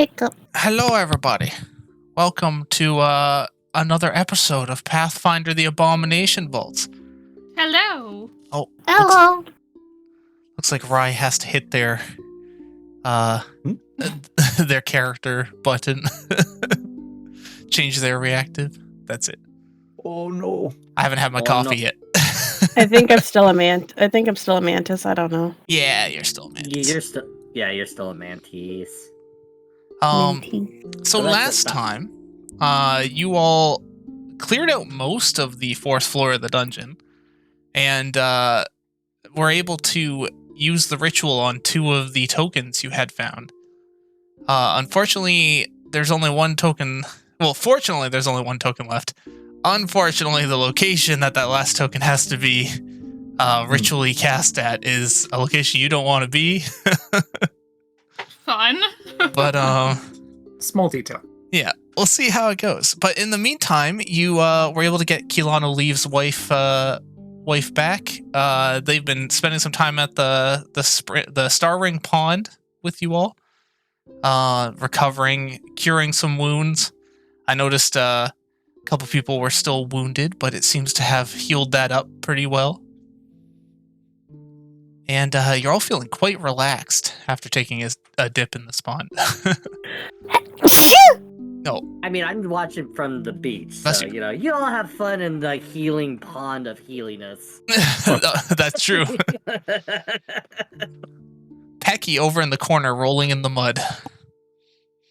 Hiccup. Hello, everybody. Welcome to another episode of Pathfinder: The Abomination Vaults. Hello. Oh, Hello. looks like Rye has to hit their their character button. Change their reactive. That's it. Oh no! I haven't had my coffee yet. I think I'm still a mantis. I don't know. Yeah, you're still a mantis. You're still a mantis. So last time, you all cleared out most of the fourth floor of the dungeon, and were able to use the ritual on 2 of the tokens you had found. Unfortunately, there's only one token. Well, fortunately, there's only one token left. Unfortunately, the location that last token has to be ritually cast at is a location you don't want to be. Fun. But Small detail. yeah, we'll see how it goes. But in the meantime, you were able to get Keelana Leave's wife back. They've been spending some time at the Star Ring Pond with you all, recovering, curing some wounds. I noticed a couple people were still wounded, but it seems to have healed that up pretty well. And you're all feeling quite relaxed after taking a dip in the pond. No. I mean, I'm watching from the beach, so, you all have fun in the healing pond of healiness. That's true. Pecky over in the corner rolling in the mud.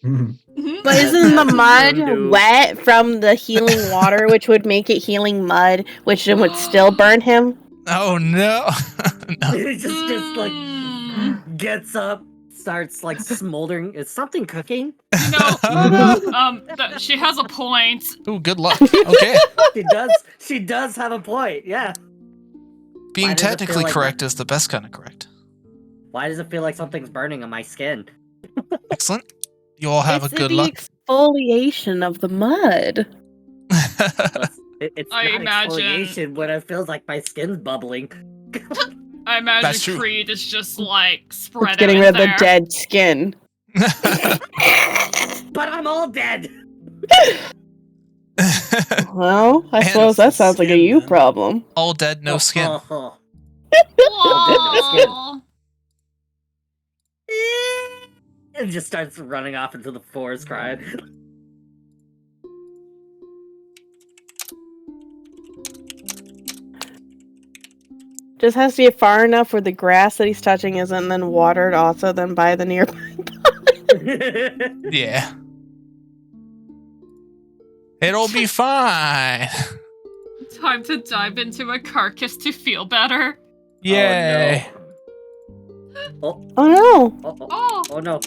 But isn't the mud wet from the healing water, which would make it healing mud, which then would still burn him? Oh no! No. It just like gets up, starts like smoldering. Is something cooking? She has a point. Ooh, good luck. Okay. She does have a point. Yeah. Being technically correct is the best kind of correct. Why does it feel like something's burning on my skin? Excellent. You all have a good luck. It's the exfoliation of the mud. It's I not imagine- exfoliation when it feels like my skin's bubbling. I imagine That's true. Creed is just like spread It's getting out rid of the there. dead skin. But I'm all dead. Well, I And suppose that sounds like a you problem. All dead, no skin. Aw. And just starts running off into the forest crying. Just has to be far enough where the grass that he's touching isn't then watered also then by the nearby. Yeah. It'll be fine. Time to dive into a carcass to feel better. Yay. Oh Oh no! Oh, no.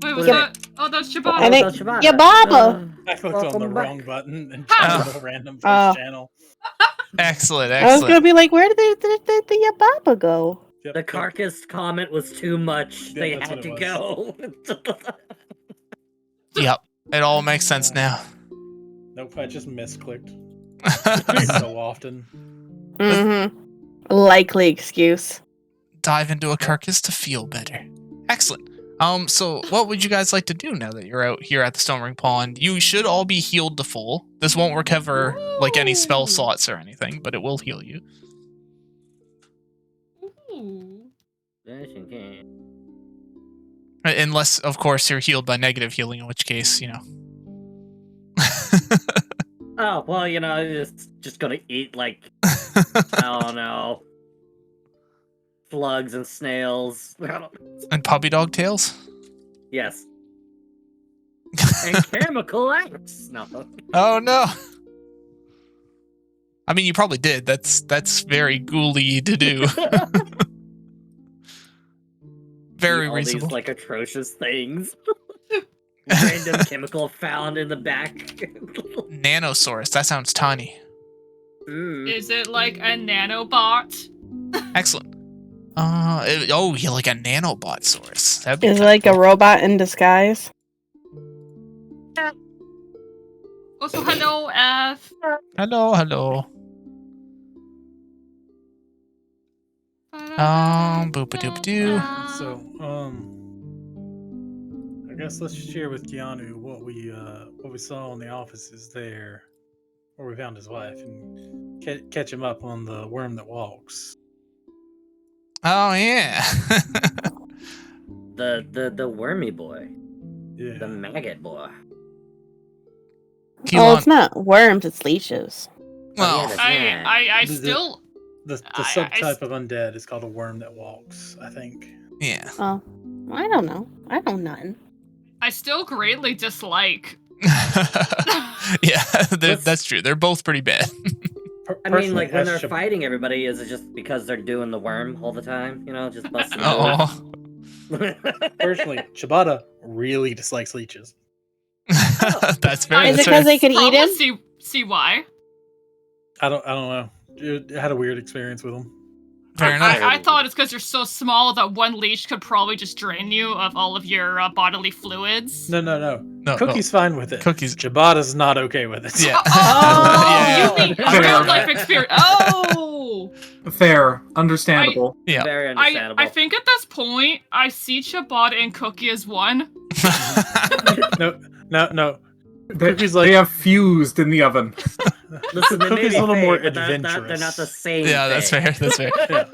wait, was Yeah. that? Oh, that's Shabbat. I think- Shabbat. Yeah, Baba! I clicked on Welcome the back. wrong button and Ah. chose a random first channel. Excellent, I was gonna excellent. be like, where did the Yababa go? Yep, The yep. carcass comment was too much. Yeah, They that's had what to it go. Yep. It all makes sense now. Nope, I just misclicked so often. Mm-hmm. Likely excuse. Dive into a carcass to feel better. Excellent. So what would you guys like to do now that you're out here at the Stone Ring Pond? You should all be healed to full. This won't recover like any spell slots or anything, but it will heal you. Ooh. Unless, of course, you're healed by negative healing, in which case, Oh, well, just gonna eat, like, I don't know, slugs and snails. And puppy dog tails? Yes. And chemical X. No. Oh no. I mean, you probably did. That's very ghouly to do. Very All reasonable. these, like, atrocious things. Random chemical found in the back. Nanosaurus. That sounds tiny. Is it like a nanobot? Excellent. You're like a nanobot source. That'd be Is it kinda like a cool. robot in disguise? Also, hello, F. Hello, hello. Boop-a-doop-doo. So, guess let's share with Keanu what we saw in the offices there, where we found his wife, and catch him up on the worm that walks. Oh yeah. The wormy boy. Yeah. The maggot boy. Oh, Keelan, it's not worms, it's leeches. well, Oh, yeah, I The- still. The I- subtype of undead is called a worm that walks, I think. yeah. Oh, I don't know. I know nothing. I still greatly dislike. Yeah, that's true. They're both pretty bad. I mean, like, when as they're Shab- fighting everybody, is it just because they're doing the worm all the time? You know, just busting Oh, Personally, Shibata really dislikes leeches. that's fair. Is it That's because fair. they could eat Probably him? see why. I don't know. I had a weird experience with them. Fair enough. I thought it's because you're so small that one leash could probably just drain you of all of your bodily fluids. No. No, Cookie's fine with it. Cookies. Shibata's not okay with it. Yeah. Oh, Yeah. you mean real life experience? Oh, Fair, understandable. Yeah. Very understandable. I think at this point I see Ciabatta and Cookie as one. No. They, Cookie's like- they have fused in the oven. Listen, they may Cookie's be a little fake, more but they're not adventurous. the same. Yeah, that's thing. fair. That's fair.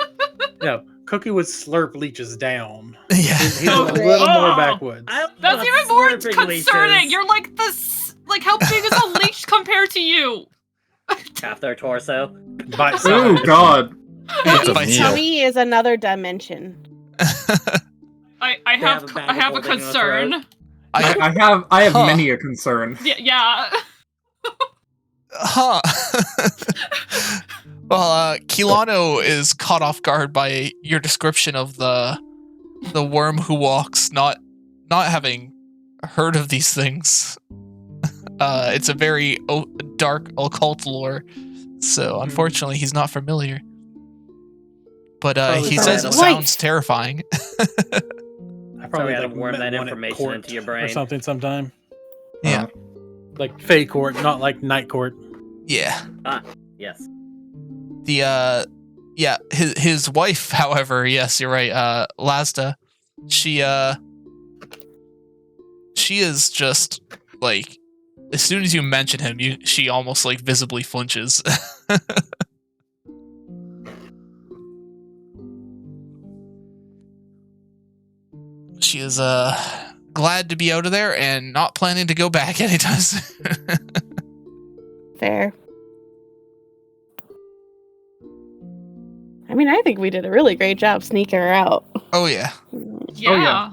Yeah, Cookie would slurp leeches down. Yeah. He's a Okay. little more Oh. backwoods. I don't That's know, even more slurping concerning. leeches. You're like this. Like, how big is a leash compared to you? Half their torso. Bite Oh size. God. His Bite size. tummy is another dimension. I have a have bag I of have a holding in the throat. concern. I have Huh. many a concern. Yeah. Huh. Well, Kilano is caught off guard by your description of the worm who walks, not having heard of these things. It's a very dark occult lore, so unfortunately he's not familiar. But Probably he thought says I it had sounds terrifying. I probably had to like worm met that one at information court into your or brain. something sometime. Yeah. Like Fey court, not like night court. Yeah. Yes. The his wife, however, yes, you're right, Lazda, she is just like, as soon as you mention him, she almost like visibly flinches. She is glad to be out of there and not planning to go back anytime soon. Fair. I mean, I think we did a really great job sneaking her out. Oh yeah. Yeah.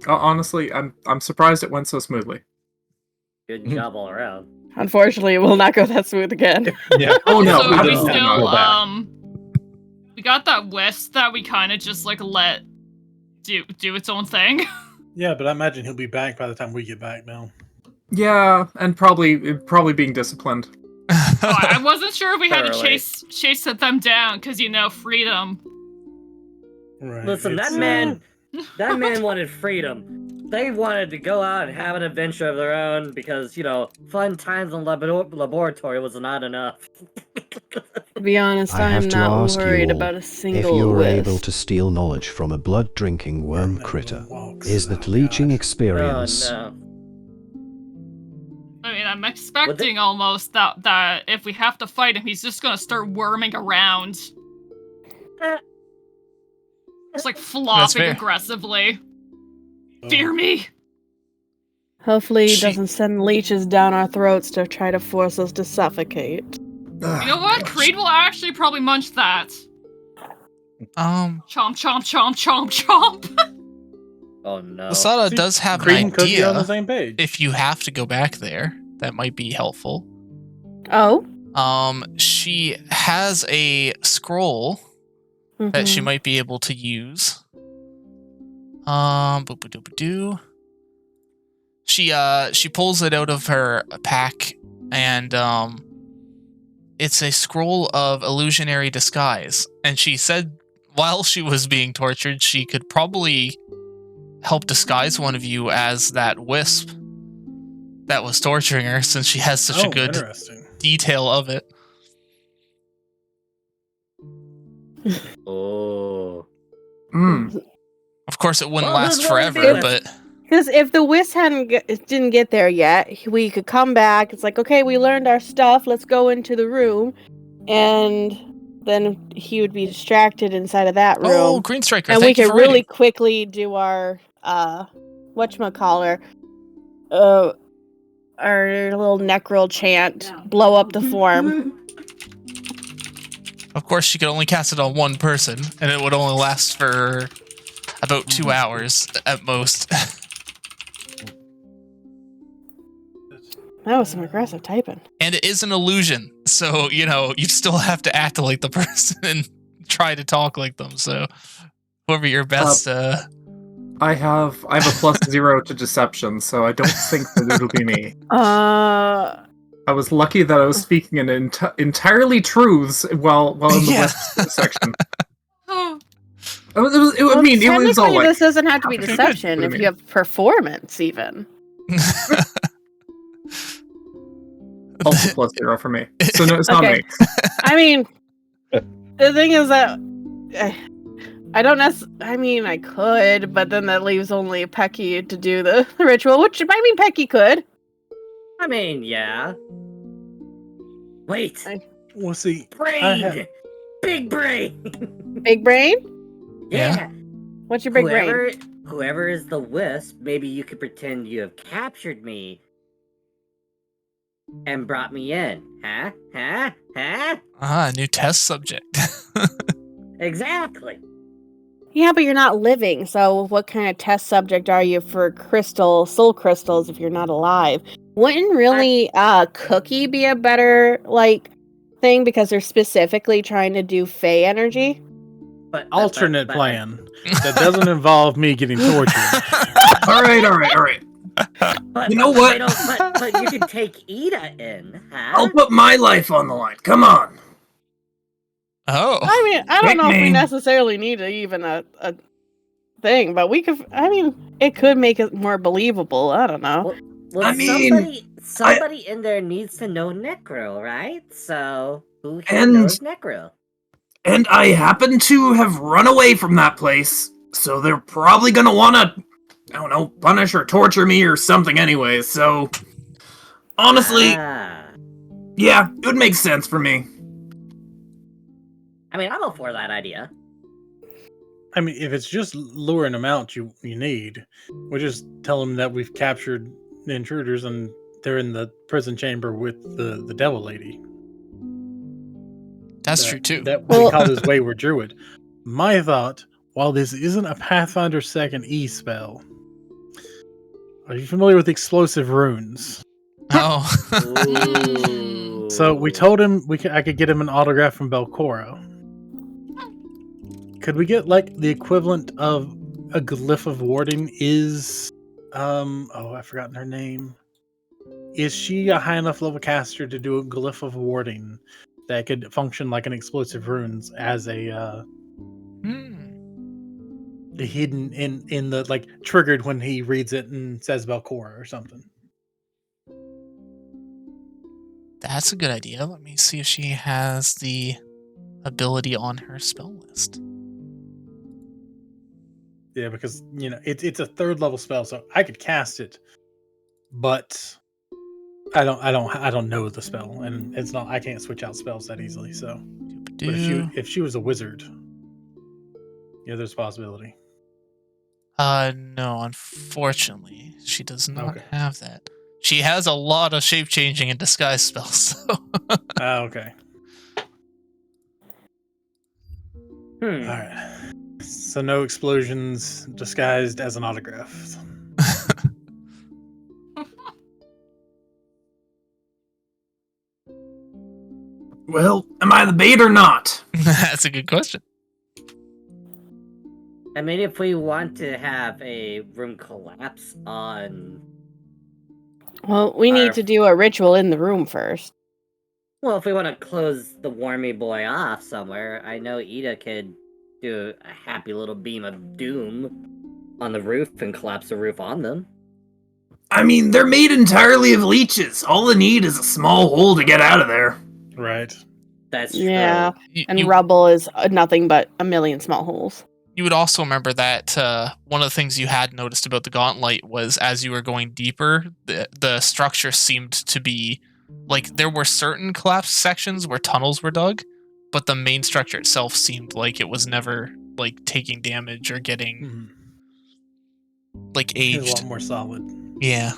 Honestly, I'm surprised it went so smoothly. Good job all around. Unfortunately, it will not go that smooth again. Yeah. Oh no, So we no, still no, no. we got that wisp that we kind of just like let do its own thing. Yeah, but I imagine he'll be back by the time we get back now. Yeah, and probably being disciplined. Oh, I wasn't sure if we had to Thoroughly. chase them down because freedom. Right. Listen, it's, that man wanted freedom. They wanted to go out and have an adventure of their own because, fun times in laboratory was not enough. To be honest, I have I'm to not ask you worried all, about a if single you're wisp. able to steal knowledge from a blood-drinking worm critter, walks. is that Oh, leeching God. experience? Oh, no. I mean, I'm expecting almost that if we have to fight him, he's just gonna start worming around. Just like flopping fair. aggressively. Oh. Fear me! Hopefully, he She- doesn't send leeches down our throats to try to force us to suffocate. You know what? Creed will actually probably munch that. Chomp, chomp, chomp, chomp, chomp. Oh, no. Lasada See, does have Creed an and Cookie are on the idea. same page. If you have to go back there, that might be helpful. Oh? She has a scroll that she Mhm. might be able to use. Boop-a-doop-a-doo. She pulls it out of her pack, and it's a scroll of illusionary disguise. And she said while she was being tortured, she could probably help disguise one of you as that wisp that was torturing her, since she has such a good Interesting. detail of it. Oh. Mm. Of course, it wouldn't Well, last this really forever, be- but Because if the wisp didn't get there yet, we could come back. It's like, okay, we learned our stuff. Let's go into the room, and then he would be distracted inside of that room. Oh, Green Striker, and thank we you could for really reading. quickly do our whatchamacallit, our little necrol chant, blow up the form. Of course, she could only cast it on one person, and it would only last for about 2 hours at most. That was some aggressive typing. And it is an illusion, so, you know, you still have to act like the person and try to talk like them, so whoever your best... I have a +0 to deception, so I don't think that it'll be me. I was lucky that I was speaking in entirely truths while in the West section. It was all like... This doesn't have to be deception if you have performance, even. Also +0 for me. So no, it's not me. I mean, the thing is that I don't necessarily. I mean, I could, but then that leaves only Pecky to do the ritual, which I mean, Pecky could. I mean, yeah. Wait. We'll see. Brain! Big brain! Big brain? Yeah. What's your big brain? Whoever is the wisp, maybe you could pretend you have captured me and brought me in. Huh? new test subject. Exactly. Yeah, but you're not living, so what kind of test subject are you for soul crystals if you're not alive? Wouldn't really Cookie be a better, thing because they're specifically trying to do Fey energy? But alternate plan that doesn't involve me getting tortured. All right. But, you know what? But you can take Ida in, huh? I'll put my life on the line. Come on. Oh. I mean, I don't know if we necessarily need even a thing, but we could. I mean, it could make it more believable. I don't know. Well, I mean, somebody in there needs to know Necro, right? So who here knows Necro? And I happen to have run away from that place, so they're probably gonna wanna, I don't know, punish or torture me or something anyway, so... Honestly, yeah, it would make sense for me. I mean, I'm all for that idea. I mean, if it's just luring them out you need, we'll just tell them that we've captured the intruders and they're in the prison chamber with the devil lady. That's true, too. That we call this Wayward Druid. My thought, while this isn't a Pathfinder 2nd E spell, are you familiar with explosive runes? Oh. So we told him I could get him an autograph from Belcora. Could we get the equivalent of a glyph of warding? Is I've forgotten her name. Is she a high enough level caster to do a glyph of warding that could function like an explosive runes as a hidden in the triggered when he reads it and says Belcora or something? That's a good idea. Let me see if she has the ability on her spell list. Yeah, because it's a 3rd level spell, so I could cast it, but I don't know the spell, and it's not. I can't switch out spells that easily. So, but if she was a wizard, yeah, there's a possibility. No, unfortunately, she does not have that. She has a lot of shape changing and disguise spells. So. Okay. All right. So no explosions disguised as an autograph. Well, am I the bait or not? That's a good question. I mean, if we want to have a room collapse on... Well, we need to do a ritual in the room first. Well, if we want to close the Wormy Boy off somewhere, I know Ida could do a happy little beam of doom on the roof and collapse the roof on them. I mean, they're made entirely of leeches. All they need is a small hole to get out of there. Right. That's true. Yeah, and rubble is nothing but a million small holes. you would also remember that one of the things you had noticed about the gauntlet was as you were going deeper, the structure seemed to be like there were certain collapsed sections where tunnels were dug, but the main structure itself seemed like it was never like taking damage or getting like aged. It's a lot more solid. Yeah.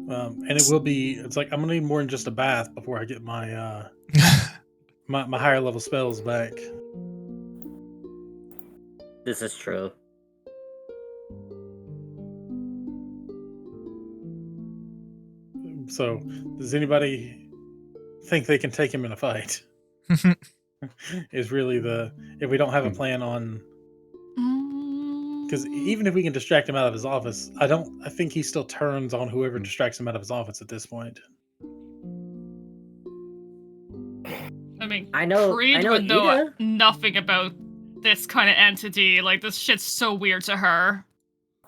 And it will be. It's like I'm gonna need more than just a bath before I get my my higher level spells back. This is true. So, does anybody think they can take him in a fight? Is really if we don't have a plan on. Because even if we can distract him out of his office, I think he still turns on whoever distracts him out of his office at this point. I mean, I know would know Ida. nothing about this kind of entity. Like, this shit's so weird to her.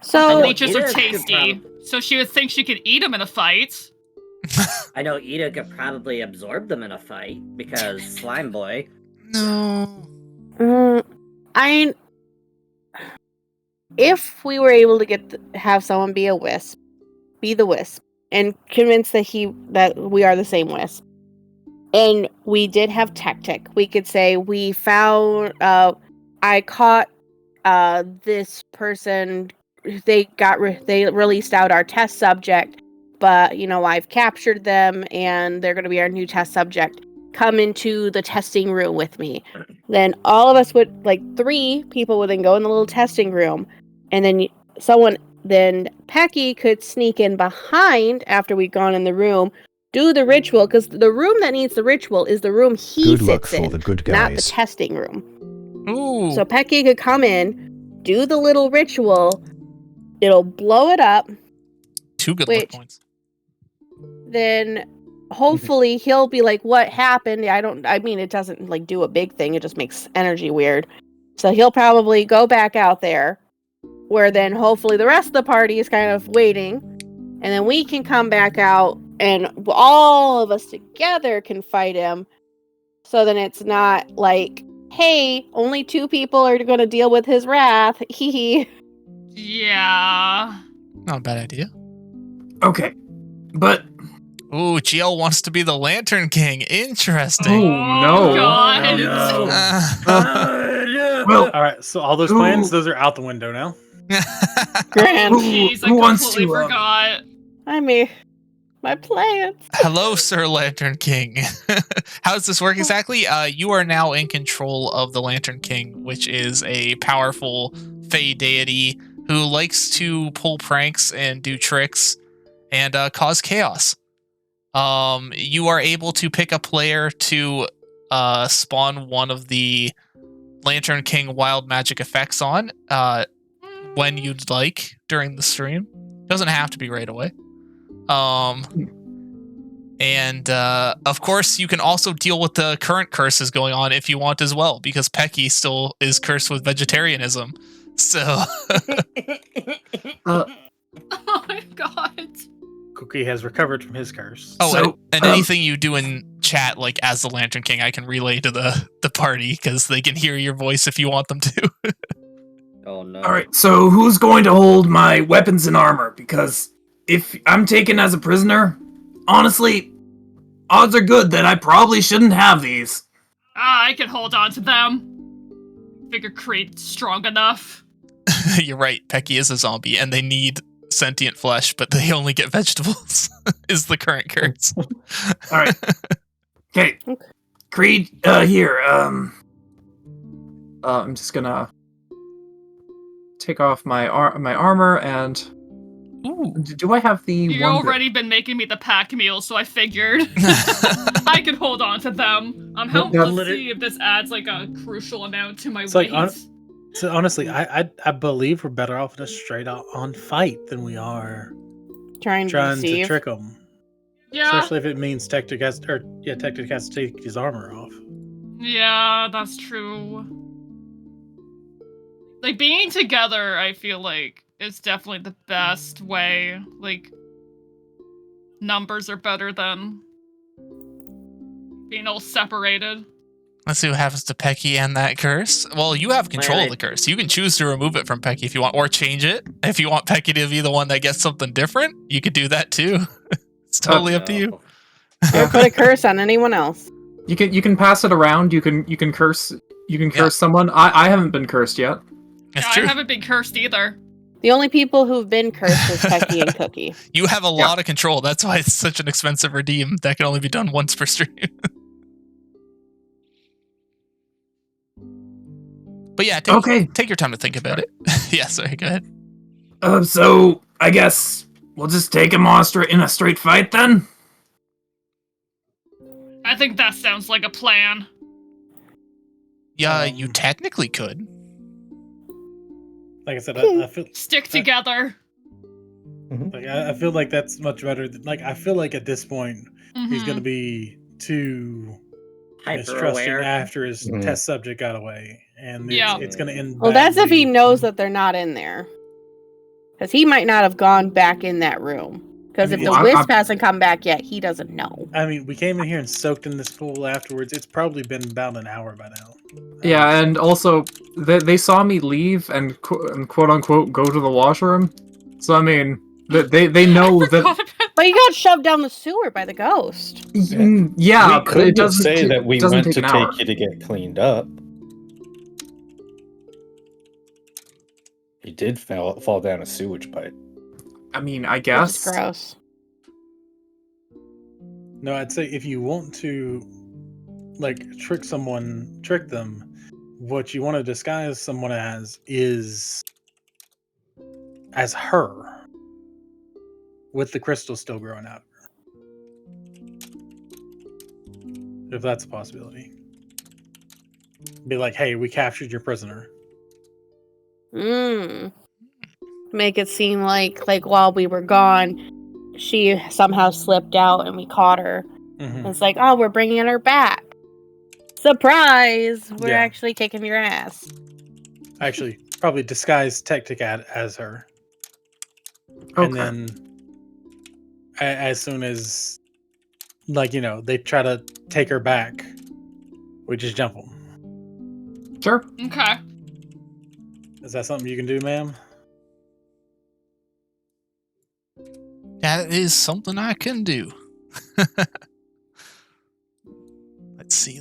So leeches are tasty, so she would think she could eat them in a fight. I know Ida could probably absorb them in a fight because Slime Boy. No. If we were able to have someone be the wisp, and convince that we are the same wisp, and we did have tactic, we could say we found. I caught this person. They released out our test subject, but I've captured them, and they're going to be our new test subject. Come into the testing room with me. Then all of us would, 3 people would then go in the little testing room, and then Pecky could sneak in behind after we'd gone in the room, do the ritual, because the room that needs the ritual is the room he sits in, the good not the guys. testing room. Ooh. So Pecky could come in, do the little ritual, it'll blow it up. 2 good luck points. Then hopefully he'll be like, what happened? It doesn't do a big thing, it just makes energy weird. So he'll probably go back out there, where then hopefully the rest of the party is kind of waiting, and then we can come back out and all of us together can fight him. So then it's not like, hey, only 2 people are going to deal with his wrath. Hee. Yeah. Not a bad idea. Okay, but ooh, GL wants to be the Lantern King. Interesting. Oh no! God. Well, All right, so all those plans, those are out the window now. Grand. Jeez, I who wants completely to, forgot. My plans. Hello, Sir Lantern King. How does this work exactly? You are now in control of the Lantern King, which is a powerful Fey deity who likes to pull pranks and do tricks and cause chaos. You are able to pick a player to spawn one of the Lantern King wild magic effects on when you'd like during the stream. Doesn't have to be right away. And of course, you can also deal with the current curses going on if you want as well, because Pecky still is cursed with vegetarianism. So. Oh my god. Cookie has recovered from his curse. Oh, so, and anything you do in chat, like as the Lantern King, I can relay to the party because they can hear your voice if you want them to. Oh no. Alright, so who's going to hold my weapons and armor? Because if I'm taken as a prisoner, honestly, odds are good that I probably shouldn't have these. I can hold on to them. Figure Creed's strong enough. You're right, Pecky is a zombie, and they need sentient flesh, but they only get vegetables, is the current curse. Alright. Okay. Creed, here, I'm just gonna take off my armor and... Ooh. Do I have the You've one already been making me the pack meal, so I figured I could hold on to them. Let's see if this adds a crucial amount to my weight. So honestly, I believe we're better off just straight out on fight than we are trying to trick him. Yeah. Especially if it means Tectic has to take his armor off. Yeah, that's true. Being together, I feel like, is definitely the best way. Numbers are better than being all separated. Let's see what happens to Pecky and that curse. Well, you have control of the curse. You can choose to remove it from Pecky if you want, or change it. If you want Pecky to be the one that gets something different, you could do that too. It's totally up to you. Or put a curse on anyone else. You can pass it around. You can curse someone. I haven't been cursed yet. That's true. I haven't been cursed either. The only people who've been cursed is Pecky and Cookie. You have a lot of control. That's why it's such an expensive redeem. That can only be done once per stream. But yeah, take your time to think about it. Yeah, sorry, go ahead. So I guess we'll just take him on in a straight fight then? I think that sounds like a plan. Yeah, you technically could. Like I said, I feel stick together. Like I feel like that's much better. I feel like at this point he's going to be too mistrusting after his test subject got away, and it's going to end. Well, that's if he knows that they're not in there, because he might not have gone back in that room. Because if the wisp hasn't come back yet, he doesn't know. I mean, we came in here and soaked in this pool afterwards. It's probably been about an hour by now. Yeah, and also they saw me leave and quote unquote go to the washroom. So I mean, they know that. But you got shoved down the sewer by the ghost. Yeah, we could just say that we went to take you to get cleaned up. He did fall down a sewage pipe. I mean, I guess. That's gross. No, I'd say if you want to, trick them, what you want to disguise someone as is as her, with the crystal still growing out of her. If that's a possibility. Be like, hey, we captured your prisoner. Make it seem like while we were gone, she somehow slipped out and we caught her. It's like, oh, we're bringing her back. Surprise! We're actually kicking your ass. Actually, probably disguise Tactic as her. Okay. And then, as soon as, they try to take her back, we just jump them. Sure. Okay. Is that something you can do, ma'am? That is something I can do. Let's see.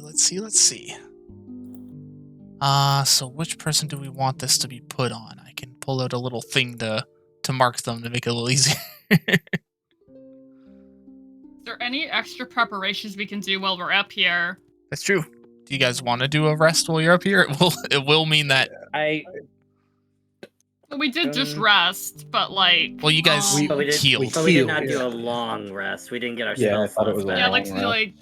So which person do we want this to be put on? I can pull out a little thing to mark them to make it a little easier. Is there any extra preparations we can do while we're up here? That's true. Do you guys want to do a rest while you're up here? It will mean that We did just rest, but well, you guys healed. But we did not do a long rest. We didn't get our spells. I thought it was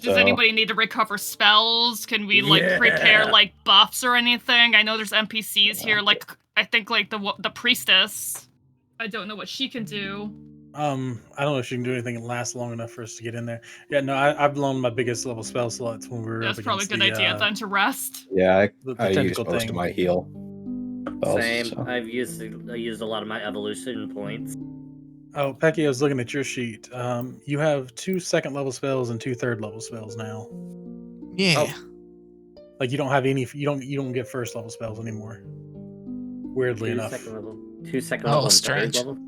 does anybody need to recover spells? Can we prepare buffs or anything? I know there's NPCs here. I think the priestess. I don't know what she can do. I don't know if she can do anything that lasts long enough for us to get in there. Yeah, no, I've blown my biggest level spell slots when we were. That's probably a good idea then to rest. Yeah, the I used tentacle most thing. of my heal. Same. So. I used a lot of my evolution points. Oh, Pecky, I was looking at your sheet. You have 2 second level spells and 2 third level spells now. Yeah. You don't have any. You don't get first level spells anymore. Weirdly enough. 2 second level. Strange. Third level?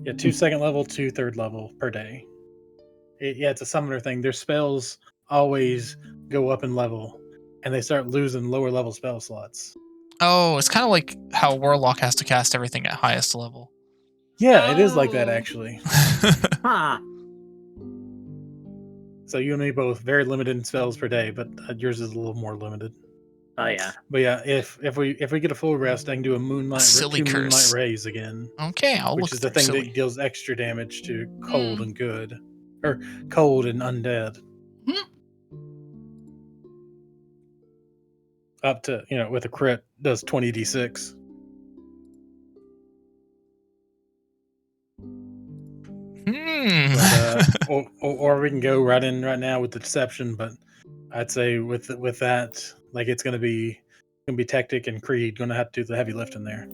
Yeah, 2 second level, 2 third level per day. It's a summoner thing. Their spells always go up in level, and they start losing lower level spell slots. Oh, it's kind of like how Warlock has to cast everything at highest level. Yeah, it is like that actually. Ha! So you and me both very limited in spells per day, but yours is a little more limited. Oh yeah. But yeah, if we get a full rest, I can do a moonlight moonlight rays again. Okay, I'll which look is the for thing silly. that deals extra damage to cold and good, or cold and undead. Up to with a crit does 20d6. But, or we can go right now with the deception, but I'd say with that, it's gonna be Tactic and Creed gonna have to do the heavy lifting there.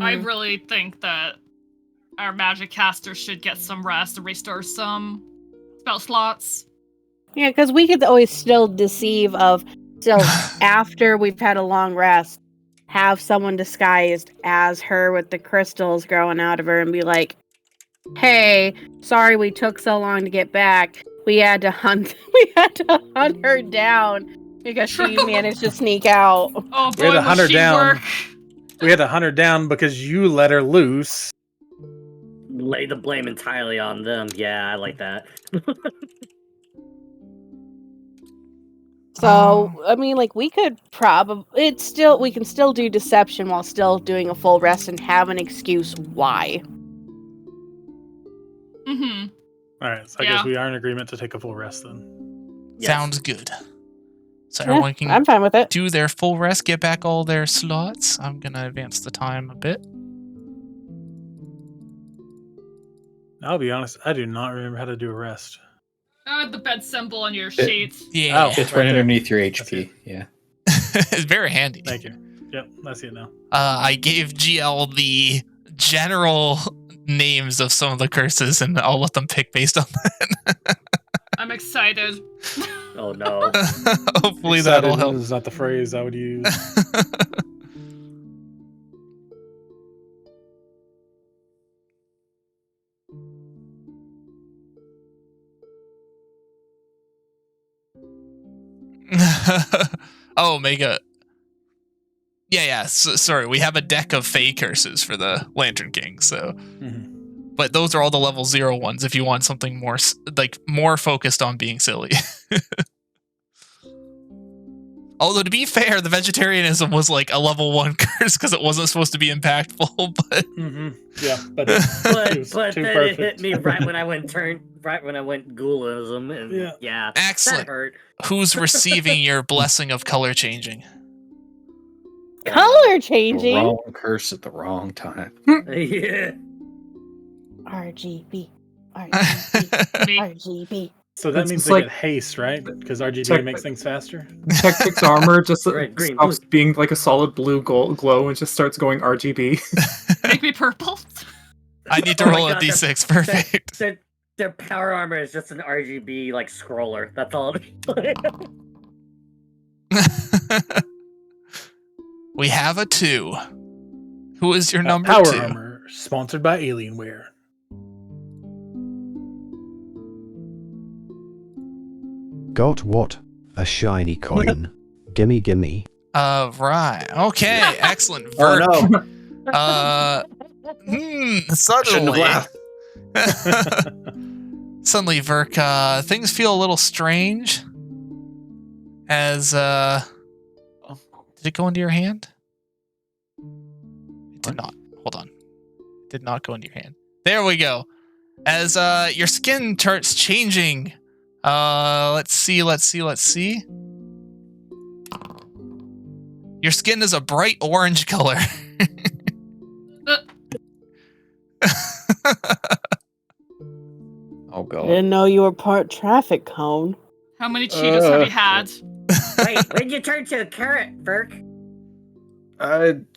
I really think that our magic casters should get some rest and restore some spell slots. Yeah, because we could always still deceive of So after we've had a long rest, have someone disguised as her with the crystals growing out of her and be like, hey, sorry we took so long to get back. We had to hunt her down because she managed to sneak out. Oh We had boy, to hunt will her she down. work. We had to hunt her down because you let her loose. Lay the blame entirely on them. Yeah, I like that. So, I mean, like, we could we can still do deception while still doing a full rest and have an excuse why. Mm-hmm. Alright, so I guess we are in agreement to take a full rest then. Yes. Sounds good. So Yeah, everyone can I'm fine with it. do their full rest, get back all their slots. I'm gonna advance the time a bit. I'll be honest, I do not remember how to do a rest. The bed symbol on your sheet. Yeah, It's right right there. underneath your That's HP. Yeah. it's very handy. Thank you. Yep, I see it now. I gave GL the general names of some of the curses, and I'll let them pick based on that. I'm excited. Oh no. Hopefully that'll help. Is not the phrase I would use. Oh, Mega. Yeah. Sorry, we have a deck of Fey curses for the Lantern King. So, but those are all the level 0 ones. If you want something more more focused on being silly. Although to be fair, the vegetarianism was like a level 1 curse because it wasn't supposed to be impactful. But yeah, but it was but too then perfect. it hit me right when I went ghoulism, and yeah, excellent. that hurt. Who's receiving your blessing of color changing? Color The changing? wrong curse at the wrong time. Yeah. RGB. Me. RGB. So that It's means just they like- get haste, right? Because RGB Check- makes things faster. Tactics armor just Red, green, stops being like a solid blue glow and just starts going RGB. Make me purple. I need to Oh my roll a God, d6. Perfect. Their power armor is just an RGB like scroller. That's all. We have a 2. Who is your number Power 2? armor, sponsored by Alienware. Got what? A shiny coin. Gimme, gimme. Right. Okay. Excellent. Oh Vert. no! Shouldn't Suddenly. have laughed. Suddenly, Verk, things feel a little strange. As, did it go into your hand? It did not. Hold on. It did not go into your hand. There we go. As, your skin starts changing. Let's see. Your skin is a bright orange color. Oh I god. didn't know you were part traffic cone. How many Cheetos have you had? Wait, when'd you turn to a carrot, Burke?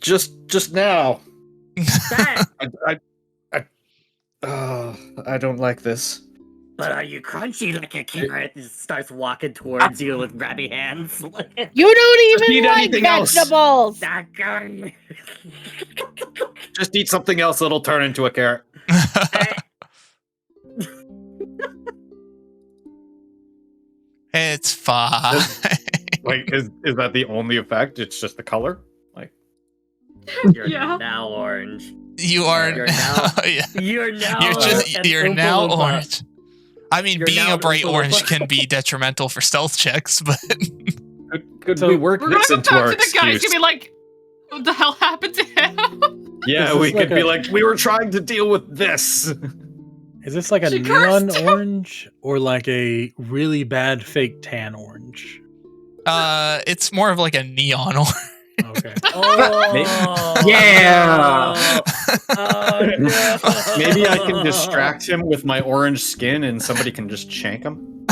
Just now. That. I don't like this. But are you crunchy like a carrot? He starts walking towards you with grabby hands. You don't Eat even like anything else. vegetables! Just eat something else that'll turn into a carrot. It's fine. Like, is that the only effect? It's just the color? Like, You're Yeah. now orange. You are You're now- yeah. You're now. You're an now Oompa Loompa. orange. I mean, You're being now a an bright Oompa Loompa. orange can be detrimental for stealth checks, but could So- we work We're gonna this go into back our to the guy. He's excuse? gonna be like, what the hell happened to him? Yeah, This we is could like be a- like, we were trying to deal with this. Is this like a She neon cursed him. orange or like a really bad fake tan orange? it's more of like a neon orange. Okay. Oh, Yeah. Oh, no. Maybe I can distract him with my orange skin and somebody can just shank him.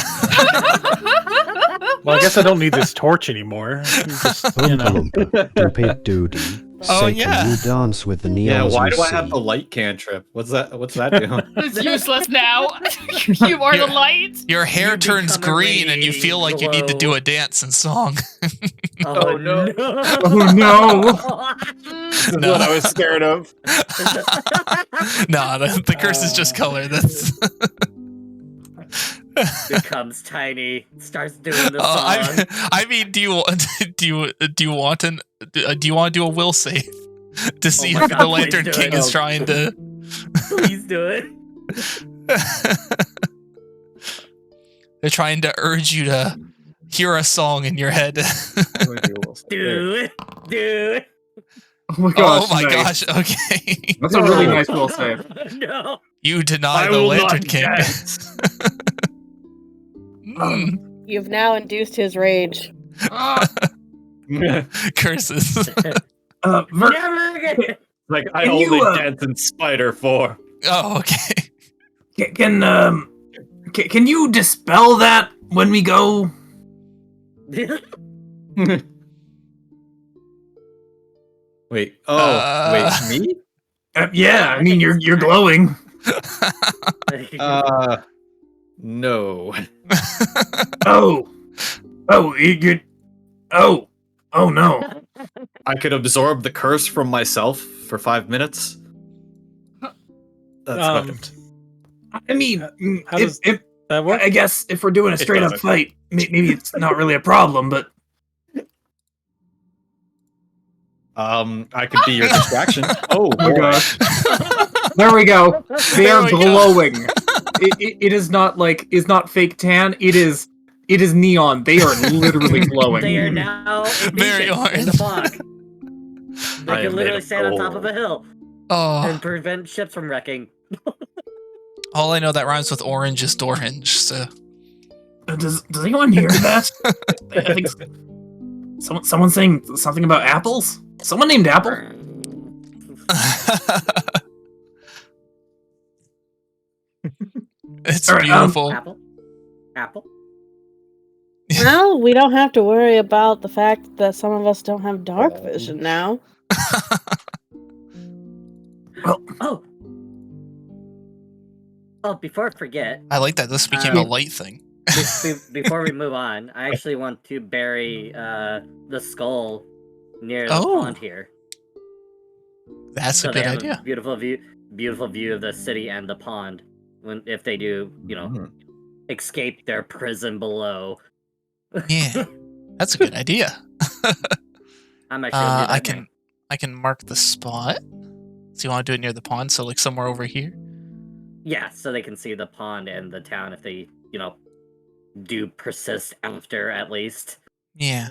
Well, I guess I don't need this torch anymore. Just, you Oompa know. loompa, doopy doody. Oh, Say, yeah. can you dance with the neons Yeah, why we do I see? have the light cantrip? What's that doing? It's useless now. You are the light. Your hair You turns become a green and you feel like you need to do glow. a dance and song. Oh, no. no. Oh no! This is No. what I was scared of. No, the curse is just color. That's. Becomes tiny, starts doing the song. I mean, do you want to do a will save to see my if God, the please Lantern do King it. is trying to? Please do it. They're trying to urge you to hear a song in your head. Do it. Do it. Oh my gosh! Oh my nice. gosh! Okay, That's a really nice will save. No. you deny I the will Lantern not King. dance. You've now induced his rage. Curses. Never again. Like I Can only you, dance in Spider 4. Oh, okay. Can you dispel that when we go? Wait. Me? Yeah, I mean you're glowing. No. Oh no. I could absorb the curse from myself for 5 minutes. That's about it. I mean, How does that work? I guess if we're doing a It straight up doesn't. fight, maybe it's not really a problem, but I could be your distraction. Oh my boy. gosh. There we go. They There are we go. glowing. It is not like it's not fake tan. It is neon. They are literally glowing. They are now Very indecent in the fog. They I can am literally made of stand on top of gold. a hill Oh, and prevent ships from wrecking. all I know that rhymes with orange is Dorange. So Does anyone hear that? I think someone's saying something about apples. Someone named Apple. it's All right, beautiful. Apple. Well, we don't have to worry about the fact that some of us don't have dark vision now. Oh. Oh, before I forget, I like that this became a light thing. before we move on, I actually want to bury the skull near the Oh. pond here. That's So a they good have idea. a beautiful view of the city and the pond. If they do, escape their prison below. Yeah, that's a good idea. I'm actually gonna do that now. I can mark the spot. So you want to do it near the pond? So like somewhere over here. Yeah, so they can see the pond and the town if they, do persist after at least. Yeah,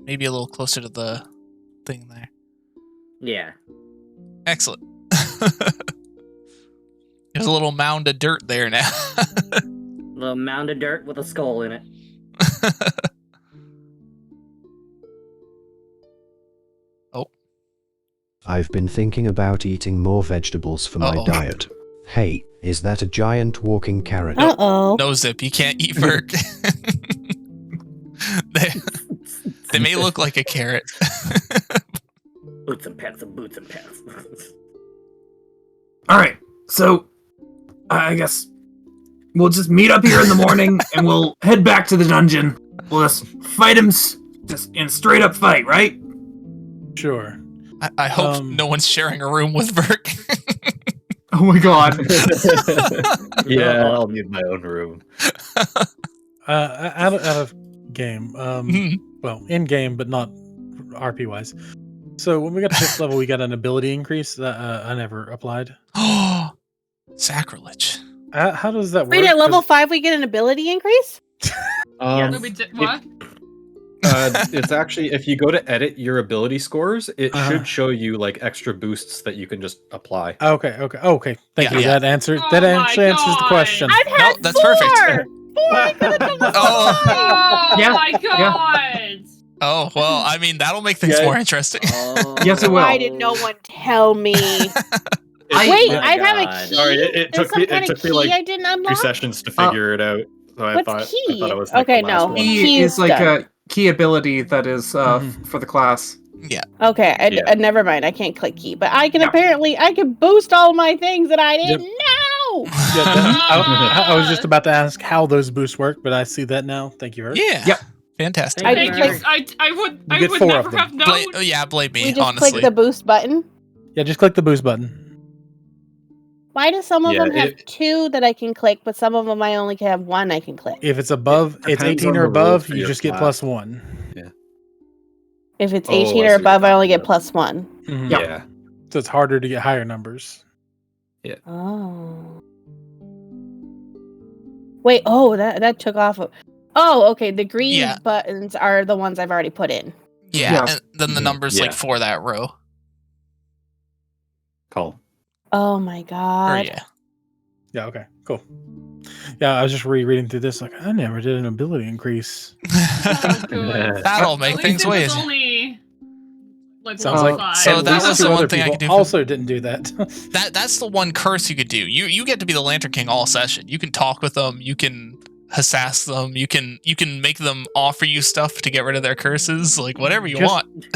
maybe a little closer to the thing there. Yeah. Excellent. There's a little mound of dirt there now. Little mound of dirt with a skull in it. Oh. I've been thinking about eating more vegetables for my Uh-oh. diet. Hey, is that a giant walking carrot? Uh-oh. No, Zip, you can't eat Verk. they may look like a carrot. Boots and pants and boots and pants. All right, so I guess we'll just meet up here in the morning and we'll head back to the dungeon. We'll just fight him just in a straight up fight, right? Sure. I hope no one's sharing a room with Verk. Oh my god. Yeah, I'll need my own room. Out of game. Mhm. Well, in game, but not RP wise. So when we got to 5th level, we got an ability increase that I never applied. Oh, sacrilege. How does that work? Wait, at level 'Cause- 5 we get an ability increase? No, we did what? It's actually, if you go to edit your ability scores, it Uh-huh. should show you like extra boosts that you can just apply. Okay. Thank Yeah, you. yeah. That answers. Oh That my actually answers the God. question. I've had No, that's 4! perfect. 4 I could have done with Oh. Oh Yeah, my god! Oh, well, I mean, that'll make things Yeah. more interesting. Yes, it will. Why did no one tell me? Wait, my I have a God. key. Sorry, it There's took some me. kind It of took me key like I didn't 2 unlock. sessions to figure it out. So I What's thought key? it was like Okay, the last no. one. Key Key is is like done. a key ability that is Mhm. for the class. Yeah. Okay, never mind. I can't click key, but I can apparently boost all my things that I didn't know. I was just about to ask how those boosts work, but I see that now. Thank you, Vert. Yeah. Yep. Fantastic. Thank you. I would get never 4 of them. have known. Blame me, We just honestly. click the boost button. Yeah, just click the boost button. Why do some of Yeah, them have 2 that I can click, but some of them I only can have 1 I can click? If it's above, it's depends 18 on or the rule above, for you your just get class. +1. If it's Oh, 18 I see or what you're above, I only talking get +1. Mhm. Yeah. So it's harder to get higher numbers. Oh. Wait, that took off of... Oh, okay, the green buttons are the ones I've already put in. Yeah, and then the numbers Yeah. for that row. Cool. Oh my god. Yeah, okay, cool. Yeah, I was just rereading through this, like, I never did an ability increase. Oh, good. That'll make At things least it way was easier. only like Sounds one like So at that least was 2 the other one thing I people could do. also didn't do that. That's the one curse you could do. You get to be the Lantern King all session. You can talk with them. You can harass them. You can make them offer you stuff to get rid of their curses. Like whatever you want.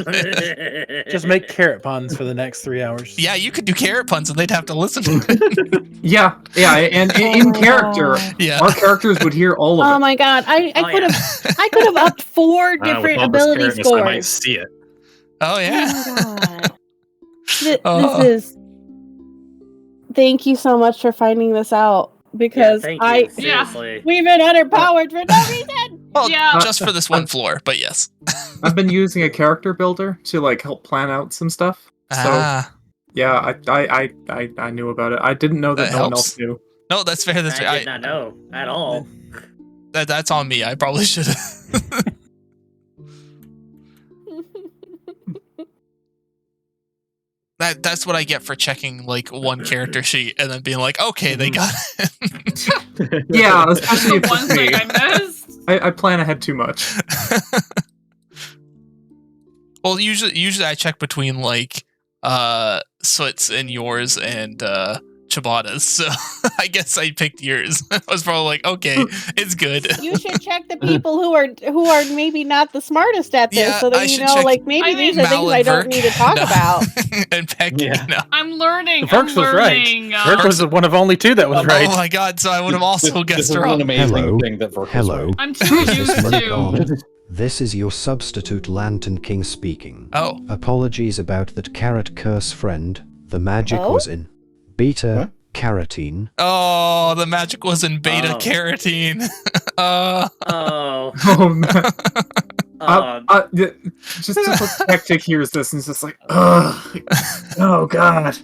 Just make carrot puns for the next 3 hours. Yeah, you could do carrot puns and they'd have to listen to it. Yeah, and in character, our characters would hear all of it. Oh my god, I could have upped 4 With different all this ability carrotness, I might scores. see it. Oh yeah. Oh my god. This is... Thank you so much for finding this out, because thank you, seriously. we've been underpowered for no reason. Well, just for this one floor, but yes. I've been using a character builder to like help plan out some stuff. So yeah, I knew about it. I didn't know that no one else knew. No, that's fair. That's fair. I did not know at all. That's on me. I probably should have. That's what I get for checking like one character sheet and then being like, okay, they got it. Yeah, especially if one it's me. thing I missed. I plan ahead too much. Well, usually I check between like Soot's and yours and Chibata's, so I guess I picked yours. I was probably like, okay, it's good. You should check the people who are maybe not the smartest at this, so that you know, like maybe these are things I don't need to talk about. And Peck, you know. I'm learning. Verks was right. Verks was one of only 2 that was right. Oh my god! So I would have also guessed wrong. Hello. I'm too used to. This is your substitute Lantern King speaking. Oh. Apologies about that carrot curse, friend. The magic was in beta carotene. Oh, the magic was in beta carotene. Just Hectic hears this and is just like, ugh, oh god,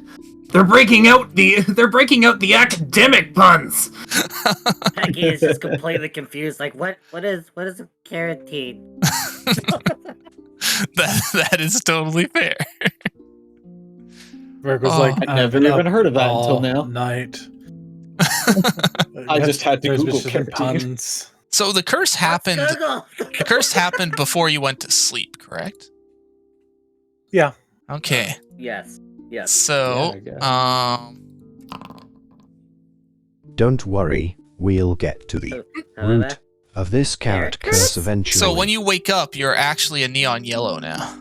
they're breaking out the academic puns. Peggy is just completely confused. Like, what is a carotene? that is totally fair. Verk was like, I never even heard of that until now. Night. I just had to There's Google just carotene. puns. So the curse happened. The curse happened before you went to sleep, correct? Yeah. Okay. Yes. So, Don't worry, we'll get to the root of this carrot curse eventually. So when you wake up, you're actually a neon yellow now.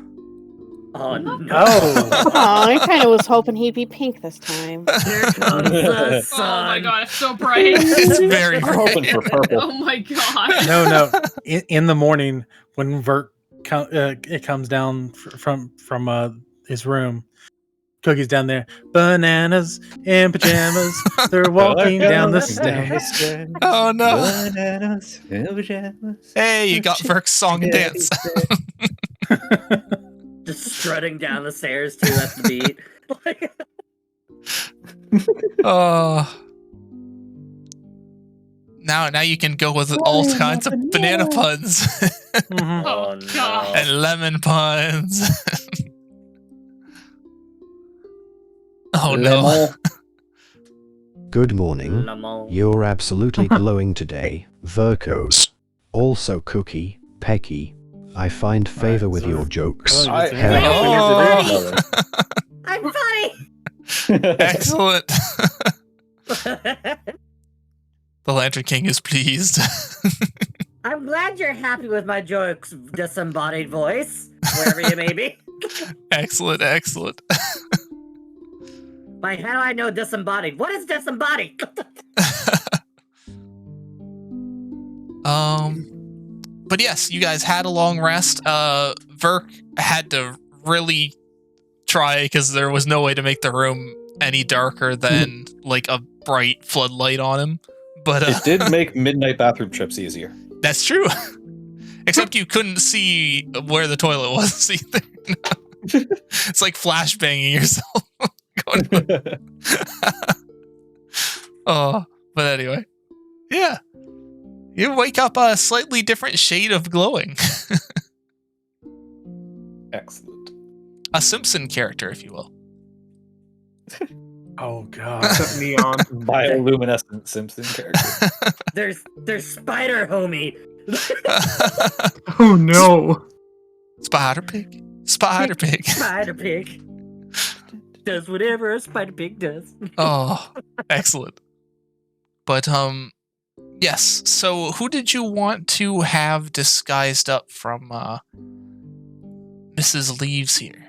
Oh no! Oh, I kind of was hoping he'd be pink this time. Here comes the sun. Oh my god, it's so bright. It's very bright. Hoping for purple. Oh my god. No. In the morning when Vert it comes down from his room, Cookie's down there. Bananas in pajamas. They're walking down the stairs. Oh no! Bananas in pajamas. Hey, you got Verk's song and dance. Just strutting down the stairs too at the beat. Oh. Now you can go with all kinds of banana puns. Oh god. And lemon puns. Oh no. Good morning. You're absolutely glowing today, Virgos. Also Cookie, Pecky. I find favor with your jokes. I'm funny. Excellent. The Lantern King is pleased. I'm glad you're happy with my jokes, disembodied voice, wherever you may be. Excellent. Like, how do I know disembodied? What is disembodied? But yes, you guys had a long rest. Verk had to really try because there was no way to make the room any darker than like a bright floodlight on him. But it did make midnight bathroom trips easier. That's true. Except you couldn't see where the toilet was either. It's like flashbanging yourself. Oh, but anyway. Yeah. You wake up a slightly different shade of glowing. Excellent. A Simpson character, if you will. Oh god. Neon. Bioluminescent Simpson character. There's Spider Homie. Oh no. Spider Pig. Spider Pig. Does whatever a Spider Pig does. Oh, excellent. But, yes. So who did you want to have disguised up from, Mrs. Leaves here?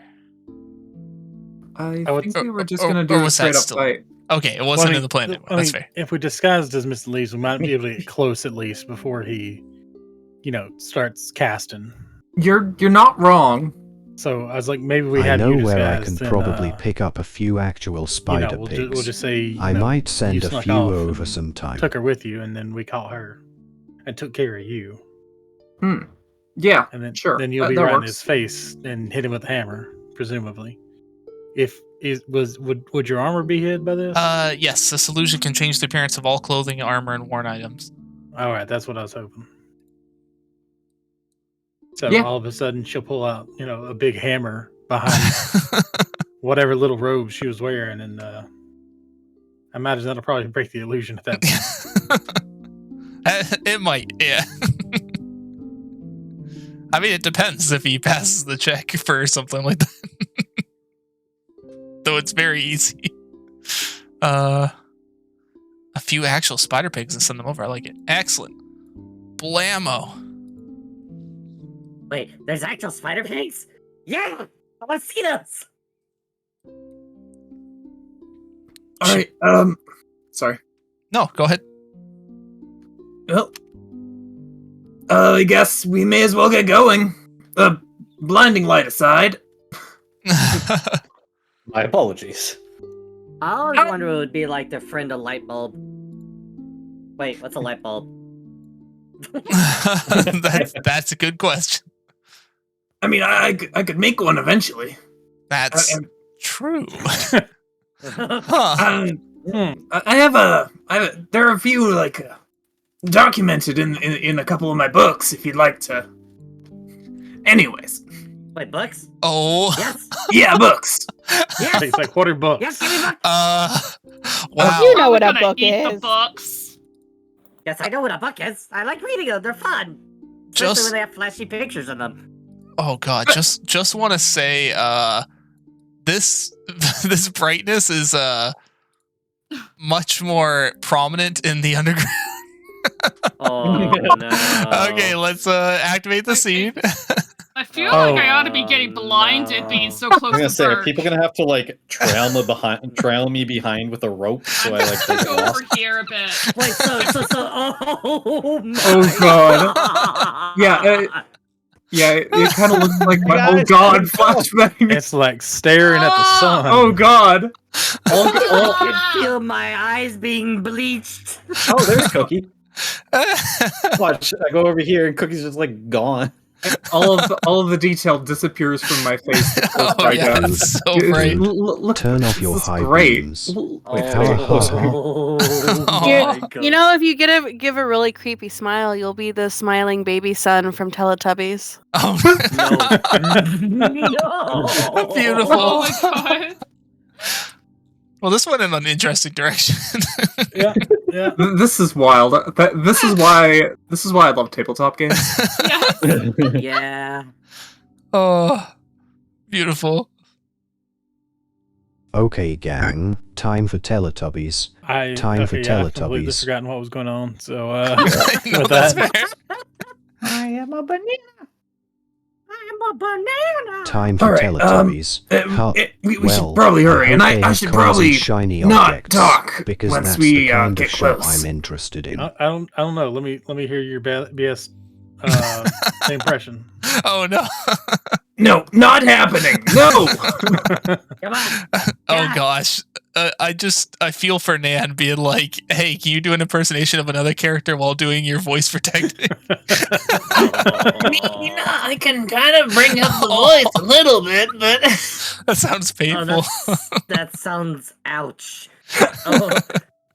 I think we were just going to do a straight up fight. Okay, it wasn't in the plan anymore. That's fair. If we disguised as Mr. Leaves, we might be able to get close at least before he, starts casting. You're not wrong. So I was like, maybe we I have know you where I disguised can and, probably pick up a few actual spider we'll pigs. just say I might send you a snuck few off over and sometime. Took her with you, and then we caught her and took care of you. Yeah. And then sure. Then you'll be right in works. his face and hit him with a hammer, presumably. Would your armor be hid by this? Yes. This illusion can change the appearance of all clothing, armor, and worn items. All right, that's what I was hoping. So Yeah. all of a sudden, she'll pull out, a big hammer behind whatever little robe she was wearing, and I imagine that'll probably break the illusion at that point. It might, yeah. I mean, it depends if he passes the check for something like that. Though it's very easy. A few actual spider pigs and send them over. I like it. Excellent. Blammo. Wait, there's actual spider pigs? Yeah! I want to see those! Alright, sorry. No, go ahead. Well, I guess we may as well get going. Blinding light aside. My apologies. I always wonder what it would be like to friend a light bulb. Wait, what's a light bulb? That's a good question. I mean, I could make one eventually. That's true. I have there are a few documented in a couple of my books if you'd like to. Anyways. Wait, books? Oh. Yes. Yeah, books. Yes. It's like, what are books? Yes, give me books. Wow. You know what a I'm gonna book eat is. the books. Yes, I know what a book is. I like reading them. They're fun. Especially when they have flashy pictures in them. Oh god, just want to say this brightness is much more prominent in the underground. Oh no. Okay, let's activate the scene. I feel like I ought to be getting blinded being so close I'm gonna to say, are Bert. people gonna have to trail me behind with a rope so I take Go it off? over here a bit. Wait, oh my Oh god. Yeah, it kind of looks like my oh god flashbang. It's like staring at the sun. Oh god. I can feel my eyes being bleached. Oh, there's Cookie. Watch, I go over here and Cookie's just gone. All of the detail disappears from my face. Oh yeah, that's so bright. Turn off your high beams. Oh my If you give a really creepy smile, you'll be the smiling baby son from Teletubbies. Oh No. Beautiful. Oh my god. Well, this went in an interesting direction. Yeah. This is wild. This is why I love tabletop games. Yes. Yeah. Oh, beautiful. Okay, gang. Time for Teletubbies. Time for I completely Teletubbies. forgotten what was going on. So No, with that's that, fair. I am a banana. I I'm a banana. Time for Teletubbies. We should probably hurry, and I should probably shiny not objects, talk because once that's we the kind get of show close. I'm interested in. I don't know. Let me hear your BS impression. Oh no. No, not happening. No. Come on. Oh gosh. I feel for Nan being like, hey, can you do an impersonation of another character while doing your voice protecting? I can kind of bring up the voice a little bit, but That sounds painful. that sounds ouch. Oh.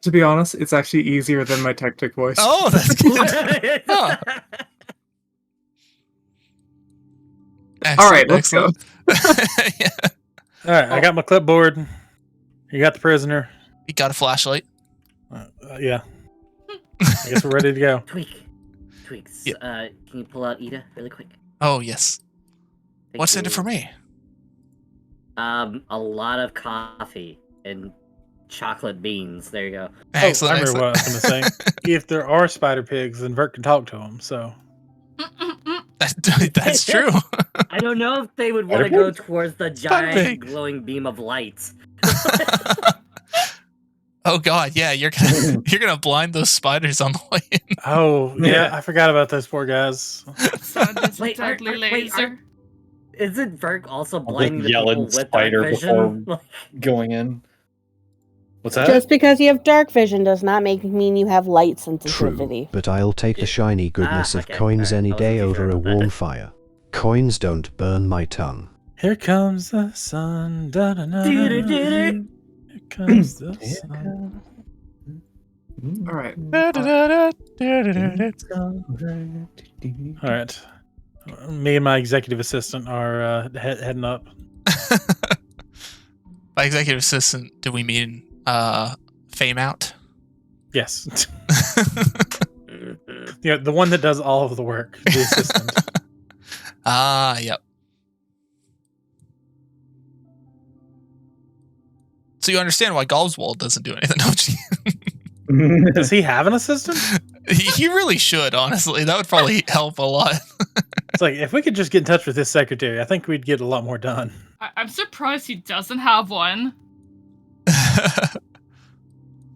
To be honest, it's actually easier than my tactic voice. Oh, that's good. Huh. All right, let's go. Yeah. All right, I got my clipboard. You got the prisoner. You got a flashlight. Yeah. I guess we're ready to go. Tweaks. Yep. Can you pull out Ida really quick? Oh yes. Thank What's in it you. for me? A lot of coffee and chocolate beans. There you go. Excellent. I remember excellent. what I was going to say. If there are spider pigs, then Vert can talk to them. So That's true. I don't know if they would want to go towards the giant glowing beam of light. Oh god, yeah, you're gonna blind those spiders on the way in. oh yeah, I forgot about those poor guys. Wait, laser. Isn't Verk also I'll blinding just the yell people in with spider dark vision? before going in. What's that? Just because you have dark vision does not mean you have light sensitivity. True, but I'll take the shiny goodness of okay, coins alright, any I wasn't day too over sure a about that. warm fire. Coins don't burn my tongue. Here comes the sun. Da, da, da, Do-do-do-do. Here comes the sun. All right. All right. Me and my executive assistant are heading up. By executive assistant, do we mean Fame Out? Yes. Yeah, the one that does all of the work, the assistant. Ah, yep. So you understand why Gobswald doesn't do anything, don't you? Does he have an assistant? He really should, honestly. That would probably help a lot. It's like, if we could just get in touch with his secretary, I think we'd get a lot more done. I'm surprised he doesn't have one.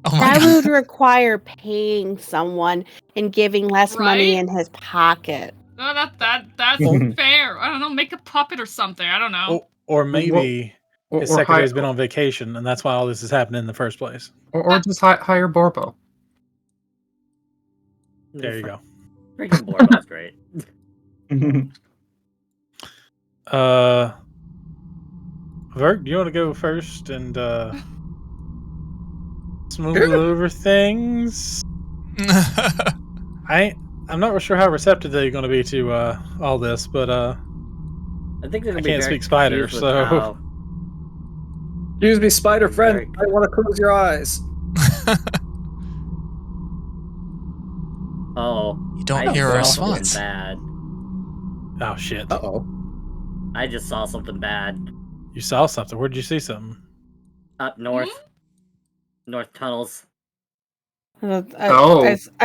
Oh my That god. would require paying someone and giving less money Right? in his pocket. No, that's fair. I don't know, make a puppet or something. I don't know. Or maybe his secretary's been hire, on vacation, and that's why all this is happening in the first place. or just hire Borbo. There you go. Freaking Borbo's great. Vert, do you want to go first and smooth over things? I'm not sure how receptive they're going to be to all this, but I think they're I gonna be can't very speak spider, confused with so how- Excuse me, spider friend. I want to close your eyes. Oh, You don't I hear a saw something response. bad. oh shit! Uh-oh. I just saw something bad You saw something. Where did you see something? up north. North tunnels. I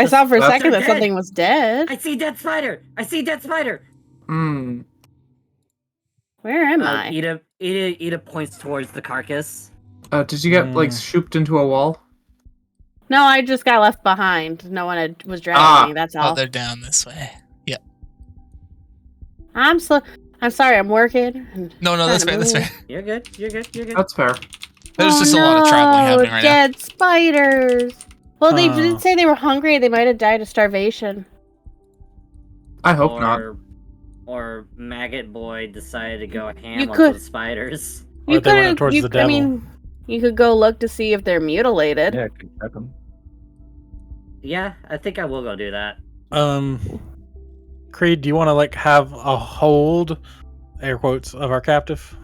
saw for a that's- second that Dead. something was dead. I see dead spider. I see dead spider. Hmm. Where am I? Ida points towards the carcass. Did you get like shooped into a wall? No, I just got left behind. No one was dragging me. That's Oh, all. they're down this way. Yep. I'm sorry. I'm working. and No, that's fair. trying to That's move. fair. You're good. You're good. You're good. That's fair. There's just a lot of traveling happening right now. Dead spiders. Well, they Oh. didn't say they were hungry. They might have died of starvation. I hope not. Or Maggot Boy decided to go ham on could- the spiders. Or they went up towards the devil. I mean, you could go look to see if they're mutilated. Yeah, I could check them. Yeah, I think I will go do that. Creed, do you want to like have a hold, air quotes, of our captive?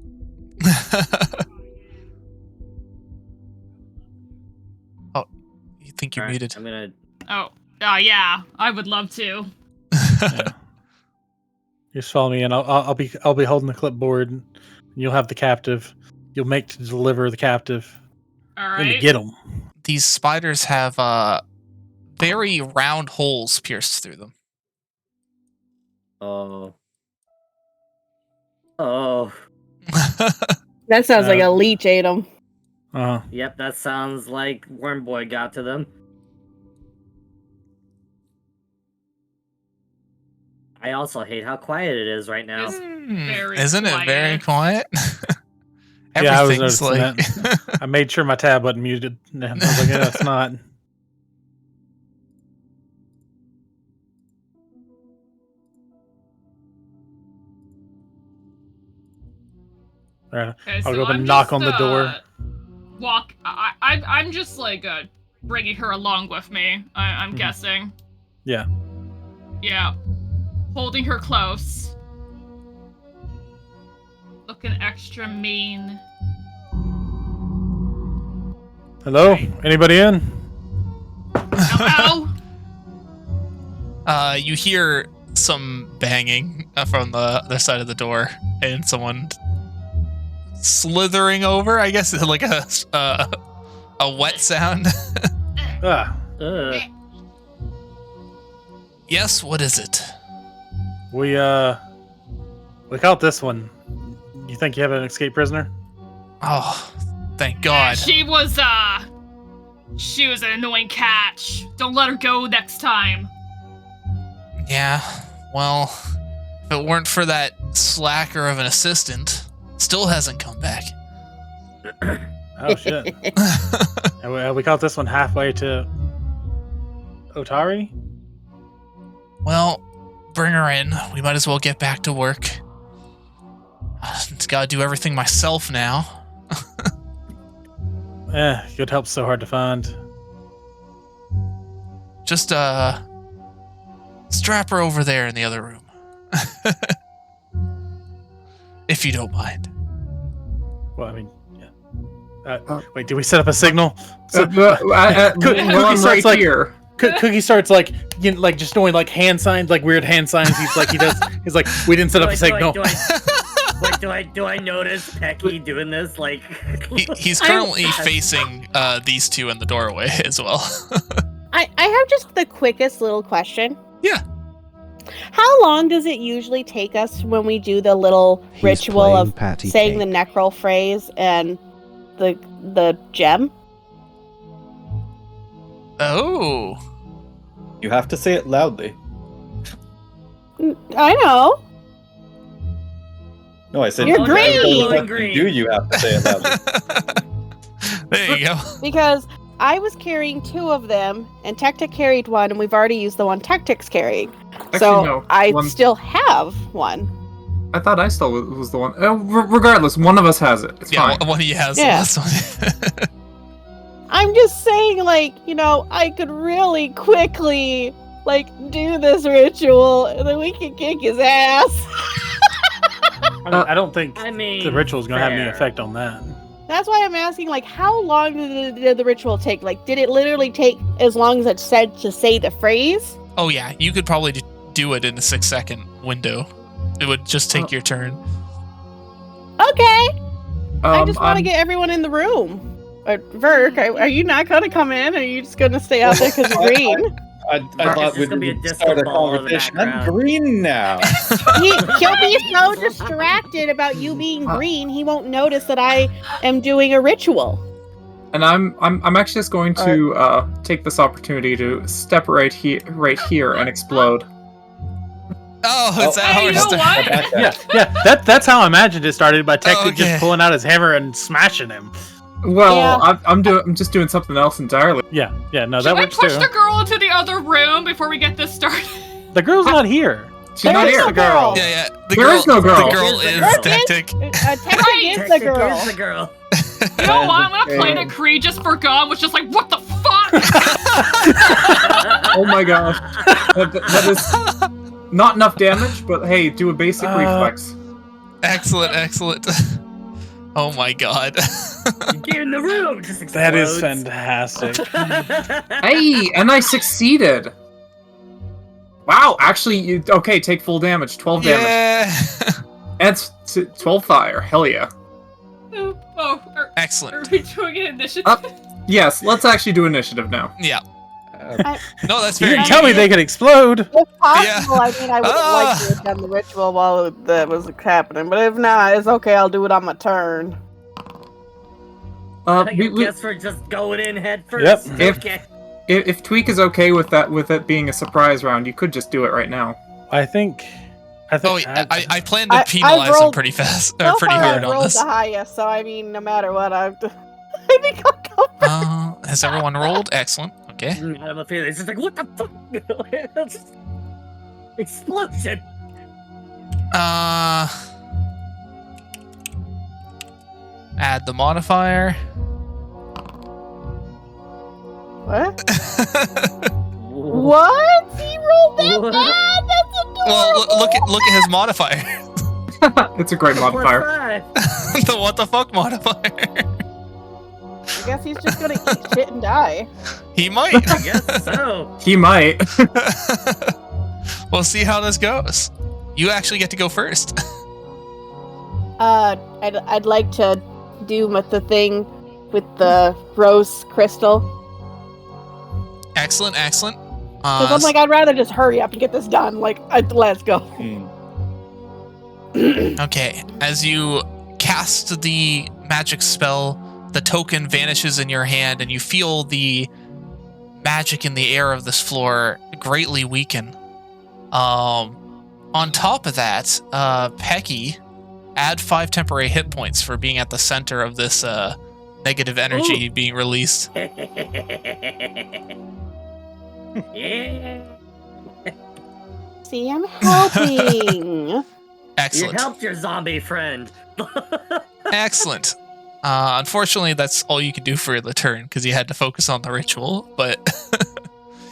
Oh, you think you're Alright, muted? I'm gonna. Oh, yeah, I would love to. Yeah. Just follow me, and I'll be holding the clipboard. And you'll have the captive. You'll make to deliver the captive. All Then you right. get them. These spiders have very round holes pierced through them. Oh. Oh. That sounds like a leech ate him. Yep, that sounds like Worm Boy got to them. I also hate how quiet it is right now. Isn't it very quiet? Yeah, I was Everything's noticing like that. I made sure my tab wasn't muted. And I was like, yeah, it's not. Alright, Okay, I'll so go up and I'm knock just, on the door. I'm just like bringing her along with me. I'm guessing. Yeah. Yeah. Holding her close. Looking extra mean. Hello? Anybody in? Hello? you hear some banging from the other side of the door, and someone slithering over. I guess like a wet sound. Yes. What is it? We caught this one. You think you have an escaped prisoner? Oh, thank God. She was an annoying catch. Don't let her go next time. Yeah, well, if it weren't for that slacker of an assistant, still hasn't come back. Oh, shit. we caught this one halfway to Otari? Well, bring her in. We might as well get back to work. Just gotta do everything myself now. Good help's so hard to find. Just, strap her over there in the other room. If you don't mind. Well, I mean, yeah. Wait, did we set up a signal? So, Cookie starts right here. Cookie starts like just doing like hand signs, like weird hand signs. He's like He's like, we didn't set up a signal. Do I notice Pecky doing this? Like he's currently facing these two in the doorway as well. I have just the quickest little question. Yeah. How long does it usually take us when we do the little ritual of saying the necrol phrase and the gem? Oh. You have to say it loudly. I know. No, I said you're green. You have to say it loudly. There you go. Because I was carrying 2 of them, and Tectic carried 1, and we've already used the one Tectic's carrying. Actually, so no, I one... still have 1. I thought I still was the one. Regardless, one of us has it. It's fine. One of you has this one. I'm just saying, like, I could really quickly, like, do this ritual, and then we can kick his ass. I don't think the ritual's going to have any effect on that. That's why I'm asking, like, how long did the ritual take? Like, did it literally take as long as it said to say the phrase? Oh, yeah. You could probably do it in a 6-second window. It would just take your turn. Okay. I just want to get everyone in the room. Verk, are you not going to come in? Or are you just going to stay out there because you're green? I thought we'd start a conversation. I'm green now. He'll be so distracted about you being green, he won't notice that I am doing a ritual. And I'm actually just going to take this opportunity to step right here and explode. Oh, is that how you know what? Yeah. That's how I imagined it started by Tectic just pulling out his hammer and smashing him. Well, yeah. I'm just doing something else entirely. Yeah, no, Should that we works too. push the girl into the other room before we get this started? The girl's not here. She's not here. The girl. Yeah. There is no girl. The girl is Tactic. Tactic is the girl. Is the girl. You know what? I'm gonna play the Cree just for gun, was just like, what the fuck? Oh my gosh. That is not enough damage, but hey, do a basic reflex. Excellent. Oh my god. Get in the room! Just that is fantastic. Hey, and I succeeded! Wow, actually, okay, take full damage. 12 damage. Yeah. And 12 fire. Hell yeah. Excellent. Are we doing an initiative? Yes, let's actually do initiative now. Yeah. No, that's You very. didn't tell me they could explode. If possible, I mean, I would have liked to have done the ritual while that was happening, but if not, it's okay. I'll do it on my turn. I guess we're just going in head first. Yep. If Tweak is okay with that, with it being a surprise round, you could just do it right now. I think. Oh, I plan to penalize him pretty fast, or pretty hard on this. I rolled the highest, so I mean, no matter what, I think I'll go first. Has everyone rolled? Excellent. Okay. I have a feeling it's just like, what the fuck? Explosion. Add the modifier. What? What? He rolled that bad? That's adorable. Well, look at his modifier. It's a great modifier. The what the fuck modifier? I guess he's just gonna eat shit and die. He might. I guess so. He might. We'll see how this goes. You actually get to go first. I'd like to do the thing with the rose crystal. Excellent. Because I'm like, I'd rather just hurry up and get this done. Like, let's go. Okay, as you cast the magic spell, the token vanishes in your hand, and you feel the magic in the air of this floor greatly weaken. On top of that, Pecky, add 5 temporary hit points for being at the center of this negative energy being released. Yeah. See, I'm helping. Excellent. You helped your zombie friend. Excellent. Unfortunately, that's all you could do for the turn because you had to focus on the ritual, but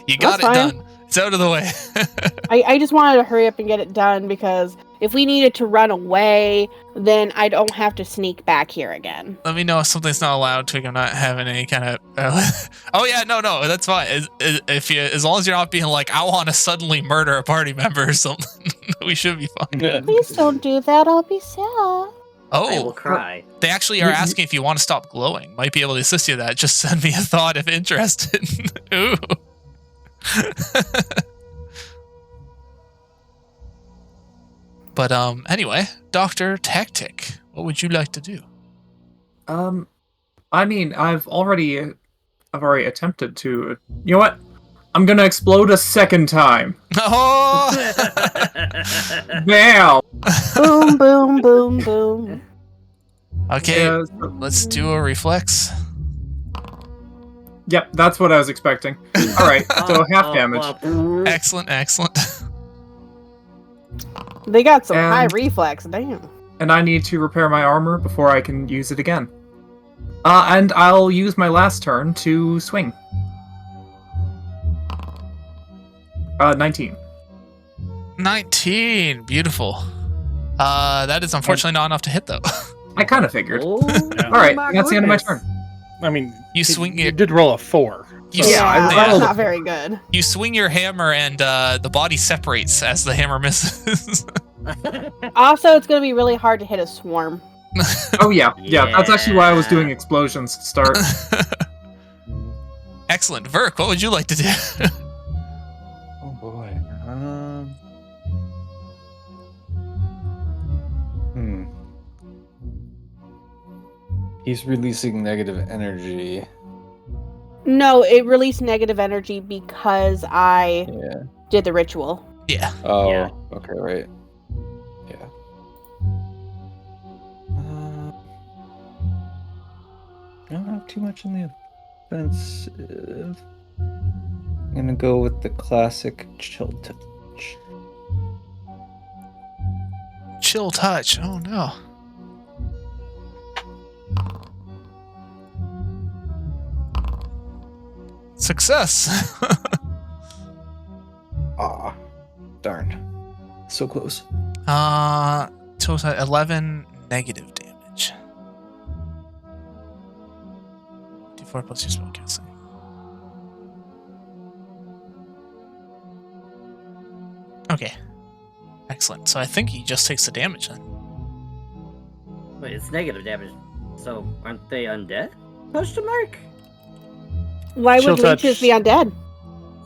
you got it done. It's out of the way. I just wanted to hurry up and get it done because if we needed to run away, then I don't have to sneak back here again. Let me know if something's not allowed to. I'm not having any kind of. Oh yeah, no, that's fine. As long as you're not being like, I want to suddenly murder a party member or something, we should be fine. Please don't do that. I'll be sad. I will cry. They actually are asking if you want to stop glowing. Might be able to assist you with that. Just send me a thought if interested. Ooh. But anyway, Dr. Tactic, what would you like to do? I mean, I've already attempted to. You know what? I'm gonna explode a second time. Oh! Bam! Boom, boom, boom, boom. Okay, let's do a reflex. Yep, that's what I was expecting. All right, so half damage. Excellent. They got some high reflex, damn. And I need to repair my armor before I can use it again. And I'll use my last turn to swing. 19. 19, beautiful. That is unfortunately not enough to hit though. I kind of figured. All right, that's the end of my turn. I mean, you swing. You did roll a 4. That's not very good. You swing your hammer, and the body separates as the hammer misses. Also, it's going to be really hard to hit a swarm. Oh yeah. That's actually why I was doing explosions to start. Excellent, Verk. What would you like to do? Oh boy. He's releasing negative energy. No, it released negative energy because I did the ritual. Yeah. Oh, okay, right. Yeah. I don't have too much in the offensive. I'm gonna go with the classic chill touch. Chill touch. Oh no. Success. Ah, darn. So close. Total 11 negative damage. D4 plus your spell casting. Okay. Excellent. So I think he just takes the damage then. Wait, it's negative damage. So aren't they undead? Question mark? Why would leeches be undead?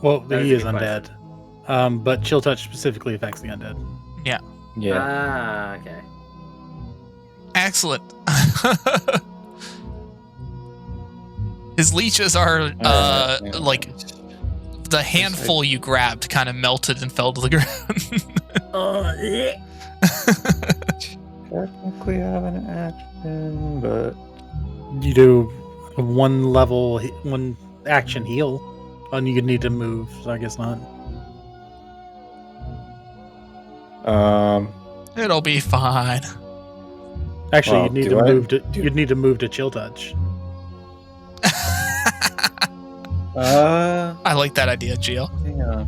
Well, That he was is a good undead. But chill touch specifically affects the undead. Yeah. Yeah. Ah, okay. Excellent. His leeches are like the handful you grabbed kind of melted and fell to the ground. Technically have an action, but You do a one action heal, and you need to move. So I guess not. It'll be fine. Actually, Well, you'd need do to I- move to. do- You'd need to move to chill touch. I like that idea, Gio. hang on.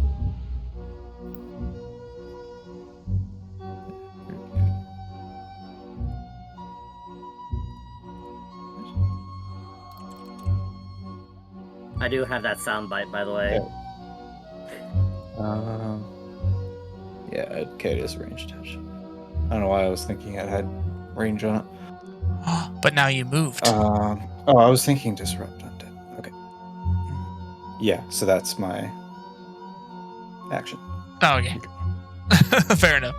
I do have that soundbite, by the way. Yeah, okay, it is range touch. I don't know why I was thinking it had range on it. But now you moved. I was thinking disrupt undead. Okay. Yeah, so that's my action. Oh, okay. Fair enough.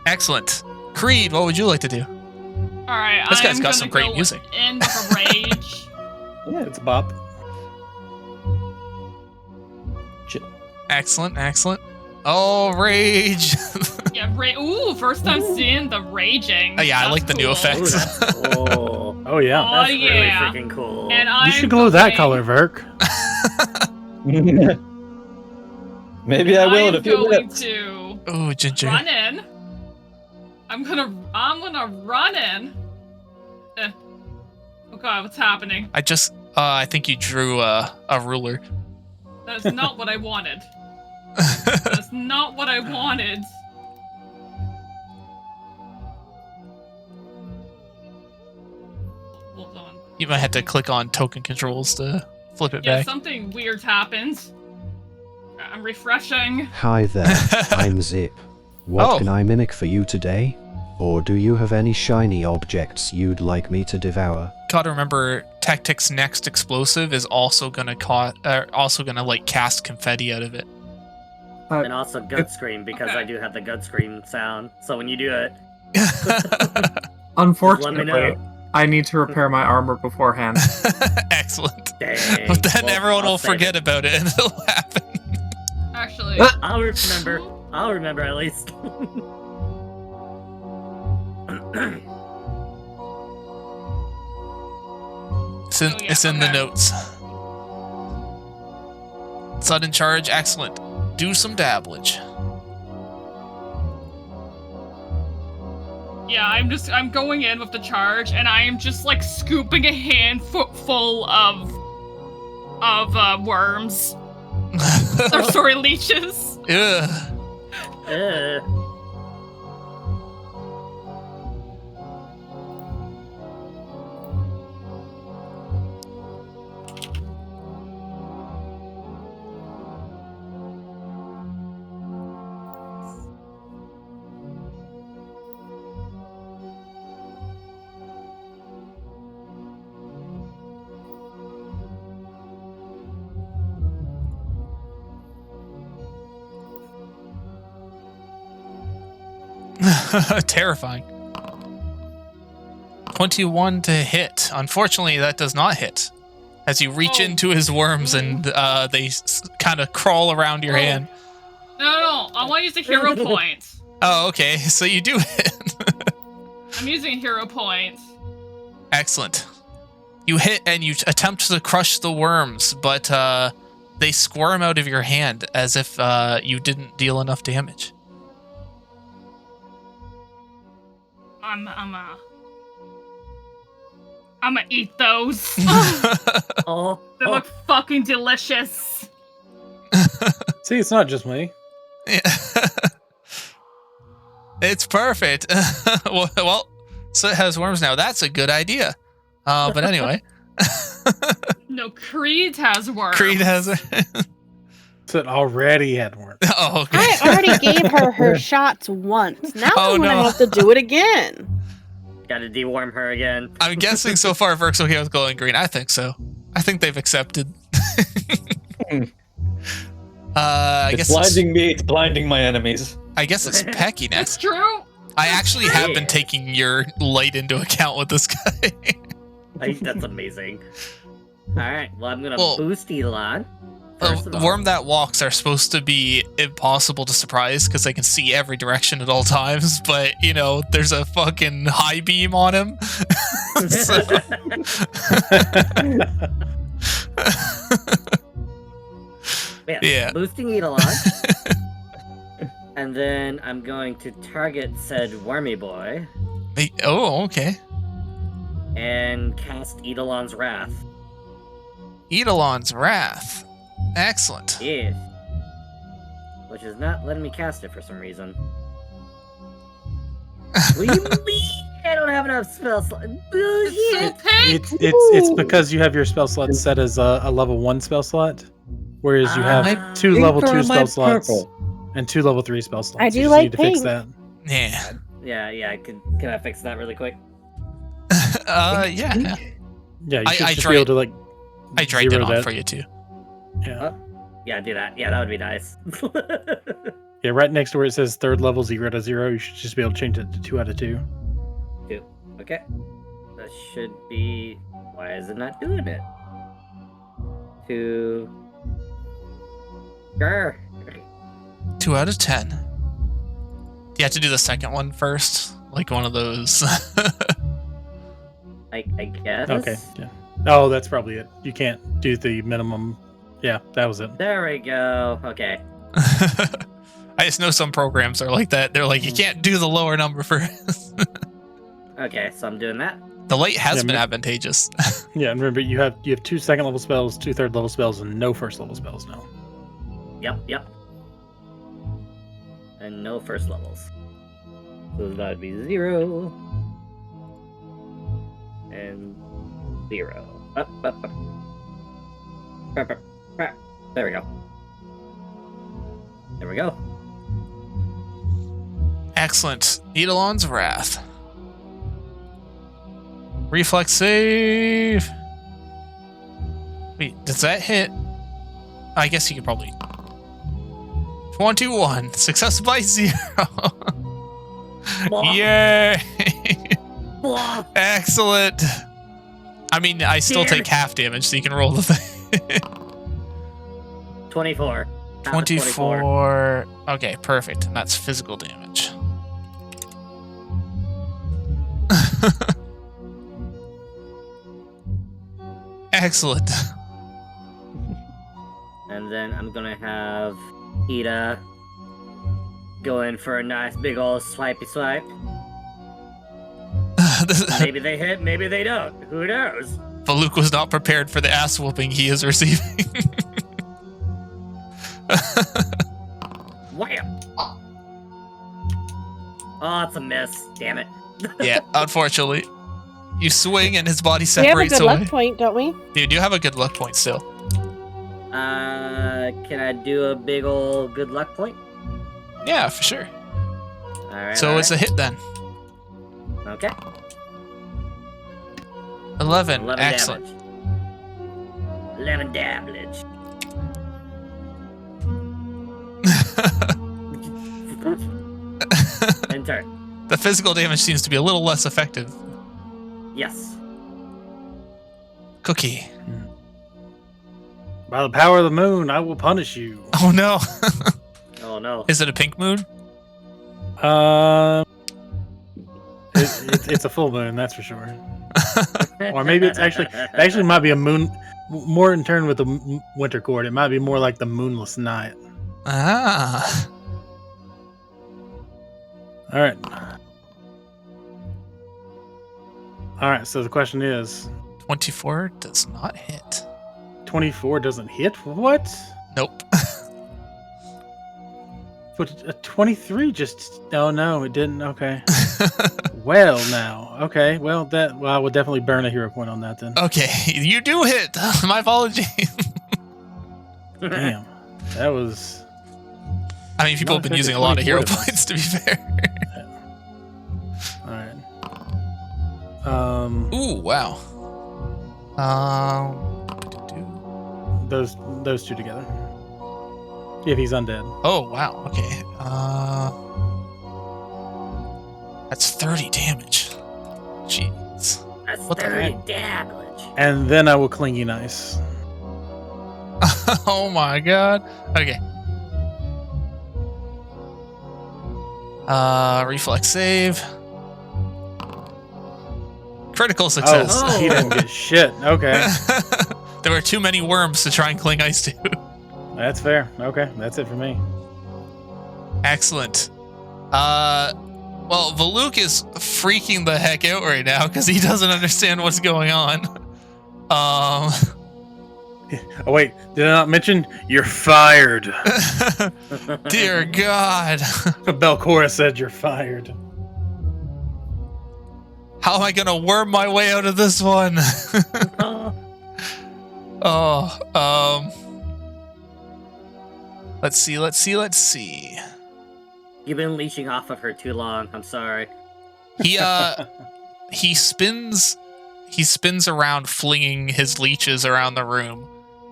Excellent. Creed, what would you like to do? All right, This guy's I'm got gonna some great go music. in with a rage. Yeah, it's a bop. Excellent, excellent. Oh, rage. Yeah, ooh, first time seeing the raging. Oh, yeah, I That's like the new cool. effects. Ooh, that's cool. Oh yeah. Oh, That's yeah. really freaking cool. And You I'm should go with that going- color, Verk. Maybe I will in a I'm few going minutes. to Oh, Ginger. run in. I'm gonna run in. Oh god, what's happening? I think you drew a ruler. That's not what I wanted. That's not what I wanted. Hold on. You might have to click on token controls to flip it Yeah, back. something weird happened. I'm refreshing. Hi there, I'm Zip. What Oh. can I mimic for you today? Or do you have any shiny objects you'd like me to devour? Gotta remember, Tactic's next explosive is also gonna like cast confetti out of it. And also gut scream, because I do have the gut scream sound. So when you do it, Unfortunately, know. I need to repair my armor beforehand. Excellent. dang. But then Well, everyone I'll will save forget it. about it and it'll happen. Actually, I'll remember. I'll remember at least. It's in the notes. Sudden charge, excellent. Do some dabblage. yeah, I'm going in with the charge, and I am just like scooping a handful of worms. Or sorry, leeches. Ugh. Terrifying. 21 to hit. Unfortunately, that does not hit. As you reach into his worms and they kind of crawl around your hand. No, I want to use a hero point. Oh, okay. So you do hit. I'm using a hero point. Excellent. You hit and you attempt to crush the worms, but they squirm out of your hand as if you didn't deal enough damage. I'm gonna eat those. Oh, They look fucking delicious. See, it's not just me. Yeah. It's perfect. well, so it has worms now. That's a good idea. But anyway. No, Creed has worms. Creed has So it already had worms. Oh, okay. I already gave her shots once. Now Oh, I'm gonna no. have to do it again. gotta deworm her again. I'm guessing so far Verk's okay with glowing green. I think so. I think they've accepted. I It's guess blinding me. It's blinding my enemies. I guess it's Pecky That's next. true. I actually have been taking your light into account with this guy. That's amazing. Alright, well, I'm gonna boost Elon. The worm that walks are supposed to be impossible to surprise because they can see every direction at all times, but, you know, there's a fucking high beam on him. Yeah. Boosting Elon. And then I'm going to target said wormy boy. Oh, okay. And cast Eidolon's Wrath. Eidolon's Wrath. Excellent. Yes. Which is not letting me cast it for some reason. What do you mean? I don't have enough spell slots. Bullshit. It's because you have your spell slot set as a level 1 spell slot, whereas you have 2 level 2 spell slots and 2 level 3 spell slots. I do you like need to fix that. Yeah. Yeah. Can I fix that really quick? Yeah. Yeah, you should I just be able to like. I dragged it zero on that. for you too. Yeah. Yeah, do that. Yeah, that would be nice. Yeah, right next to where it says 3rd level 0 to 0, you should just be able to change it to 2 out of 2. 2. Okay. That should be. Why is it not doing it? 2. Grr. 2 out of 10. You have to do the second one first, like one of those. I guess. Okay. Yeah. Oh, that's probably it. You can't do the minimum. Yeah, that was it. There we go. Okay. I just know some programs are like that. They're like, you can't do the lower number first. Okay, so I'm doing that. The light has been advantageous. Yeah, and remember you have 2 2nd level spells, 2 3rd level spells, and no 1st level spells now. Yep. And no 1st levels. So that would be 0. And 0. Up. There we go. There we go. Excellent. Eidolon's Wrath. Reflex save. Wait, does that hit? I guess you could probably. 21. Success by 0. Yay! Excellent. I mean, I still take half damage, so you can roll the thing. 24. 24. Okay, perfect. And that's physical damage. Excellent. And then I'm gonna have Ida go in for a nice big old swipey swipe. Maybe they hit, maybe they don't. Who knows? But Luke was not prepared for the ass whooping he is receiving. Wham! Oh, it's a miss. Damn it. Yeah, unfortunately. You swing and his body We separates have a good away. luck point, don't we? You do have a good luck point still. Can I do a big old good luck point? Yeah, for sure. Alright. So it's a hit then. Okay. 11. 11 Excellent. damage. 11 damage. And turn. The physical damage seems to be a little less effective. Yes. Cookie. By the power of the moon, I will punish you. Oh no. Oh no. Is it a pink moon? It's a full moon, that's for sure. Or maybe it actually might be a moon, more in turn with the winter court. It might be more like the moonless night. Ah. All right. So the question is, 24 does not hit. 24 doesn't hit. What? Nope. But a 23 just. Oh no, it didn't. Okay. Well, now. Okay. Well, I would definitely burn a hero point on that then. Okay, you do hit. My apologies. Damn. That was. I mean, people have been using a lot of hero points, to be fair. All right. Ooh, wow. Those two together. If he's undead. Oh, wow. Okay. That's 30 damage. Jeez. That's What the 30 heck? damage. And then I will clingy nice. Oh my god. Okay. Reflex save. Critical success. Oh, he didn't get shit. Okay. There were too many worms to try and cling ice to. That's fair. Okay, that's it for me. Excellent. Well, Valuk is freaking the heck out right now because he doesn't understand what's going on. Oh wait, did I not mention you're fired? Dear God. Belcora said you're fired. How am I gonna worm my way out of this one? Let's see. You've been leeching off of her too long. I'm sorry. He spins around, flinging his leeches around the room.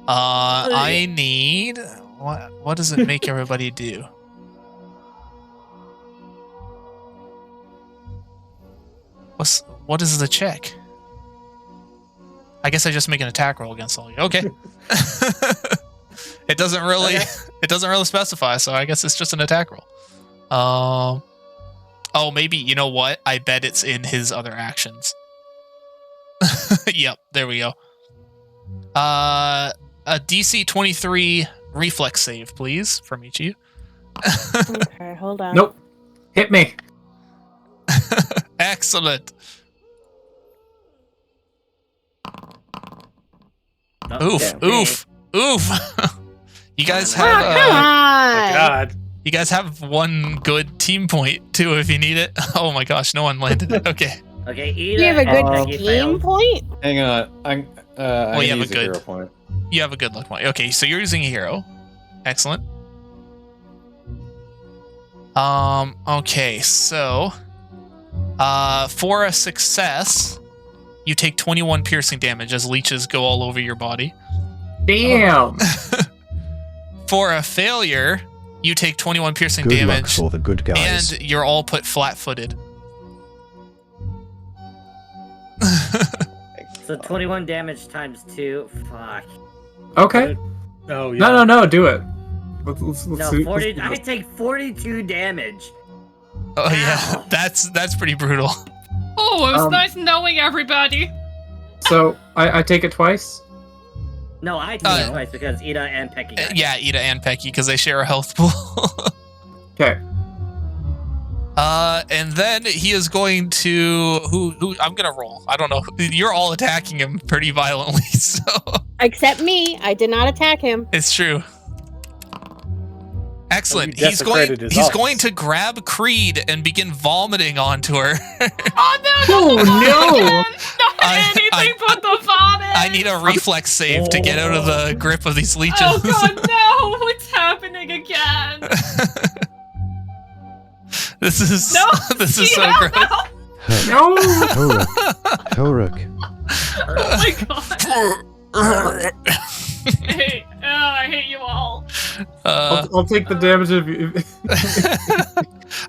I need what does it make everybody do? What is the check? I guess I just make an attack roll against all you. Okay. It doesn't really specify, so I guess it's just an attack roll. Oh, maybe, you know what? I bet it's in his other actions. Yep, there we go. A DC 23 reflex save, please, from each of you. Okay, hold on. Nope. Hit me. Excellent. Oh, Oof. You guys Oh, come have on. Oh, God. you guys have one good team point too if you need it. Oh my gosh, no one landed it. Okay. Okay, You have a good Peggy team failed. point? Hang on. I'm you have a use good- hero point. You have a good luck point. Okay, so you're using a hero. Excellent. Okay, so for a success, you take 21 piercing damage as leeches go all over your body. Damn. For a failure, you take 21 piercing Good luck damage for the good guys. and you're all put flat-footed. So 21 damage times 2. Fuck. Okay. Oh, yeah. No, do it. Let's No, see. 40. I take 42 damage. Oh yeah, Ow. that's pretty brutal. Oh, it was nice knowing everybody. So I take it twice. No, I take it twice because Ida and Pecky. got it. Yeah, Ida and Pecky, because they share a health pool. Okay. And then he is going to who I'm gonna roll. I don't know. You're all attacking him pretty violently, so Except me. I did not attack him. it's true. Excellent. You He's desecrated his office. going to grab Creed and begin vomiting onto her. Oh no! Oh no! Not anything but the vomit. I need a reflex save to get out of the grip of these leeches. Oh god, no! What's happening again? This is No, this is so yeah, gross. no. No! Toruk. Oh my god. I hate you all. I'll take the damage of you.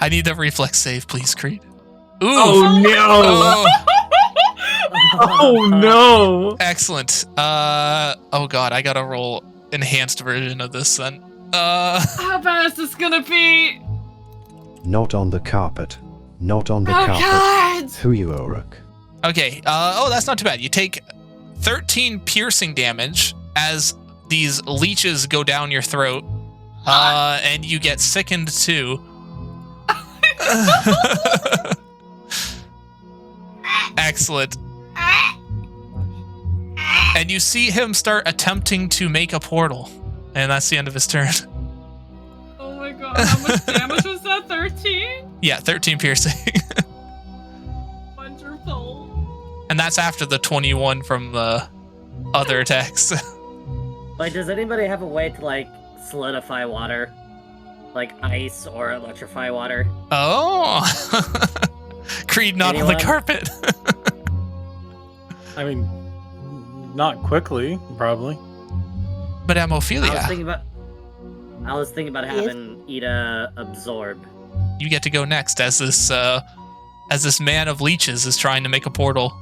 I need a reflex save, please, Creed. Ooh. Oh no! Oh no! Excellent. Oh god, I gotta roll enhanced version of this then. How bad is this gonna be? Not on the carpet. Not on the Oh carpet. god! Who you, Uruk? Okay. Oh, that's not too bad. You take 13 piercing damage as these leeches go down your throat, and you get sickened too. Excellent. And you see him start attempting to make a portal, and that's the end of his turn. Oh my god, how much damage was that? 13? Yeah, 13 piercing. Wonderful. And that's after the 21 from the other attacks. Like, does anybody have a way to, like, solidify water? Like ice or electrify water? Oh! Creed not on the Anyone? carpet. I mean, not quickly, probably. Madame I was Ophelia. thinking about... I was thinking about having Ida absorb. You get to go next as this man of leeches is trying to make a portal.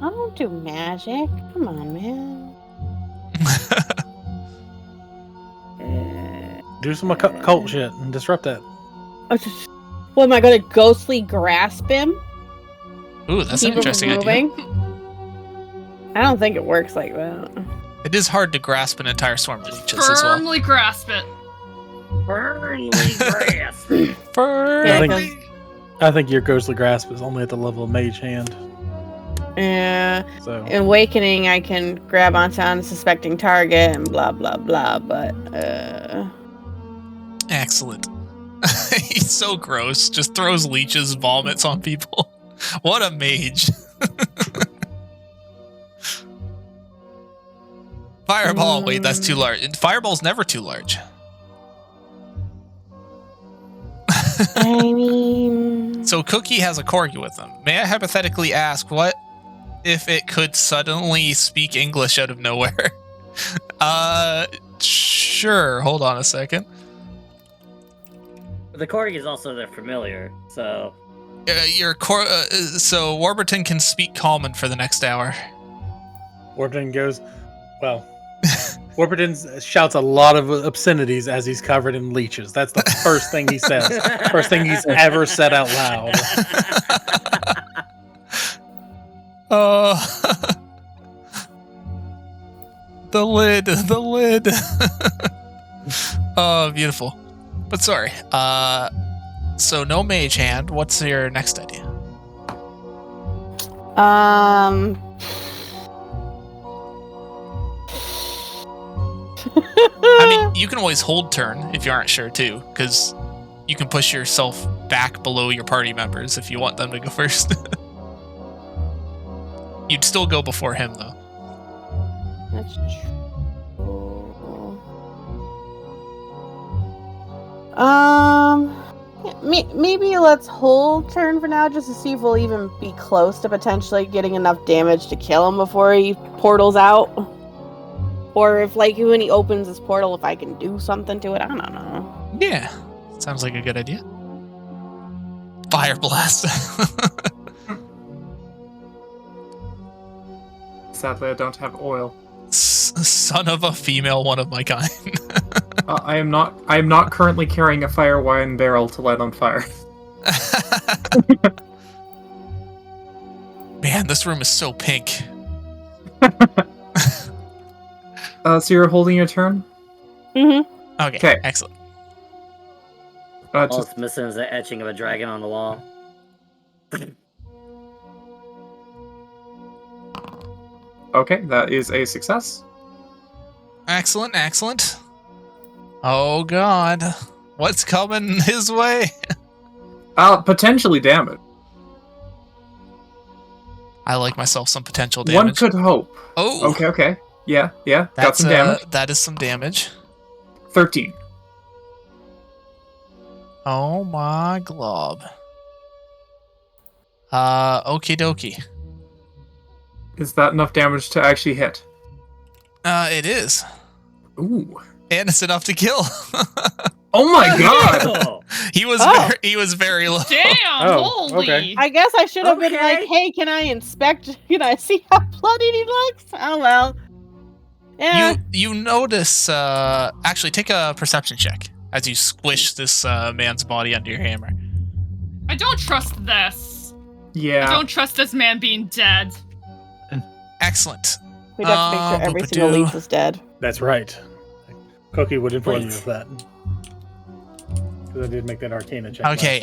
I don't do magic. Come on, man. Do some occult shit and disrupt that. What, am I going to ghostly grasp him? Ooh, that's an interesting idea. I don't think it works like that. It is hard to grasp an entire swarm of leeches as well. Firmly grasp it. Firmly grasp. Firmly. I think your ghostly grasp is only at the level of mage hand. Yeah. So In Awakening, I can grab onto unsuspecting target and blah, blah, blah, but, Excellent. He's so gross. Just throws leeches, vomits on people. What a mage. Fireball. Wait, that's too large. Fireball's never too large. I mean... So Cookie has a corgi with him. May I hypothetically ask, what if it could suddenly speak English out of nowhere? Sure. Hold on a second. The corgi is also their familiar, so... So Warburton can speak common for the next hour. Warburton goes, well, Warburton shouts a lot of obscenities as he's covered in leeches. That's the first thing he says. First thing he's ever said out loud. The lid. Oh, beautiful. But sorry. So no mage hand. What's your next idea? I mean, you can always hold turn if you aren't sure too, because you can push yourself back below your party members if you want them to go first. You'd still go before him though. That's true. Maybe let's hold turn for now, just to see if we'll even be close to potentially getting enough damage to kill him before he portals out. Or if, like, when he opens his portal, if I can do something to it, I don't know. Yeah, sounds like a good idea. Fire blast. Sadly, I don't have oil. Son of a female, one of my kind. I am not currently carrying a fire wine barrel to light on fire. Man, this room is so pink. So you're holding your turn? Mm-hmm. Okay, excellent. All it's missing is the etching of a dragon on the wall. Okay, that is a success. Excellent. Oh god. What's coming his way? Potentially damage. I like myself some potential damage. One could hope. Oh. Okay. Yeah. Got some damage. That is some damage. 13. Oh my glob. Okie dokie. Is that enough damage to actually hit? It is. Ooh. And it's enough to kill. Oh my god! He was very low. Damn, Oh, holy. okay. I guess I should have been like, hey, can I inspect? Can I see how bloody he looks? Oh, well. Yeah. You notice, actually take a perception check as you squish this man's body under your hammer. I don't trust this. Yeah. I don't trust this man being dead. Excellent. We'd have to make sure every single leaf is dead. That's right. Cookie would inform you of that. Because I did make that Arcana check. Okay,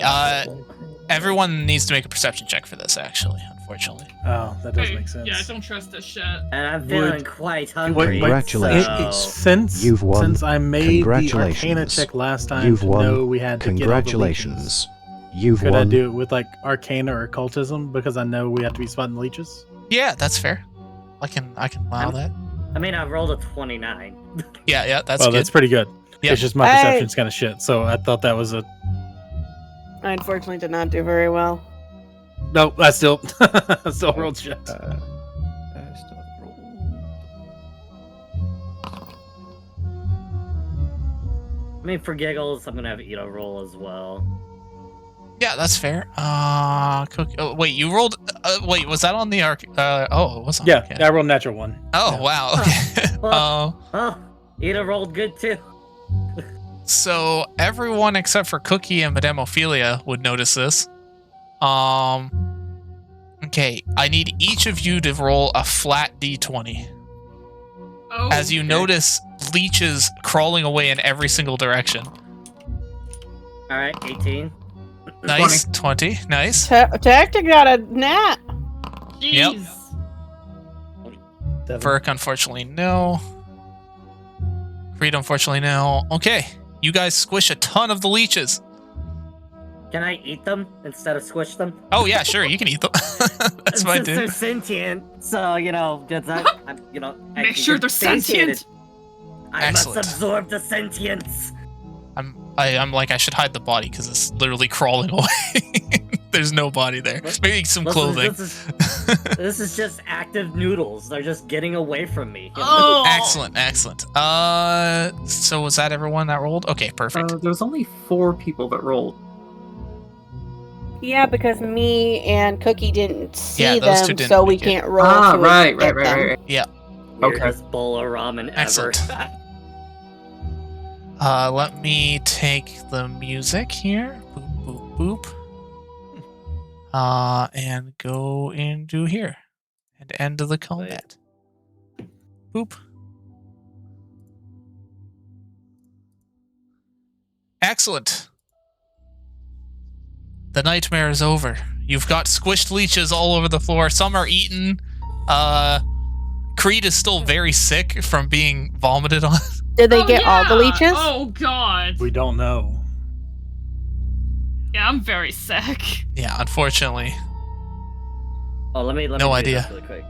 everyone needs to make a perception check for this, actually, unfortunately. Oh, that does make sense. Yeah, I don't trust this shit. And I'm feeling quite hungry. Congratulations. So... You've won. Since I made the Arcana Congratulations. check last time You've to won. know we had to Congratulations. get all the leeches, You've could I won. do it with like Arcana or Occultism because I know we have to be spotting leeches? Yeah, that's fair. I can allow that. I mean, I rolled a 29. Yeah, that's Well, good. that's pretty good. Yep. It's just my perception's kind of shit, so I thought that was a... I unfortunately did not do very well. No, I still rolled shit. I still rolled. I mean, for giggles, I'm gonna have Ito roll as well. Yeah, that's fair. Wait, you rolled. Wait, was that on the arc? Oh, it was on. Yeah, okay. I rolled natural 1. Oh, Yeah. wow. Okay. Oh, Ito rolled good too. So everyone except for Cookie and Madame Ophelia would notice this. Okay, I need each of you to roll a flat d20. Oh, As you notice leeches crawling away in every single direction. All right, 18. Nice, 20. Nice. Tactic got a nat. jeez. Verk, unfortunately, no. Creed, unfortunately, no. Okay, you guys squish a ton of the leeches. Can I eat them instead of squish them? Oh yeah, sure, you can eat them. That's fine, Since they're dude. sentient, so I Make sure they're sentient. I Excellent. must absorb the sentience. I'm like, I should hide the body because it's literally crawling away. There's no body there. Maybe some clothing. This is just active noodles. They're just getting away from me. Oh, Excellent, excellent. So was that everyone that rolled? Okay, perfect. There's only 4 people that rolled. Yeah, because me and Cookie didn't see Yeah, those two them, didn't so we make it. can't roll to Right. get them. Yeah. Weirdest bowl of ramen Excellent. ever. Let me take the music here. Boop, boop, boop. And go into here. And end of the combat. Boop. Excellent. The nightmare is over. You've got squished leeches all over the floor. Some are eaten. Creed is still very sick from being vomited on. Did they get all the leeches? Oh god. We don't know. Yeah, I'm very sick. Yeah, unfortunately. Oh, let me No do this idea. really quick.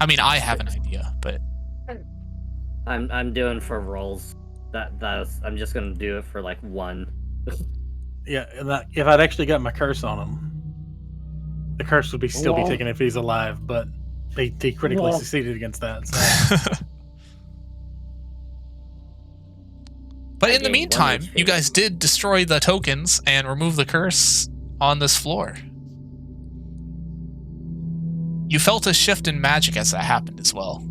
I mean, I have an idea, but I'm doing for rolls. I'm just gonna do it for like 1. Yeah, if I'd actually got my curse on him, the curse would still be taken if he's alive, but they critically succeeded against that. So. But I in the gained 1 meantime, HP. you guys did destroy the tokens and remove the curse on this floor. You felt a shift in magic as that happened as well.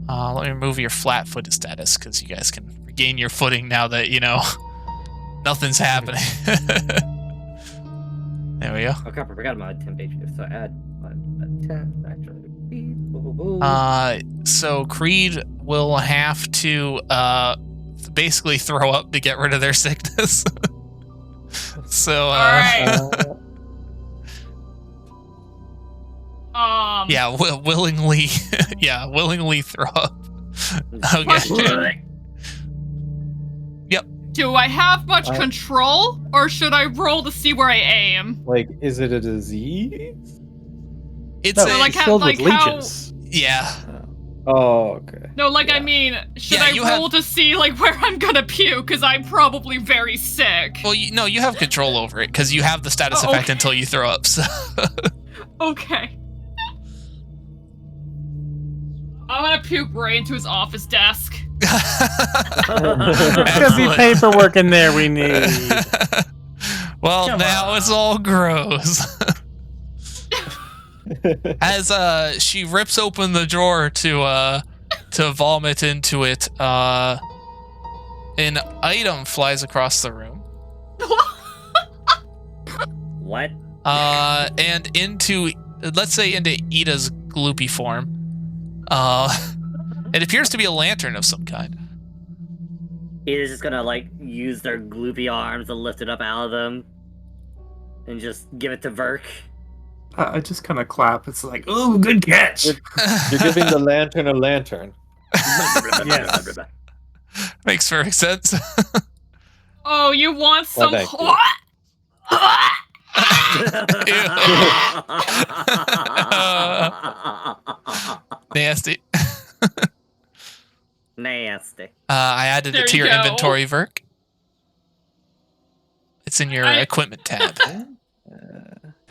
Let me remove your flat-footed status because you guys can regain your footing now that, nothing's happening. There we go. Oh crap, I forgot my temp HP, so add 10 actually. So Creed will have to basically throw up to get rid of their sickness. So yeah, willingly willingly throw up. Okay. Question. Yep. Do I have much control, or should I roll to see where I aim? Like, is it a disease? It's No, like it's how- filled like with how- leeches. yeah. Oh, okay. No, like, Yeah. I mean, should Yeah, I you roll to see, like, where I'm gonna puke? Because I'm probably very sick. Well, you have control over it because you have the status Oh, effect okay. until you throw up. So. Okay. I'm gonna puke right into his office desk. There's gonna be paperwork in there we need. Well, Come now on. it's all gross. As she rips open the drawer to vomit into it, an item flies across the room. What? And into, let's say, into Ida's gloopy form. It appears to be a lantern of some kind. He's just gonna like use their gloopy arms and lift it up out of them, and just give it to Verk. I just kind of clap. It's like, ooh, good catch. You're giving the lantern a lantern. Yes. Makes perfect sense. Oh, you want some? thank you. Nasty. Nasty. I added There it to you your go. inventory, Verk. It's in your equipment tab.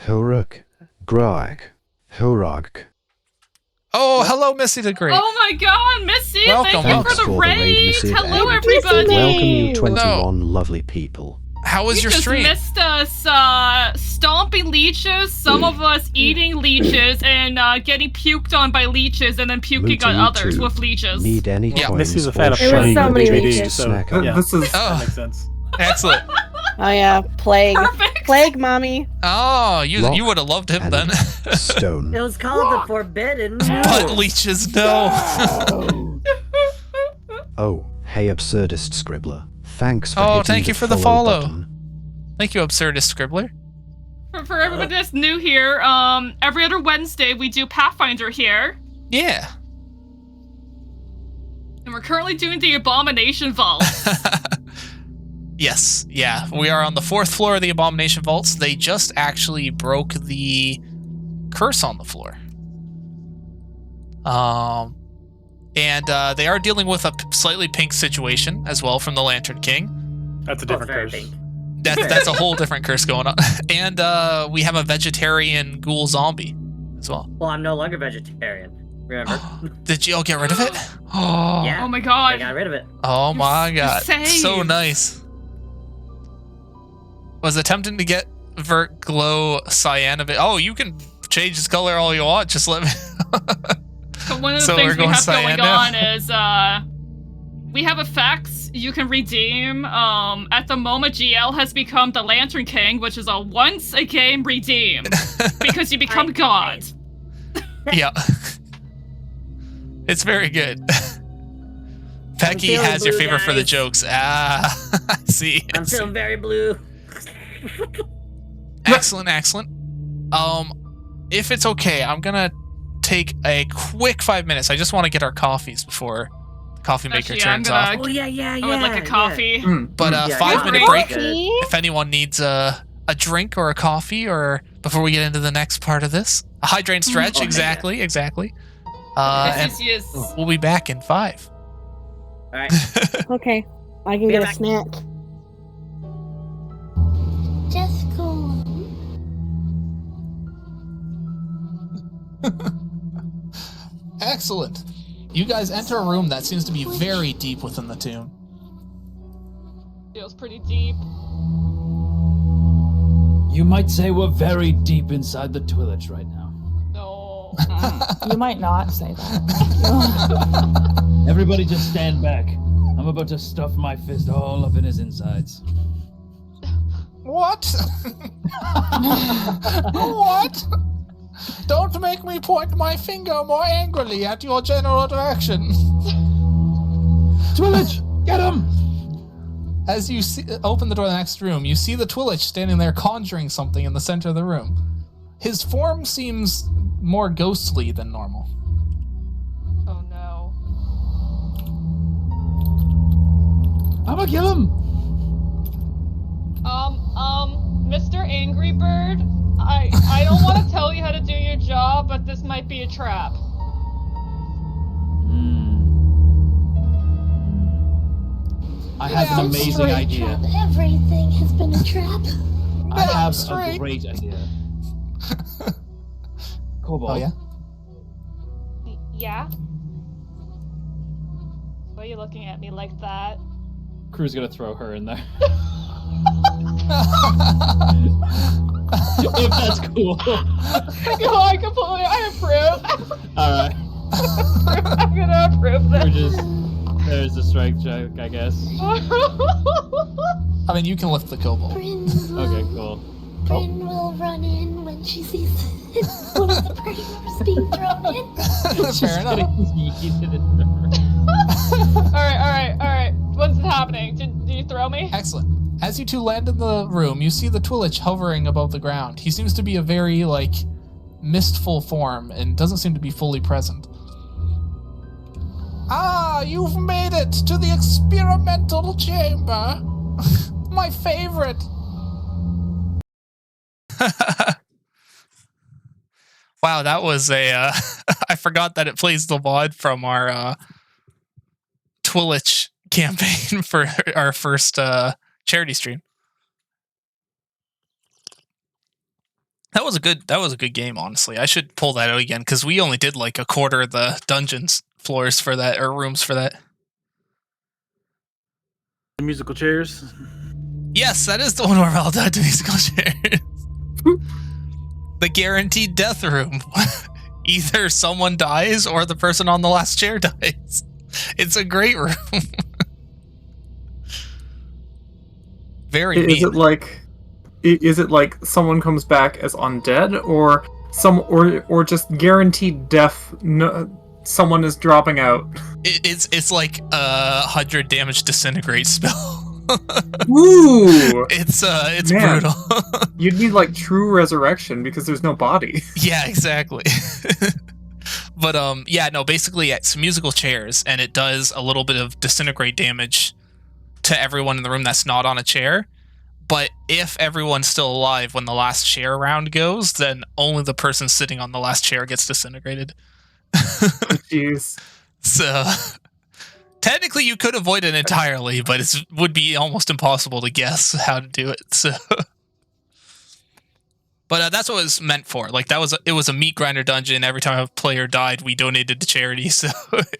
Huruk, Grog, Hurog. Oh, hello, Missy the Great. Oh my god, Missy! Welcome, Thank you for the raid! Hello, everybody! Welcome you 21 lovely people. How was your stream? You just missed us stomping leeches, some of us eating leeches, and getting puked on by leeches, and then puking on others with leeches. Need any coins? Missy's a fan of There was so many DVD, leeches. so yeah, This is that makes sense. Excellent. Oh yeah, plague. Perfect. Plague, mommy. Oh, you would have loved him then. Stone. It was called the Forbidden. But leeches, no. Oh, hey, absurdist scribbler. Thanks for hitting thank you for the follow follow. button. Thank you, Absurdist Scribbler. For everybody that's new here, every other Wednesday we do Pathfinder here. Yeah. And we're currently doing the Abomination Vault. Yes, yeah. We are on the 4th floor of the Abomination Vaults. They just actually broke the curse on the floor. And they are dealing with a slightly pink situation as well from the Lantern King. That's a different curse. Pink. That's a whole different curse going on. And we have a vegetarian ghoul zombie as well. Well, I'm no longer vegetarian. Remember? Did you all get rid of it? Yeah. Oh my I god. got rid of it. Oh my god. saved. So nice. Was attempting to get Vert Glow Cyan of it. Oh, you can change its color all you want. Just let me. But one of the So things we're we going have cyan going now. on is we have effects you can redeem. At the moment, GL has become the Lantern King, which is a once a game redeem because you become God. Yeah. It's very good. Pecky feeling has your blue, favor for the guys. jokes. Ah, I see. I I'm see. feeling very blue. Excellent, excellent. If it's okay, I'm gonna take a quick 5 minutes. I just want to get our coffees before the coffee maker Actually, I'm turns gonna- off. Oh yeah. I would like a coffee. But Yeah, 5-minute yeah. break. Good. If anyone needs a drink or a coffee, or before we get into the next part of this, a hydrate stretch. Oh, exactly. This And is yes. we'll be back in 5. Alright. Okay, I can Be get a back. snack. Just go. Excellent. You guys enter a room that seems to be very deep within the tomb. Feels pretty deep. You might say we're very deep inside the Twilight right now. No. You might not say that. Everybody just stand back. I'm about to stuff my fist all up in his insides. What? What? Don't make me point my finger more angrily at your general direction. Twilight, get him! As you open the door of the next room, you see the Twilight standing there conjuring something in the center of the room. His form seems more ghostly than normal. Oh no. I'm gonna kill him! Mr. Angry Bird, I don't want to tell you how to do your job, but this might be a trap. I have an amazing idea. Everything has been a trap. I have straight. a great idea. Cobalt. Oh yeah? Yeah? Why are you looking at me like that? Crew's gonna throw her in there. If that's cool. No, I approve. Alright. I'm gonna approve We're this. just. There's the strike check, I guess. I mean, you can lift the kobold. Bryn will, Okay, cool. Bryn will run in when she sees one of the party members being thrown in. Fair enough. Alright. What's happening? Did you throw me? Excellent. As you two land in the room, you see the Twillich hovering above the ground. He seems to be a very, mistful form and doesn't seem to be fully present. Ah, you've made it to the experimental chamber. My favorite. Wow, that was a... I forgot that it plays the VOD from our Twillich campaign for our first charity stream. That was a good game, honestly. I should pull that out again because we only did like a quarter of the dungeons floors for that, or rooms for that. The musical chairs. Yes, that is the one where we're all done to musical chairs. The guaranteed death room. Either someone dies or the person on the last chair dies. It's a great room. Very Is it like someone comes back as undead, or just guaranteed death? No, someone is dropping out. It's like 100 damage disintegrate spell. Ooh, it's Man. brutal. You'd need like true resurrection because there's no body. Yeah, exactly. But yeah, no, basically it's musical chairs, and it does a little bit of disintegrate damage to everyone in the room that's not on a chair. But if everyone's still alive when the last chair round goes, then only the person sitting on the last chair gets disintegrated. Jeez. So technically you could avoid it entirely, but it would be almost impossible to guess how to do it. So, but that's what it was meant for. Like it was a meat grinder dungeon. Every time a player died, we donated to charity, so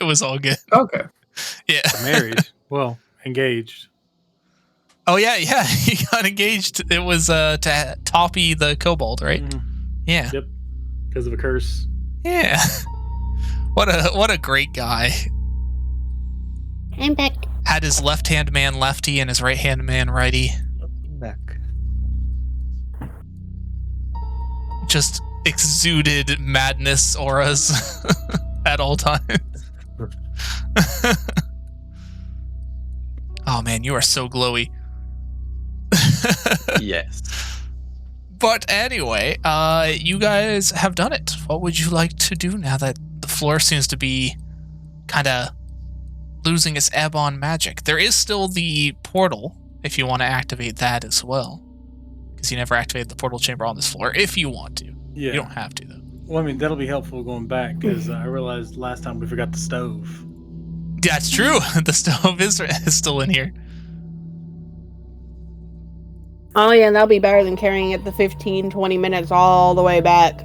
it was all good. Okay. Yeah. Married. Well, engaged. Oh yeah, he got engaged. It was to Toppy the kobold, right? Mm-hmm. Yeah. Yep. Because of a curse. Yeah. What a great guy. I'm back. Had his left hand man lefty and his right hand man righty. Back. Just exuded madness auras at all times. Oh man, you are so glowy. Yes. But anyway, you guys have done it. What would you like to do now that the floor seems to be kind of losing its ebb on magic? There is still the portal, if you want to activate that as well. Because you never activated the portal chamber on this floor, if you want to. Yeah. You don't have to, though. Well, I mean, that'll be helpful going back, because I realized last time we forgot the stove. That's true. The stove is still in here. Oh yeah, and that'll be better than carrying it the 15-20 minutes all the way back.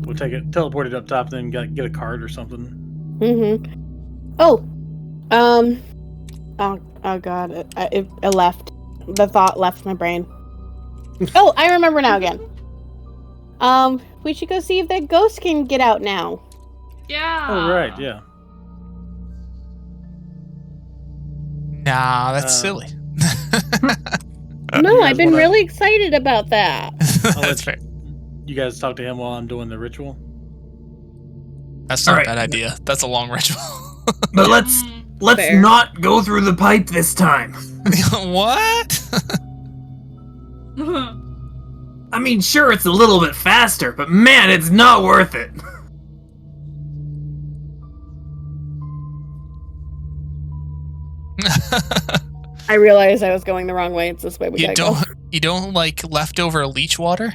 We'll take it, teleport it up top, then get a card or something. Oh, oh god, it left. The thought left my brain. Oh, I remember now again. We should go see if that ghost can get out now. Yeah. Oh right, yeah. Nah, that's silly. No, I've been really excited about that. That's fair. You guys talk to him while I'm doing the ritual. That's not a bad idea. That's a long ritual. But let's Fair. not go through the pipe this time. What? I mean, sure, it's a little bit faster, but man, it's not worth it. I realized I was going the wrong way. It's this way we gotta go. You don't like leftover leech water?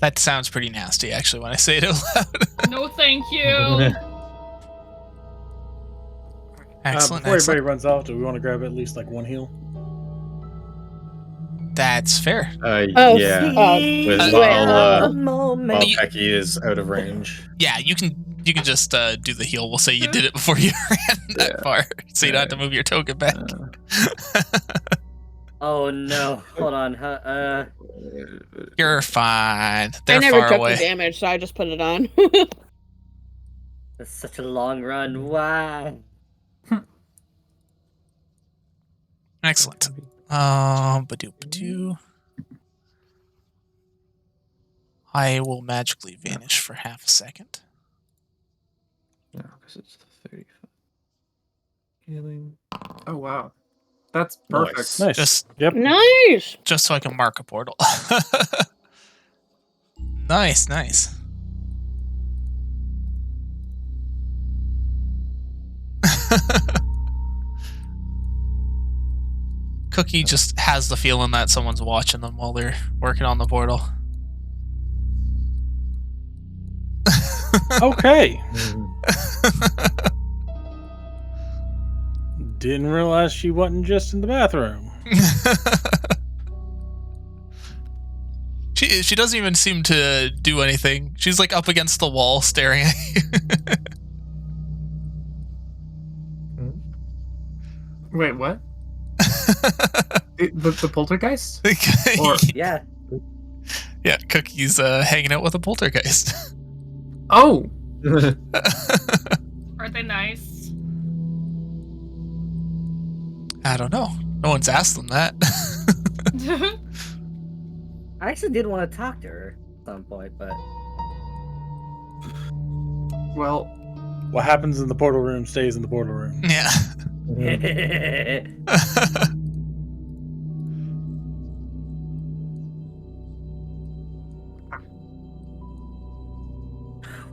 That sounds pretty nasty, actually, when I say it out loud. No, thank you. Excellent. Before excellent. everybody runs off, do we want to grab at least like one heal? That's fair. Yeah. While You- Becky is out of range. Yeah, you can just do the heal. We'll say you did it before you ran that far, so you don't have to move your token back. Oh no! Hold on. You're fine. They're I never far took away. the damage, so I just put it on. It's such a long run. Why? Excellent. Badoo. I will magically vanish for half a second. No, because it's the 35. Healing. Oh wow, that's perfect. Nice. Just Nice. just so I can mark a portal. Nice. Cookie just has the feeling that someone's watching them while they're working on the portal. Okay. Didn't realize she wasn't just in the bathroom. She doesn't even seem to do anything. She's like up against the wall staring at you. Wait, what? the poltergeist? Or... Yeah. Yeah, Cookie's hanging out with a poltergeist. Oh! Are they nice? I don't know. No one's asked them that. I actually did want to talk to her at some point, but... Well... What happens in the portal room stays in the portal room. Yeah.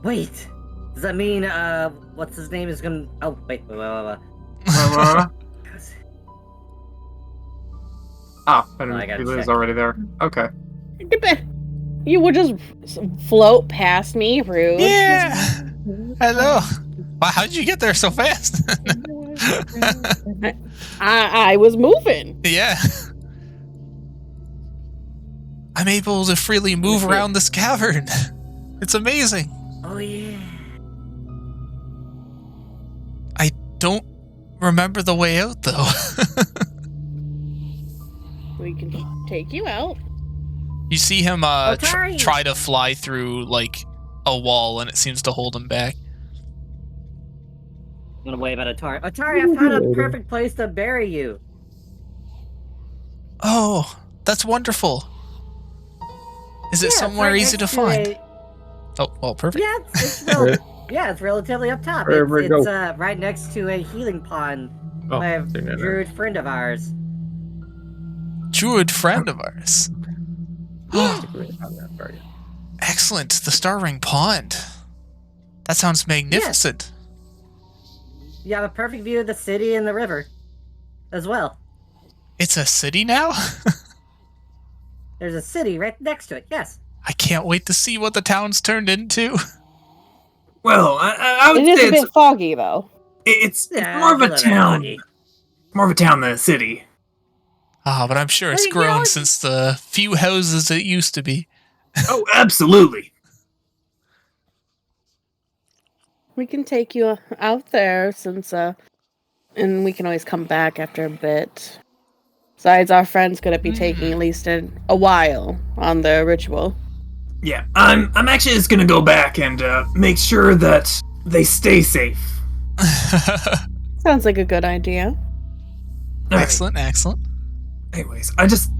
Wait! Does that mean, what's his name is gonna... Oh, wait. I didn't he was already there. Okay. You would just float past me, rude. Yeah. Hello. Wow, how did you get there so fast? I was moving. Yeah. I'm able to freely move around this cavern. It's amazing. Oh, yeah. I don't remember the way out, though. We can take you out. You see him try to fly through, like, a wall, and it seems to hold him back. I'm gonna wave at Atari. Atari, I found a perfect place to bury you. Oh, that's wonderful. Is it somewhere right easy to next find? Oh, well, perfect. Yeah, it's relatively up top. It's right next to a healing pond by a druid friend of ours. Druid friend of ours. Excellent, the Star Ring Pond. That sounds magnificent. You have a perfect view of the city and the river as well. It's a city now? There's a city right next to it, yes. I can't wait to see what the town's turned into. Well, I would say it's a bit foggy, though. It's more of a town. Foggy. More of a town than a city. Ah, but I'm sure it's grown since the few houses it used to be. Oh, absolutely. We can take you out there since, and we can always come back after a bit. Besides, our friend's gonna be taking at least a while on the ritual. Yeah, I'm actually just gonna go back and make sure that they stay safe. Sounds like a good idea. Excellent, excellent. Anyways, just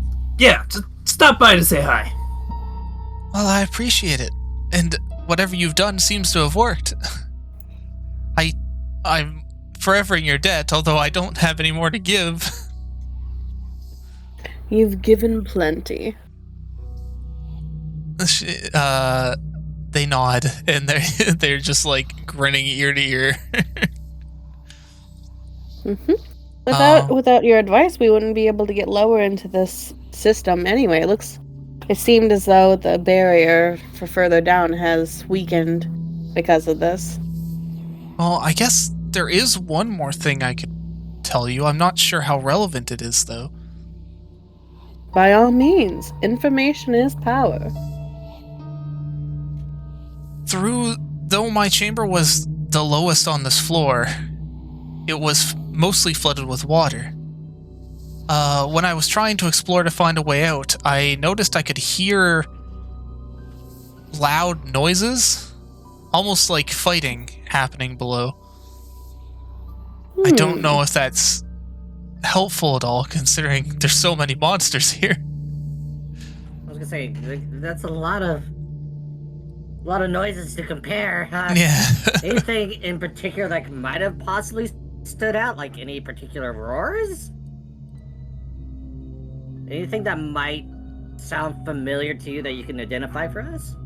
stop by to say hi. Well, I appreciate it. And whatever you've done seems to have worked. I'm forever in your debt, although I don't have any more to give. You've given plenty. They nod, and they're just like grinning ear to ear. Without your advice, we wouldn't be able to get lower into this system anyway. It seemed as though the barrier for further down has weakened because of this. Well, I guess there is one more thing I could tell you. I'm not sure how relevant it is, though. By all means, information is power. Though my chamber was the lowest on this floor, it was mostly flooded with water. When I was trying to explore to find a way out, I noticed I could hear loud noises, almost like fighting happening below. I don't know if that's helpful at all, considering there's so many monsters here. I was gonna say, that's a lot of noises to compare. Yeah. Anything in particular that might have possibly stood out, like any particular roars? Anything that might sound familiar to you that you can identify for us?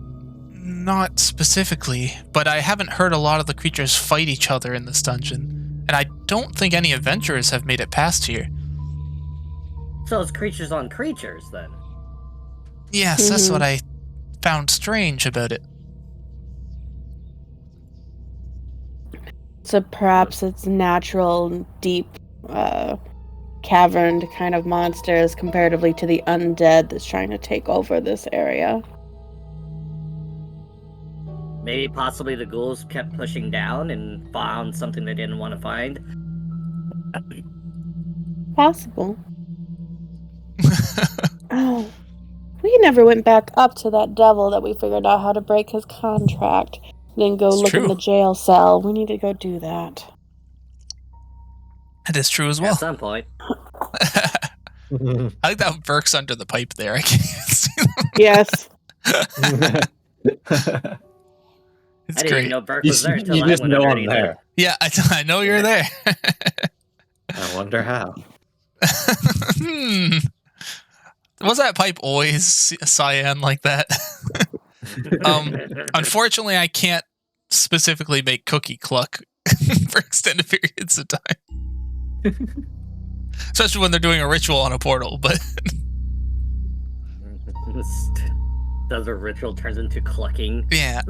Not specifically, but I haven't heard a lot of the creatures fight each other in this dungeon, and I don't think any adventurers have made it past here. So it's creatures on creatures, then? Yes, that's what I found strange about it. So perhaps it's natural, deep caverned kind of monsters comparatively to the undead that's trying to take over this area. Maybe possibly the ghouls kept pushing down and found something they didn't want to find. Possible. Oh, we never went back up to that devil that we figured out how to break his contract. Then go look in the jail cell. We need to go do that. That is true as well. At some point. I like that Burke's under the pipe there. I can't even see them. Yes. It's I didn't great. even know Burke was there until You I just went know I'm underneath there. it. Yeah, I know you're there. I wonder how. Was that pipe always cyan like that? Unfortunately, I can't specifically make Cookie cluck for extended periods of time. Especially when they're doing a ritual on a portal, but... Does a ritual turns into clucking? Yeah.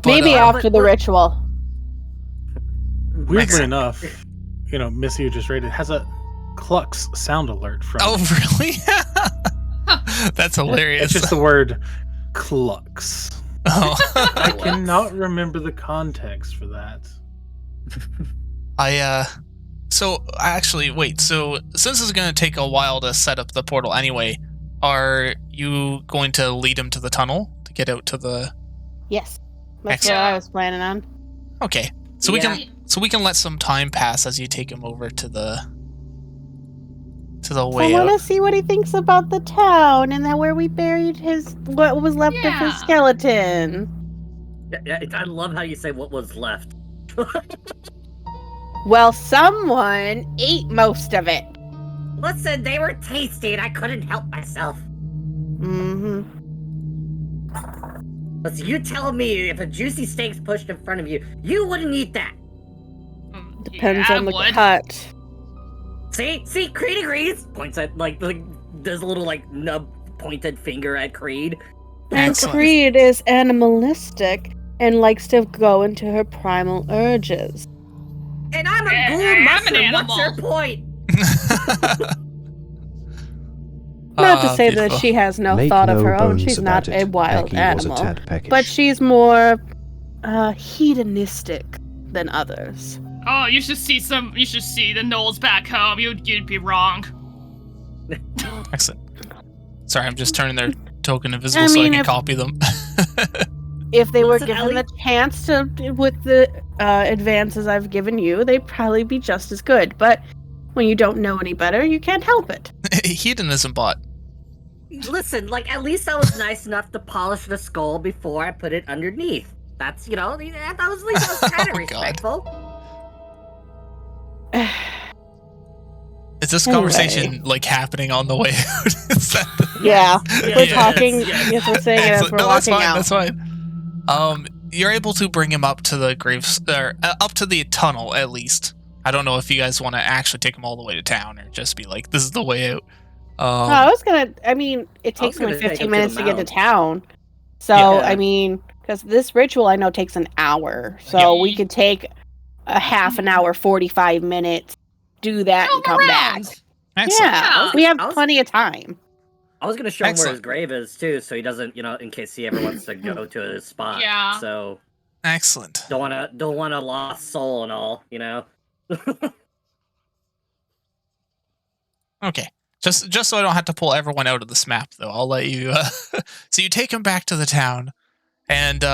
Maybe after the ritual. Weirdly enough, Missy, who just rated, has a Clucks sound alert from. Oh, really? That's hilarious. It's just the word Clucks. Oh. I cannot remember the context for that. So actually, wait, so since it's going to take a while to set up the portal anyway, are you going to lead him to the tunnel to get out to the... Yes. That's Excellent. what I was planning on. Okay. So we can let some time pass as you take him over to the way I out. want to see what he thinks about the town and then where we buried what was left of his skeleton. I love how you say what was left. Well, someone ate most of it. Listen, they were tasty and I couldn't help myself. Mm-hmm. Listen, you tell me if a juicy steak's pushed in front of you, you wouldn't eat that. Depends on the cut. See, Creed agrees. Points at does a little nub pointed finger at Creed. And Creed is animalistic and likes to go into her primal urges. And I'm a ghoul mushroom. What's your point? Not to say that she has no Make thought of no her own. bones She's not about a it. wild Becky was a animal. tad peckish. But she's more hedonistic than others. Oh, you should see the Knowles back home. You'd be wrong. Excellent. Sorry, I'm just turning their token invisible so I can copy them. If they were given the chance to, with the advances I've given you, they'd probably be just as good. But when you don't know any better, you can't help it. Hedonism bot. Listen, at least I was nice enough to polish the skull before I put it underneath. That's, at least I was kind of respectful. Is this conversation happening on the way out? Is that we're talking. Yes, we're saying it as we're walking out. That's fine. You're able to bring him up to the graves, or up to the tunnel at least. I don't know if you guys want to actually take him all the way to town or just be like, this is the way out. It takes only 15 minutes to get to town. So, because this ritual I know takes an hour. So we could take a half an hour, 45 minutes, do that and come back. Excellent. Yeah, we have plenty of time. I was going to show him where his grave is, too, so he doesn't, in case he ever wants to go to his spot. Yeah. So. Excellent. Don't want a lost soul and all, Okay. Just so I don't have to pull everyone out of this map, though, I'll let you... So you take him back to the town, and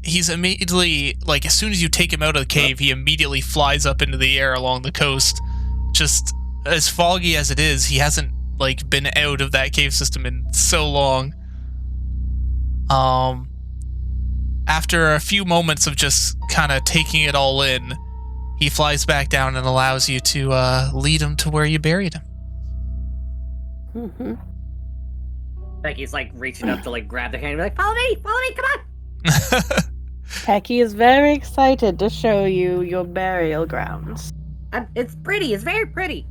he's immediately... as soon as you take him out of the cave, he immediately flies up into the air along the coast. Just as foggy as it is, he hasn't, been out of that cave system in so long. After a few moments of just kind of taking it all in, he flies back down and allows you to lead him to where you buried him. Mm-hmm. Becky's reaching up to grab the hand and be follow me, come on. Pecky is very excited to show you your burial grounds. It's pretty, it's very pretty.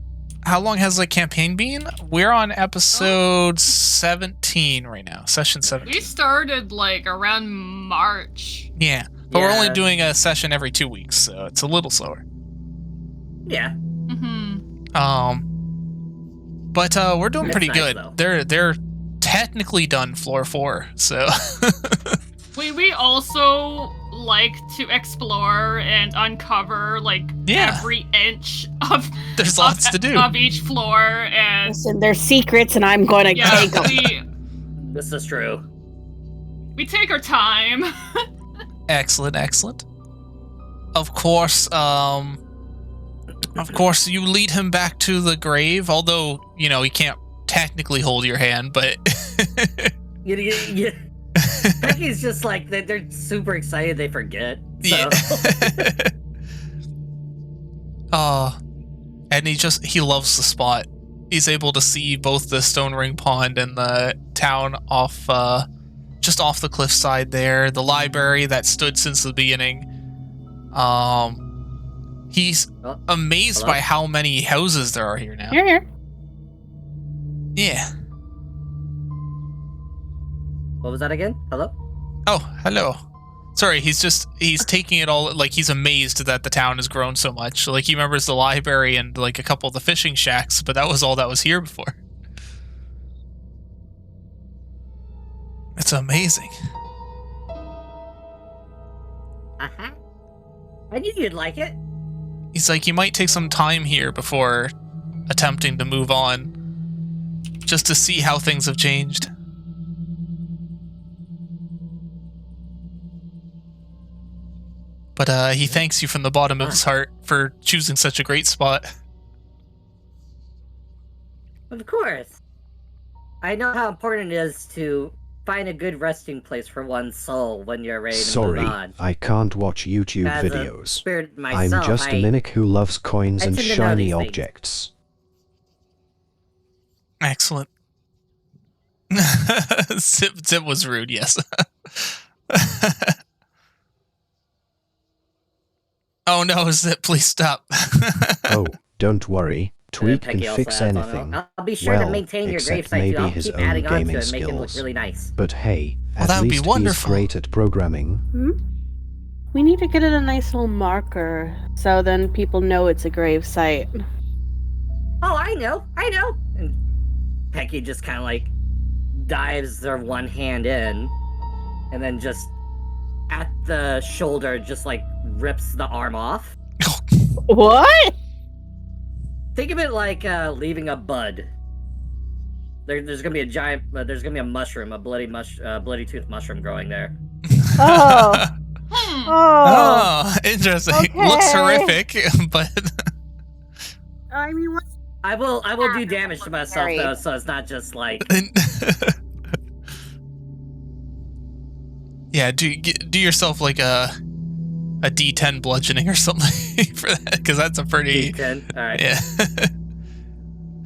How long has the campaign been? We're on episode 17 right now, session 17. We started around March. Yeah, but we're only doing a session every 2 weeks, so it's a little slower. Yeah. But we're doing It's pretty nice, good. though. They're technically done floor 4, so. We also like to explore and uncover like every inch of there's lots to do of each floor, and listen, there's secrets, and I'm going to take them. This is true. We take our time. Excellent, excellent. Of course, you lead him back to the grave, although, you know, he can't technically hold your hand, but... Yeah. Becky's just like, they're super excited they forget. So. Yeah. And he loves the spot. He's able to see both the Stone Ring Pond and the town off, just off the cliffside there, the library that stood since the beginning. He's amazed by how many houses there are here now. Here. Yeah. What was that again? Hello? Oh, hello. Sorry, he's taking it all, like, he's amazed that the town has grown so much. Like, he remembers the library and, like, a couple of the fishing shacks, but that was all that was here before. It's amazing. Uh-huh. I knew you'd like it. He's like, you might take some time here before attempting to move on, just to see how things have changed. But he thanks you from the bottom of his heart for choosing such a great spot. Of course. I know how important it is to find a good resting place for one's soul when you're ready to move on. I can't watch YouTube As a videos. spirit myself, I'm just a mimic who loves coins I and tend to know shiny these things. objects. Excellent. Zip was rude, yes. Oh no, Zip, please stop. Oh, don't worry. Tweet can Peggy fix also has one. anything. I'll be sure to Well, maintain your except gravesite maybe too. I'll his keep own adding on to gaming it and make it look skills. really nice. But hey, Well, that at would be least he's wonderful. great at programming. We need to get it a nice little marker, so then people know it's a grave site. Oh, I know. And Peggy just kind of like dives their one hand in, and then just at the shoulder, just like rips the arm off. What? Think of it like leaving a bud. There's gonna be a giant. There's gonna be a mushroom, a bloody tooth mushroom growing there. Oh. Oh, interesting. Okay. Looks horrific, but I mean, what? I will do damage to myself though, so it's not just like. yeah, do yourself like a D10 bludgeoning or something for that, because that's a pretty D10. All right. Yeah.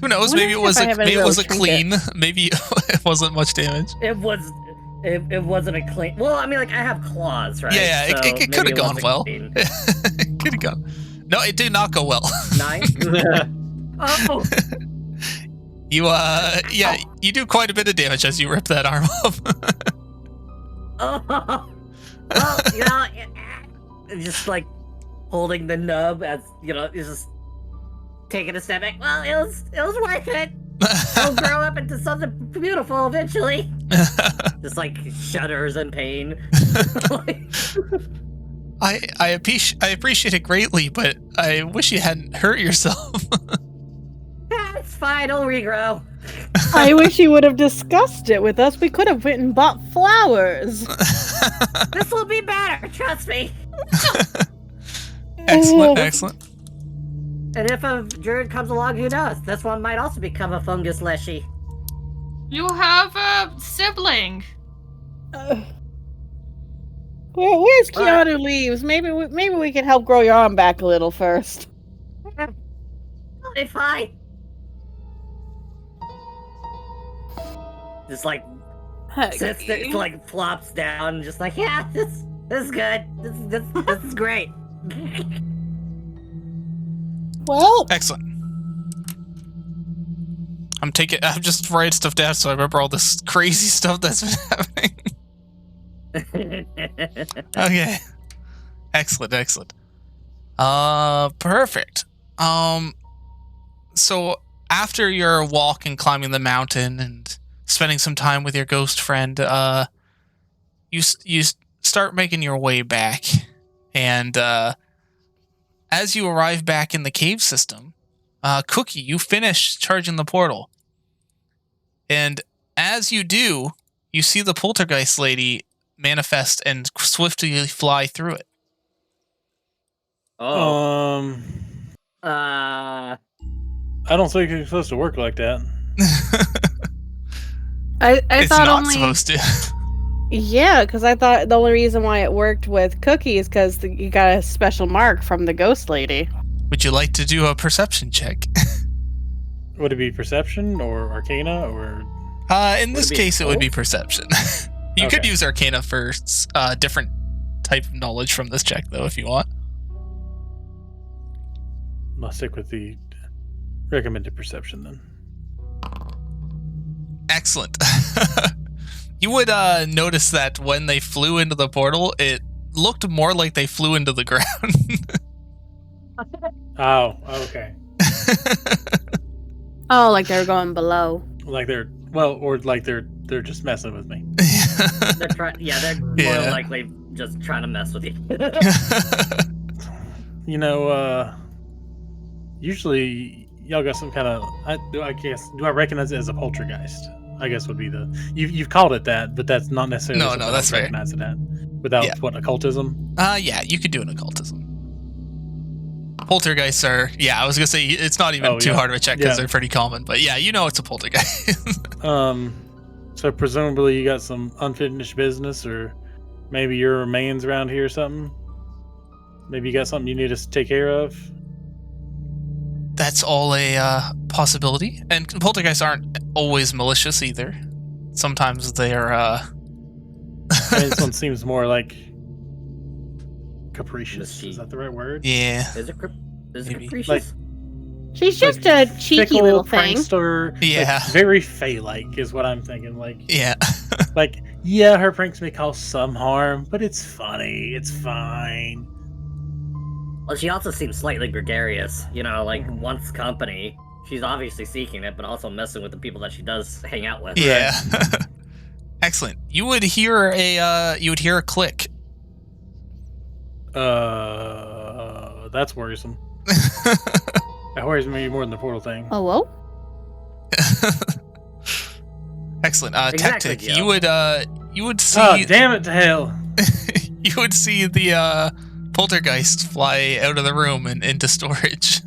Who knows? Maybe it was a clean. Maybe it wasn't much damage. It wasn't a clean. Well, I mean, like I have claws, right? Yeah, So it could have gone well. Clean. It could have gone. No, it did not go well. 9. Oh. You do quite a bit of damage as you rip that arm off. Oh. Well, you know, just like holding the nub as you know, just taking a step back. Well, it was worth it. It'll grow up into something beautiful eventually. Just like shudders in pain. I appreciate it greatly, but I wish you hadn't hurt yourself. It's fine, it'll regrow. I wish you would have discussed it with us. We could have went and bought flowers. This will be better, trust me. Excellent. And if a druid comes along, who knows? This one might also become a fungus leshy. You have a sibling. Where's Keanu leaves? Maybe we can help grow your arm back a little first. It'll be fine. Just like sits there, like flops down, just like this is good. This is great. Well, excellent. I'm just writing stuff down so I remember all this crazy stuff that's been happening. Okay. Excellent. Perfect. So after your walk and climbing the mountain and spending some time with your ghost friend, you start making your way back, and as you arrive back in the cave system, Cookie, you finish charging the portal, and as you do, you see the poltergeist lady manifest and swiftly fly through it. Oh. I don't think it's supposed to work like that. I It's thought not only supposed to. Yeah, because I thought the only reason why it worked with Cookie is because you got a special mark from the ghost lady. Would you like to do a perception check? Would it be perception or arcana or? In this case, it would be perception. You could use arcana for different type of knowledge from this check, though, if you want. I'll stick with the recommended perception then. Excellent. You would notice that when they flew into the portal, it looked more like they flew into the ground. Oh, okay. Oh, like they were going below. Like they're just messing with me. They're more likely just trying to mess with you. You know, usually y'all got some kind of. Do I recognize it as a poltergeist? I guess would be the you've called it that, but that's not necessarily. No, that's fair. Recognize it at without what occultism. Yeah, you could do an occultism. Poltergeists are, I was gonna say it's not even too hard of a check because they're pretty common, but yeah, you know it's a poltergeist. So presumably you got some unfinished business, or maybe your remains around here or something. Maybe you got something you need us to take care of. That's all a possibility, and poltergeists aren't always malicious either. Sometimes they're. This one seems more like capricious. Is that the right word? Yeah. Is it capricious? Like, she's just a cheeky fickle little thing. Prankster, yeah. Like, very Fae-like is what I'm thinking. Like, yeah. Like, yeah, her pranks may cause some harm, but it's funny. It's fine. Well, she also seems slightly gregarious. You know, like, wants company. She's obviously seeking it, but also messing with the people that she does hang out with. Yeah. Excellent. You would hear a click. That's worrisome. That worries me more than the portal thing. Oh, whoa. Excellent. Exactly, Tactic. Joe. You would see. Oh, damn it to hell! You would see the poltergeist fly out of the room and into storage.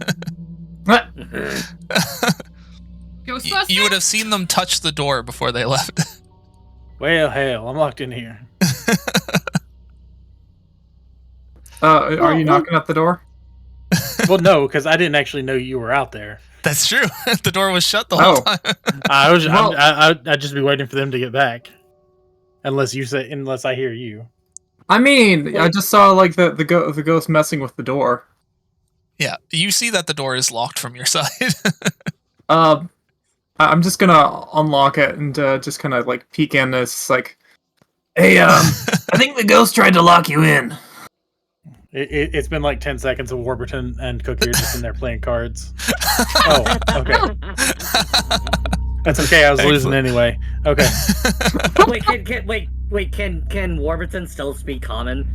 Ghostbusters? You would have seen them touch the door before they left. Well, hell, I'm locked in here. Are you knocking at the door? Well, no, because I didn't actually know you were out there. That's true. The door was shut the whole time. I'd just be waiting for them to get back, unless I hear you. I mean, I just saw like the ghost messing with the door. Yeah, you see that the door is locked from your side. I'm just gonna unlock it and just kind of like peek in. It's like, hey, I think the ghost tried to lock you in. It's been like 10 seconds of Warburton and Cookie are just in there playing cards. Oh, okay. That's okay. I was losing anyway. Okay. Can Warburton still speak common?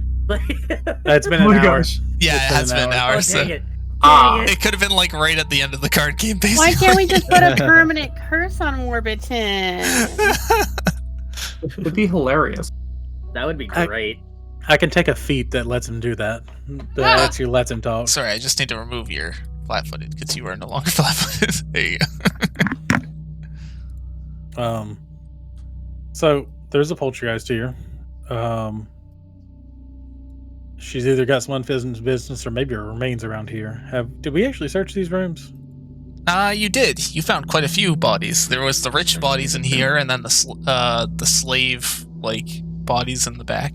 It's been an hour. Yeah, it has been an hour. Oh, So dang it. it could have been like right at the end of the card game, basically. Why can't we just put a permanent curse on Warburton? It'd be hilarious. That would be great. I can take a feat that lets him do that. That actually lets him talk. Sorry, I just need to remove your flat-footed because you are no longer flat-footed. There you go. So there's a poltergeist here. She's either got some unfinished business or maybe her remains around here. Did we actually search these rooms? You did. You found quite a few bodies. There was the rich bodies in here, and then the slave bodies in the back.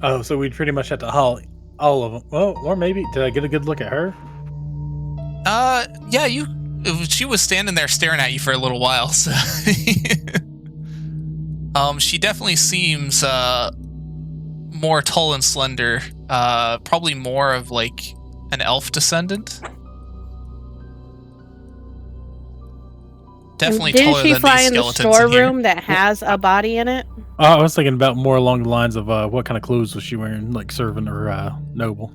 Oh, so we'd pretty much have to haul all of them. Well, or maybe did I get a good look at her? Yeah, she was standing there staring at you for a little while. So, she definitely seems more tall and slender. Probably more of like an elf descendant. definitely Didn't taller she than fly these in the skeletons in here. storeroom that has a body in it? I was thinking about more along the lines of what kind of clothes was she wearing, like servant or noble?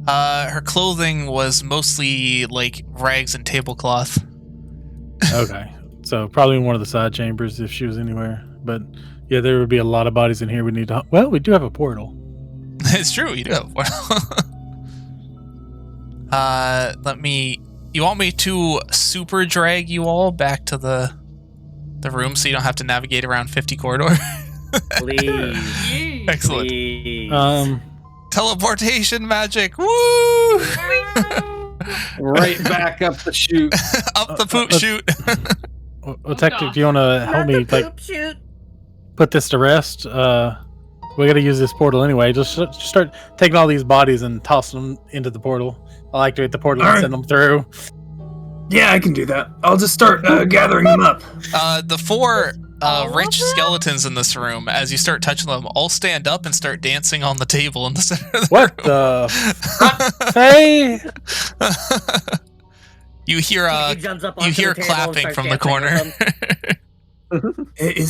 Her clothing was mostly like rags and tablecloth. Okay, so probably in one of the side chambers if she was anywhere. But yeah, there would be a lot of bodies in here. We need to. Well, we do have a portal. It's true, you do have a portal. You want me to super drag you all back to the room so you don't have to navigate around 50 corridor? Please. Excellent. Please. Teleportation magic. Woo! Right back up the chute. Up the poop chute. Well, Tactic, do you want to help me Shoot. put this to rest? We got to use this portal anyway. Just start taking all these bodies and tossing them into the portal. I'll activate the portal and send them through. Yeah, I can do that. I'll just start gathering them up. The four rich skeletons in this room, as you start touching them, all stand up and start dancing on the table in the center of the What room. the? Hey! You hear He jumps up onto you hear the table and clapping starts from the dancing with corner. Is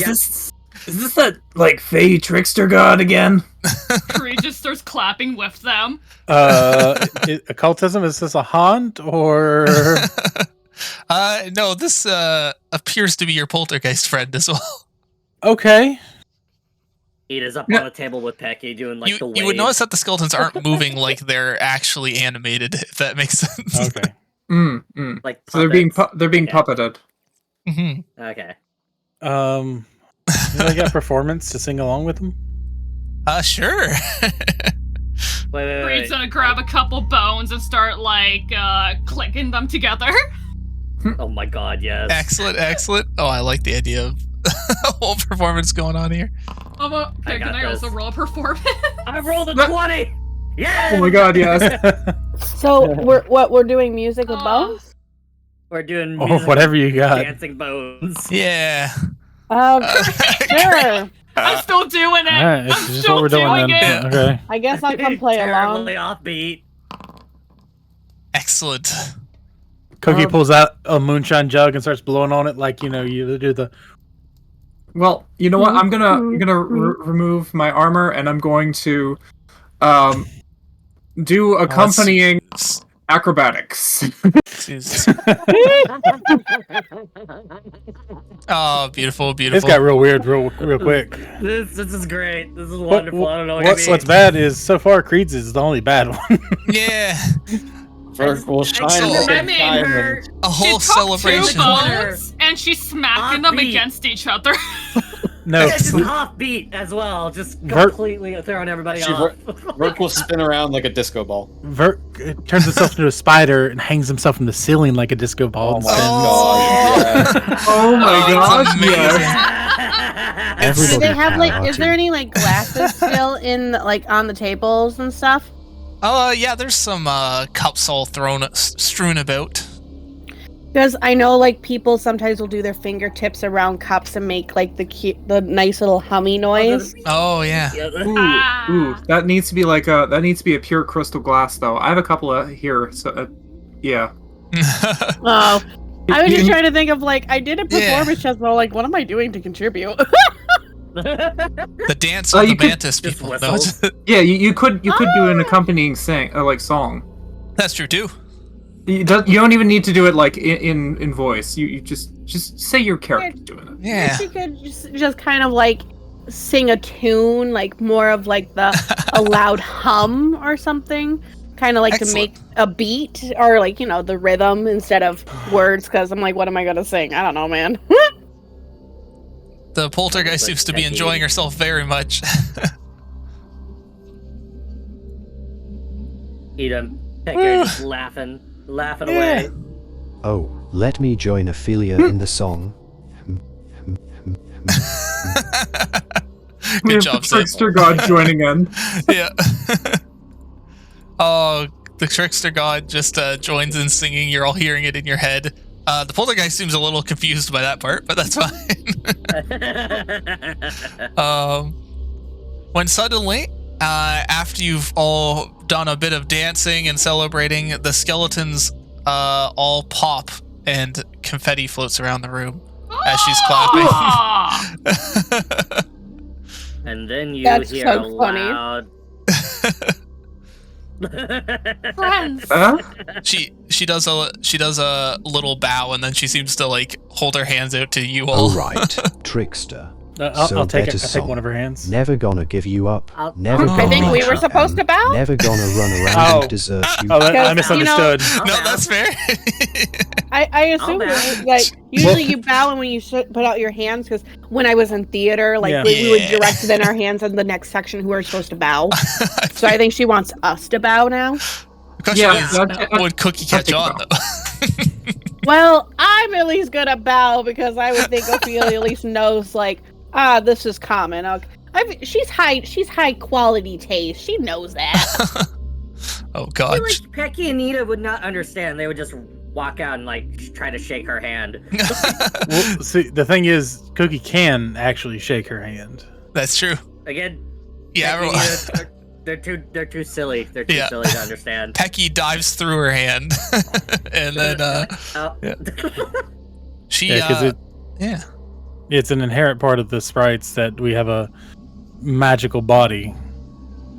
this that like Fey trickster god again? Kree just starts clapping with them. Occultism, is this a haunt or? No, this appears to be your poltergeist friend as well. Okay. He is up on the table with Pecky doing like the wave. You would notice that the skeletons aren't moving like they're actually animated, if that makes sense. Okay. Like So they're being puppets. puppeted. Mm-hmm. Okay. Do they get performance to sing along with them? Sure. Wait. Breed's gonna grab a couple bones and start like clicking them together. Oh my god, yes. Excellent. Oh, I like the idea of a whole performance going on here. Okay, can I also roll a performance? I rolled a 20! Yeah! Oh my god, yes. So we're doing music with bones? We're doing music whatever you got. dancing bones. Yeah. Sure. I'm still doing it. Alright, I'm this is still what we're doing doing then. it. Okay. I guess I'll come play along. Terribly offbeat. Excellent. Cookie pulls out a moonshine jug and starts blowing on it like, you do the... Well, you know what? I'm gonna remove my armor and I'm going to do accompanying acrobatics. Oh, beautiful. This got real weird real quick. This is great. This is wonderful. I don't know What's bad is so far Creed's is the only bad one. Yeah. We'll shine her. A whole She took celebration. 2 bones and she's smacking them against each other. No. Just offbeat as well. Just completely throwing everybody off. Vert will spin around like a disco ball. Vert turns himself into a spider and hangs himself from the ceiling like a disco ball. Oh my god. Oh my gosh, Do they have is there any glasses still in on the tables and stuff? Yeah, there's some cups all strewn about. Because I know people sometimes will do their fingertips around cups and make the nice little hummy noise. Oh yeah. Ooh, that needs to be a pure crystal glass though. I have a couple of here, so yeah. Oh, I was just trying to think of I did a performance just what am I doing to contribute? The dance of the mantis people. Yeah, you could do an accompanying song. That's true too. You don't even need to do it in voice. You just say your character doing it. Yeah. She could just kind of sing a tune, more of a loud hum or something, kind of to make a beat or the rhythm instead of words. Because I'm what am I gonna sing? I don't know, man. The poltergeist seems to be enjoying herself very much. Edom, Pecker just laughing away. Oh, let me join Ophelia in the song. Good job, Sid. Trickster god joining in. Yeah. Oh, the trickster god just joins in singing. You're all hearing it in your head. The poltergeist seems a little confused by that part, but that's fine. When suddenly, after you've all done a bit of dancing and celebrating, the skeletons all pop and confetti floats around the room as she's clapping. And then you That's hear so a funny. loud. Friends. She does a little bow, and then she seems to like hold her hands out to you all. Oh right, trickster. I'll take better I'll take one of her hands. Never gonna give you up. I'll- Never I gonna I think let we you were supposed to bow. Never gonna run around Oh. and desert you. Oh, I Because, misunderstood. No, that's fair. I assume bow. like usually you bow when you put out your hands, because when I was in theater, like Yeah. we would Yeah. direct then our hands in the next section who are supposed to bow. So I think she wants us to bow now. The question Yeah, is, that- would Cookie catch think on so. though? Well, I'm at least gonna bow because I would think Ophelia at least knows like, this is common. Okay. She's high quality taste. She knows that. Oh I god. feel like Pecky and Nita would not understand. They would just walk out and like try to shake her hand. Well, see, the thing is, Cookie can actually shake her hand. That's true. Again, Yeah, Pecky and everyone. Nita, they're too silly. They're too Yeah. silly to understand. Pecky dives through her hand, and then Oh. yeah. she Yeah, because yeah. it's an inherent part of the sprites that we have a magical body.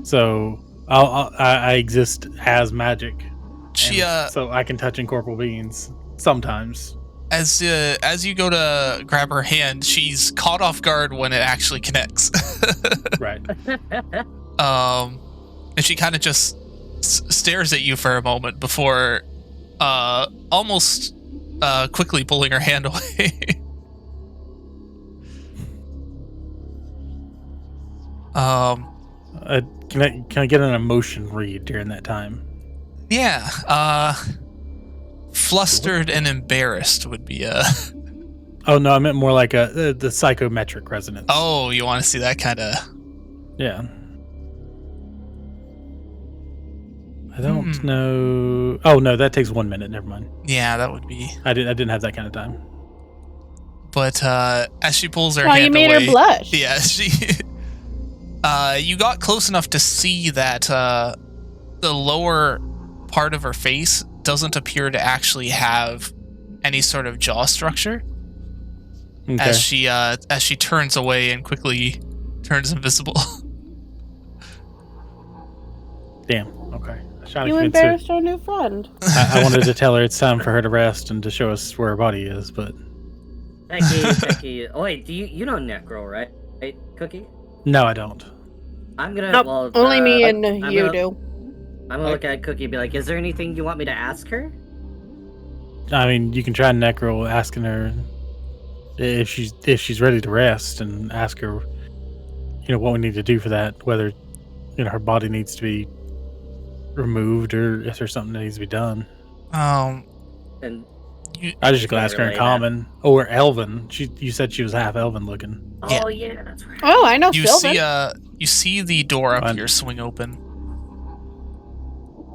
So I exist as magic. She And so I can touch incorporeal beings sometimes. as you go to grab her hand, she's caught off guard when it actually connects. Right. And she kind of just stares at you for a moment before almost quickly pulling her hand away. Can I get an emotion read during that time? Yeah. Flustered and embarrassed would be Oh no, I meant more like the psychometric resonance. Oh, you want to see that kind of? Yeah. I don't know. Oh no, that takes 1 minute. Never mind. Yeah, that would be. I didn't have that kind of time. But as she pulls her Oh, hand you made away, her blush. yeah, she. You got close enough to see that the lower part of her face doesn't appear to actually have any sort of jaw structure. Okay. As she turns away and quickly turns invisible. Damn. Okay. I was trying to You convince her. embarrassed our new friend. I wanted to tell her it's time for her to rest and to show us where her body is, but Pecky. Oh wait, do you know Necro, right? Right, Cookie? no, I don't. I'm gonna. Nope, well, only me and I'm you gonna- do. I'm gonna look at Cookie and be like, "Is there anything you want me to ask her?" I mean, you can try Necro asking her if she's ready to rest, and ask her, what we need to do for that. Whether her body needs to be removed or if there's something that needs to be done. And I just gonna Can't ask her in relay that. common or Elven. You said she was half Elven looking. oh yeah, that's right. Oh, I know You Sylvan. see the door up Fine. here swing open.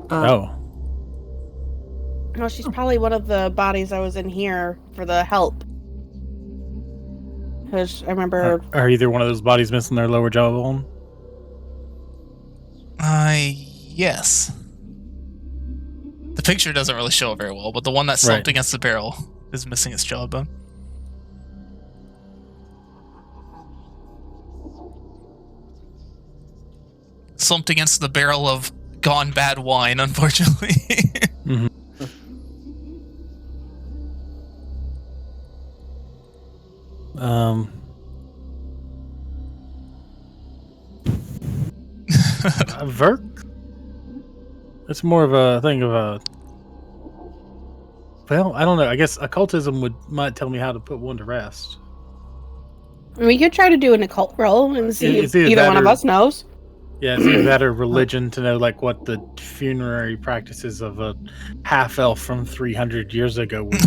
Oh, No, she's probably one of the bodies I was in here for the help. Because I remember. are either one of those bodies missing their lower jawbone? Yes. The picture doesn't really show it very well, but the one that's slumped Right. against the barrel is missing its jawbone. Slumped against the barrel of gone bad wine, unfortunately. Mm-hmm. Verk? It's more of a thing of a. Well, I don't know. I guess occultism might tell me how to put one to rest. We could try to do an occult roll and see It's if either either that one of or- us knows. Yeah, it's either that or religion to know like what the funerary practices of a half elf from 300 years ago would be.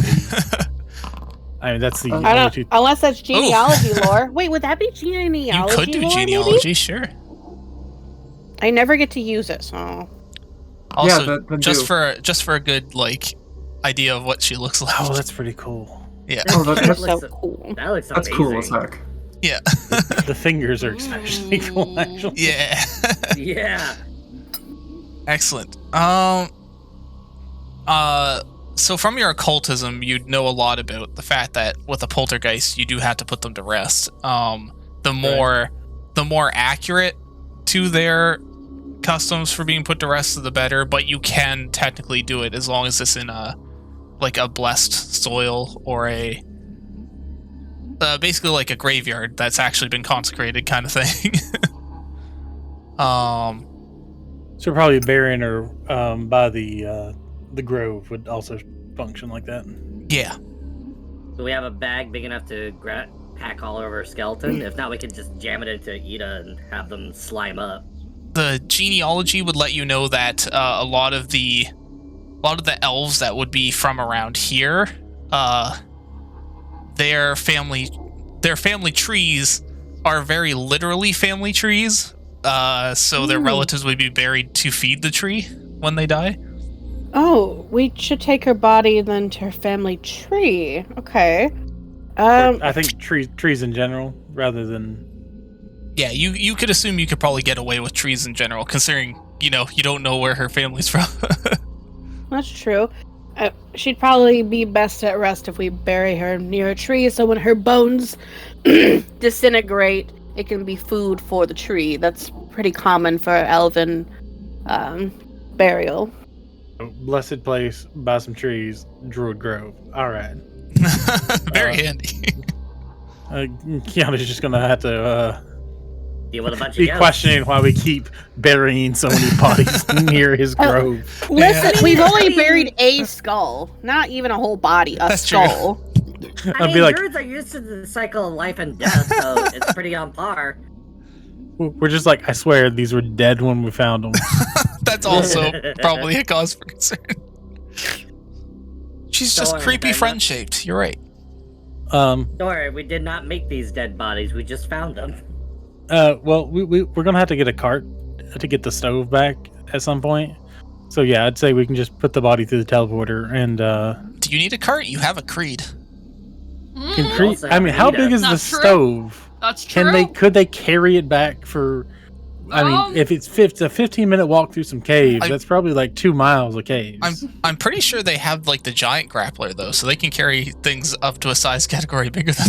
I mean, that's the I only don't, two. unless that's genealogy lore. Wait, would that be genealogy? You could do lore, genealogy, sure. Maybe? I never get to use it, so. Also, then just do. for a good idea of what she looks like. Oh, that's pretty cool. Yeah. Oh, That's that's, so cool. That looks that's amazing. cool as heck. Yeah. The fingers are especially cool, actually. Yeah. Yeah. Excellent. So from your occultism, you'd know a lot about the fact that with a poltergeist, you do have to put them to rest. The more accurate to their customs for being put to rest, the better. But you can technically do it as long as it's in a blessed soil or a basically like a graveyard that's actually been consecrated, kind of thing. So probably burying her by the grove would also function like that. Yeah. Do we have a bag big enough to pack all over a skeleton? If not, we could just jam it into Ida and have them slime up. The genealogy would let you know that a lot of the elves that would be from around here, their family trees are very literally family trees. So their relatives would be buried to feed the tree when they die. Oh, we should take her body then to her family tree. Okay. I think trees in general, rather than. Yeah, you could assume you could probably get away with trees in general, considering you don't know where her family's from. That's true. She'd probably be best at rest if we bury her near a tree, so when her bones disintegrate, it can be food for the tree. That's pretty common for elven burial. Blessed place, buy some trees, Druid Grove. All right. Very handy. Keanu's just gonna have to deal with a bunch be of questioning why we keep burying so many bodies near his grove. Listen, we've only buried a skull, not even a whole body. A skull. I mean, druids are used to the cycle of life and death, so it's pretty on par. We're just like, I swear these were dead when we found them. That's also probably a cause for concern. She's just creepy friend-shaped. You're right. Don't worry, we did not make these dead bodies. We just found them. Well, we're gonna have to get a cart to get the stove back at some point. So yeah, I'd say we can just put the body through the teleporter and. Do you need a cart? You have a Creed. I mean, how big is the stove? That's true. Could they carry it back for? I mean, if it's a 15-minute walk through some caves, that's probably like 2 miles of caves. I'm pretty sure they have like the giant grappler though, so they can carry things up to a size category bigger than.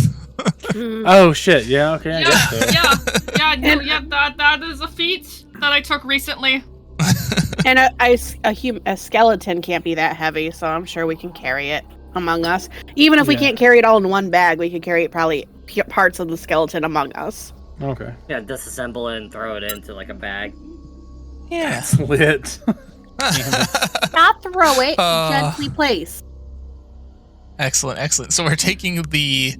Oh shit! Yeah. Okay. That is a feat that I took recently. And a skeleton can't be that heavy, so I'm sure we can carry it among us. Even if we can't carry it all in one bag, we could carry it probably parts of the skeleton among us. Okay. Yeah, disassemble it and throw it into like a bag. Yeah. That's lit. Not throw it, gently place. Excellent. So we're taking the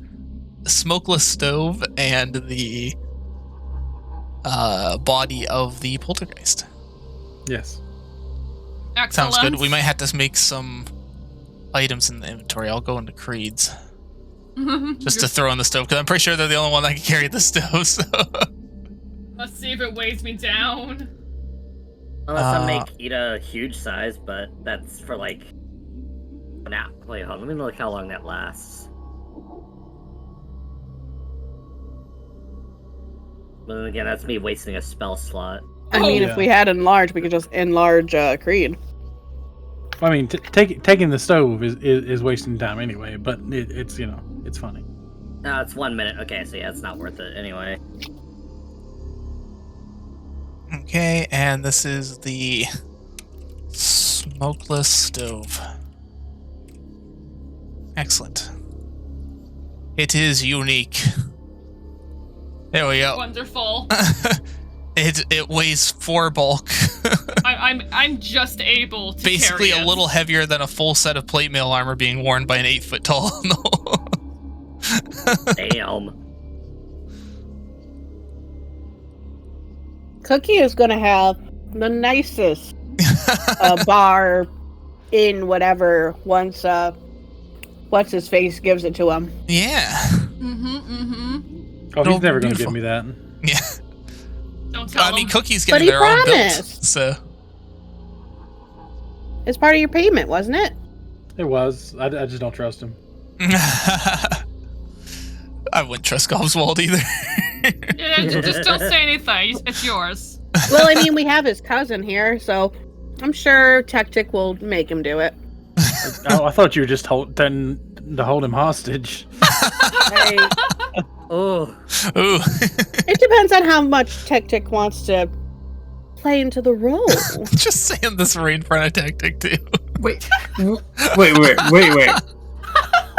smokeless stove and the body of the poltergeist. Yes. Excellent. Sounds good. We might have to make some items in the inventory. I'll go into Creed's. Just to throw in the stove, because I'm pretty sure they're the only one that can carry the stove, so... Let's see if it weighs me down. Unless I make Ida a huge size, but that's for like... Now, wait, hold on. Let me look how long that lasts. But then again, that's me wasting a spell slot. I mean, if we had enlarged, we could just enlarge Creed. I mean, taking the stove is wasting time anyway, but it's it's funny. No, it's 1 minute. Okay, so yeah, it's not worth it anyway. Okay, and this is the smokeless stove. Excellent. It is unique. There we go. Wonderful. It weighs 4 bulk. I'm just able to basically carry a little heavier than a full set of plate mail armor being worn by an 8-foot tall. Damn. Cookie is gonna have the nicest bar in whatever once what's his face gives it to him. Yeah. Oh, he's never gonna give me that. Yeah. Don't tell I mean, him. Cookie's getting their own build, so. It's part of your payment, wasn't it? It was. I just don't trust him. I wouldn't trust Gobswald either. Yeah, just don't say anything. It's yours. Well, I mean, we have his cousin here, so I'm sure Tactic will make him do it. I thought you were just trying to hold him hostage. Hey. Oh. Ooh. It depends on how much Tactic wants to play into the role. Just saying this right in front of Tactic too. Wait.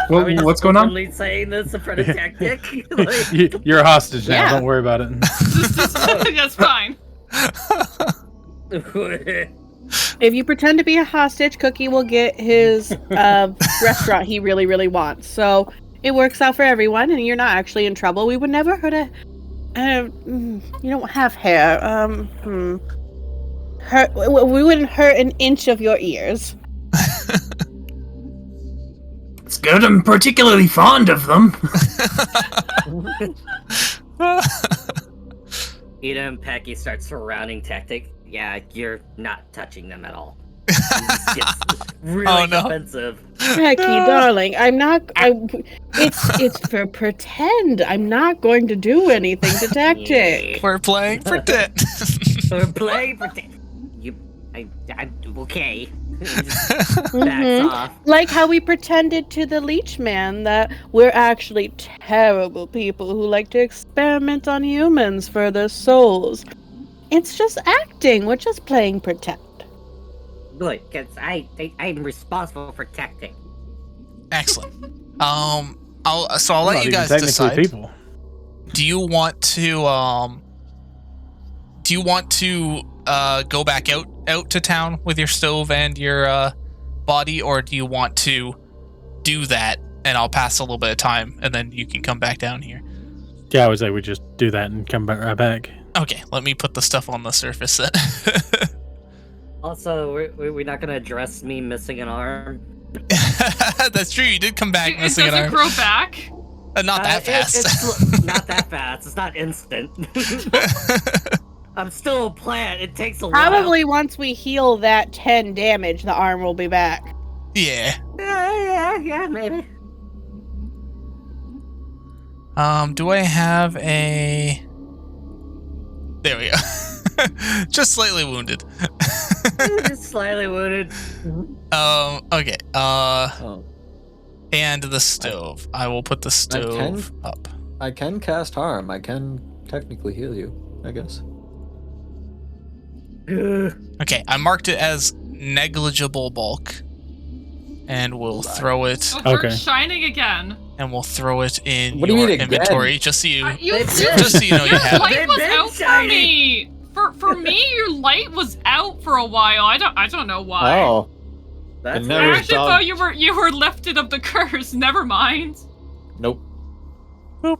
What's going on? Only saying this in front of Tactic. You're a hostage now. Yeah. Don't worry about it. That's fine. If you pretend to be a hostage, Cookie will get his restaurant he really, really wants. So it works out for everyone, and you're not actually in trouble. We would never hurt you don't have hair. We wouldn't hurt an inch of your ears. It's good. I'm particularly fond of them. Ida and Pecky start surrounding Tactic. Yeah, you're not touching them at all. It gets really defensive. Pecky, darling, I'm not. It's for pretend. I'm not going to do anything to Tactic. We're playing pretend. We're playing pretend. I'm okay. Just backs off. Like how we pretended to the Leech Man that we're actually terrible people who like to experiment on humans for their souls. It's just acting. We're just playing pretend. Good, because I'm responsible for Tactic. Excellent. I'll let you guys decide. People. Do you want to go back out to town with your stove and your body, or do you want to do that and I'll pass a little bit of time and then you can come back down here? Yeah, I would say we just do that and come right back. Okay, let me put the stuff on the surface then. Also, we're not gonna address me missing an arm. That's true. You did come back missing an arm. Does it grow back? Not that fast. It's not that fast. It's not instant. I'm still a plant. It takes a while. Probably once we heal that 10 damage, the arm will be back. Yeah. Yeah, maybe. Do I have a... There we go. Just slightly wounded. Just slightly wounded. Okay. And the stove. I will put the stove up. I can cast harm. I can technically heal you, I guess. Okay, I marked it as negligible bulk. And we'll throw it. Start shining again. And we'll throw it in What do you your mean inventory, again? just so you, Just so you know you your have light it. was out for me. For me, your light was out for a while. I don't know why. Oh, I actually thought you were lifted of the curse. Never mind. Nope. Boop.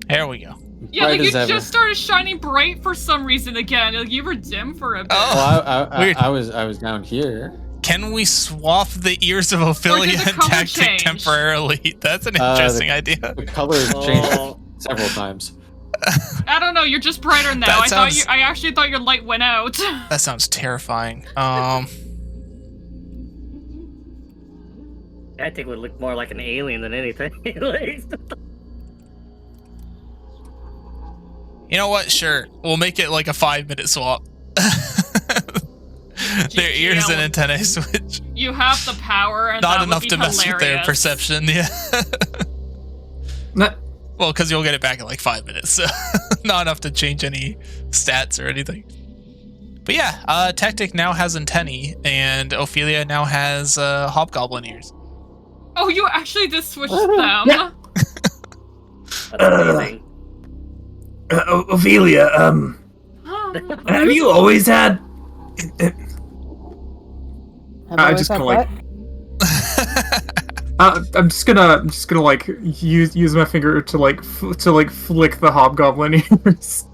There we go. Yeah, like you just started shining bright for some reason again. Like you were dim for a bit. Oh, I was down here. Can we swap the ears of Ophelia and Tactic temporarily? That's an interesting idea. The colors changed several times. I don't know. You're just brighter now. I actually thought your light went out. That sounds terrifying. I think it would look more like an alien than anything. You know what? Sure. We'll make it like a 5-minute swap. Their ears and antennae switch. You have the power, and not that enough would be to mess with their hilarious. perception. Yeah. Well, because you'll get it back in like 5 minutes, so not enough to change any stats or anything. But yeah, Tactic now has antennae, and Ophelia now has hobgoblin ears. Oh, you actually just switched them. Yeah. That's amazing. Ophelia, have you always had? I just kind of like. I'm just gonna like use my finger to like flick the hobgoblin ears.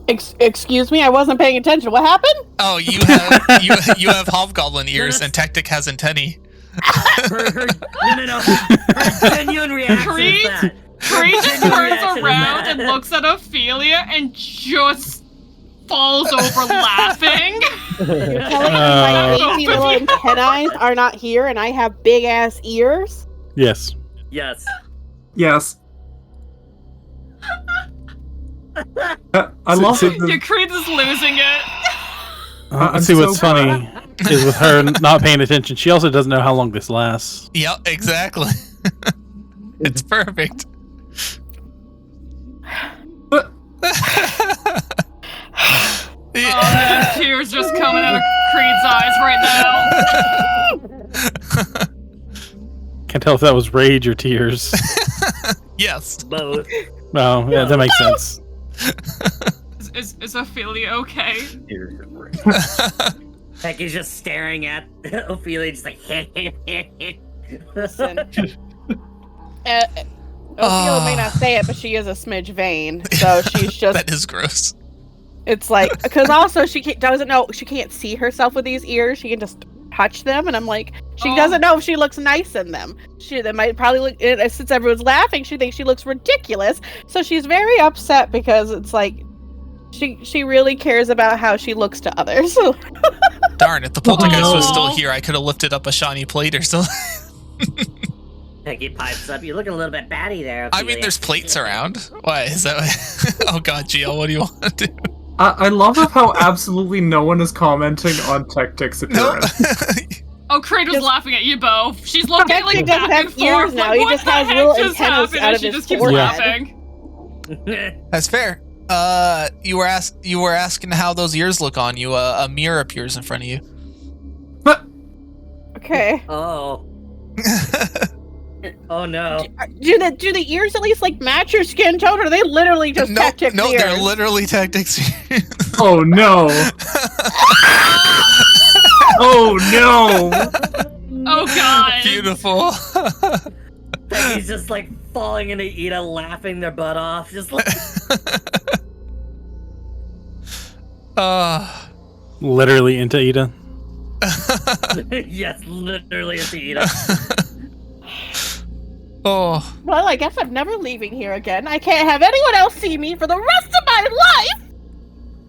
Excuse me, I wasn't paying attention. What happened? Oh, you have hobgoblin ears, and Tactic has antennae. No. Her genuine reaction is that. Creed just turns around and looks at Ophelia and just falls over laughing. You're telling me my baby little antennae are not here and I have big ass ears? Yes. Yes. I love it. Your Creed is losing it. Let's see what's funny. is with her not paying attention. She also doesn't know how long this lasts. Yep, exactly. It's perfect. Oh man, tears just coming out of Creed's eyes right now. Can't tell if that was rage or tears. Yes. Both. Oh, yeah, that makes sense. Is Ophelia okay? Becky's just staring at Ophelia, just like. Listen. Ophelia may not say it, but she is a smidge vain, so she's just. That is gross. It's like, because also she doesn't know, she can't see herself with these ears. She can just touch them, and I'm like, she doesn't know if she looks nice in them. They might probably look, since everyone's laughing, she thinks she looks ridiculous. So she's very upset because it's like, she really cares about how she looks to others. Darn, if the poltergeist was still here, I could have lifted up a shiny plate or something. Peggy pipes up. You're looking a little bit batty there. I mean, there's plates around. Why is that? Oh god, Gio, what do you want to do? I love how absolutely no one is commenting on Tactic's appearance. Oh, Creed was laughing at you, Bo. She's looking like doesn't back have and forth. ears now. Like, He what just the has heck little just antennas happened? out And of she his just keeps forehead. laughing. That's fair. You were asking how those ears look on you. A mirror appears in front of you. Okay. Oh. Oh no. Do the ears at least like match your skin tone, or are they literally just Tactic's No, ears? they're literally Tactic's ears. Oh no. Oh no. Oh god. Beautiful. Peggy's just like falling into Ida, laughing their butt off, just like. Literally into Ida. Yes, literally into Ida. Oh. Well, I guess I'm never leaving here again. I can't have anyone else see me for the rest of my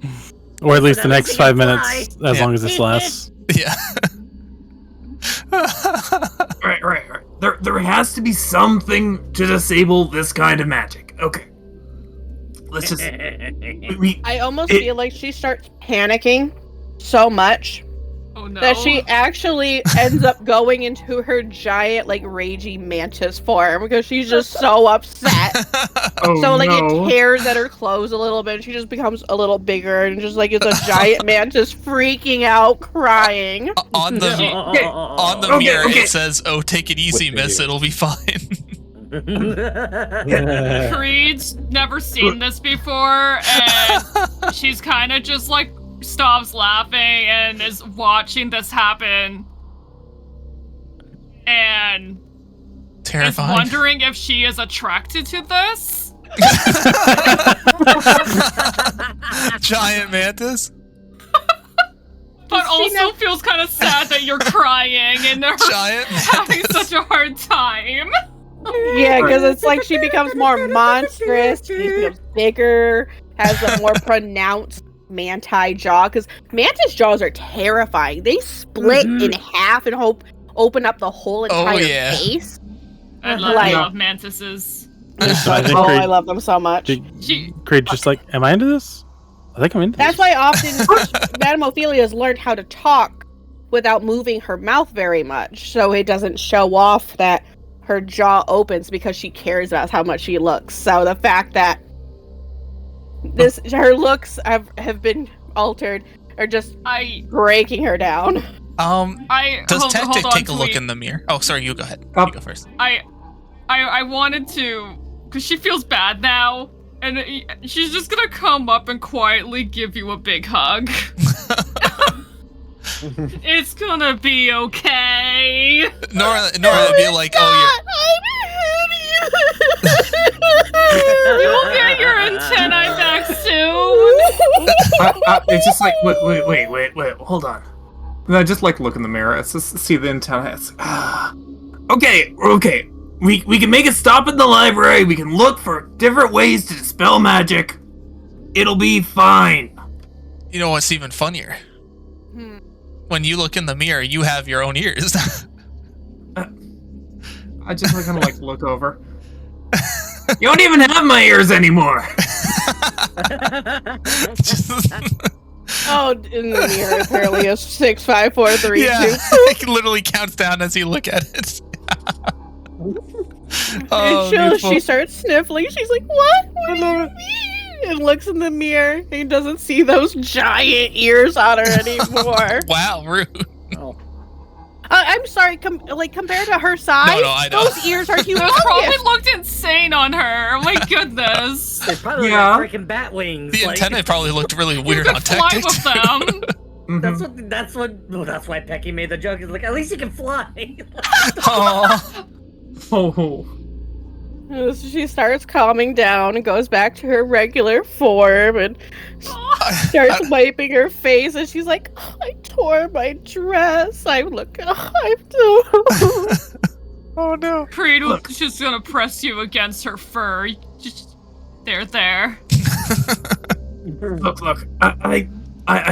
life! Or at least the next 5 fly. minutes, as long as this lasts. Yeah. Right. There has to be something to disable this kind of magic. Okay. Let's just... I almost feel like she starts panicking so much that she actually ends up going into her giant, like, ragey mantis form because she's just so upset. So, like, it tears at her clothes a little bit and she just becomes a little bigger and just, like, it's a giant mantis freaking out, crying. On the mirror, it says, "Oh, take it easy, miss. It'll be fine." Creed's never seen this before, and she's kind of just like stops laughing and is watching this happen, and terrifying. is wondering if she is attracted to this. Giant mantis. But also feels kind of sad that you're crying and they're having such a hard time. Yeah, because it's like she becomes more monstrous, she becomes bigger, has a more pronounced manti jaw, because mantis jaws are terrifying. They split in half and open up the whole entire face. I love mantises. I love them so much. Creed just like, am I into this? I think I'm into That's this. why often Madame Ophelia has learned how to talk without moving her mouth very much, so it doesn't show off that her jaw opens, because she cares about how much she looks. So the fact that her looks have been altered are just breaking her down. Does Tactic take a look in the mirror? Oh, sorry, you go ahead. You go first. I wanted to, because she feels bad now, and she's just gonna come up and quietly give you a big hug. It's gonna be okay. Nora would be like, "Oh, you'll get your antennae back soon." It's just like, wait, hold on. And I just like look in the mirror. It's just see the antenna. It's, Okay. We can make a stop in the library. We can look for different ways to dispel magic. It'll be fine. You know what's even funnier? When you look in the mirror, you have your own ears. I just kind of like look over. You don't even have my ears anymore. Oh, in the mirror, apparently it's 6, 5, 4, 3, Yeah, 2. it literally counts down as you look at it. Oh, beautiful. She starts sniffling. She's like, "What? What do you mean?" And looks in the mirror and doesn't see those giant ears on her anymore. Wow, rude. Oh. I'm sorry. Compared to her size, No, I know. those ears are Those humongous. probably looked insane on her. Oh my goodness. They probably like freaking bat wings. The antennae probably looked really weird You on could fly Tactic. with them. That's why Pecky made the joke. Is like, at least you can fly. Oh. She starts calming down and goes back to her regular form and starts wiping her face. And she's like, "I tore my dress. I'm Oh no. Creed was just gonna press you against her fur. Just there. Look, I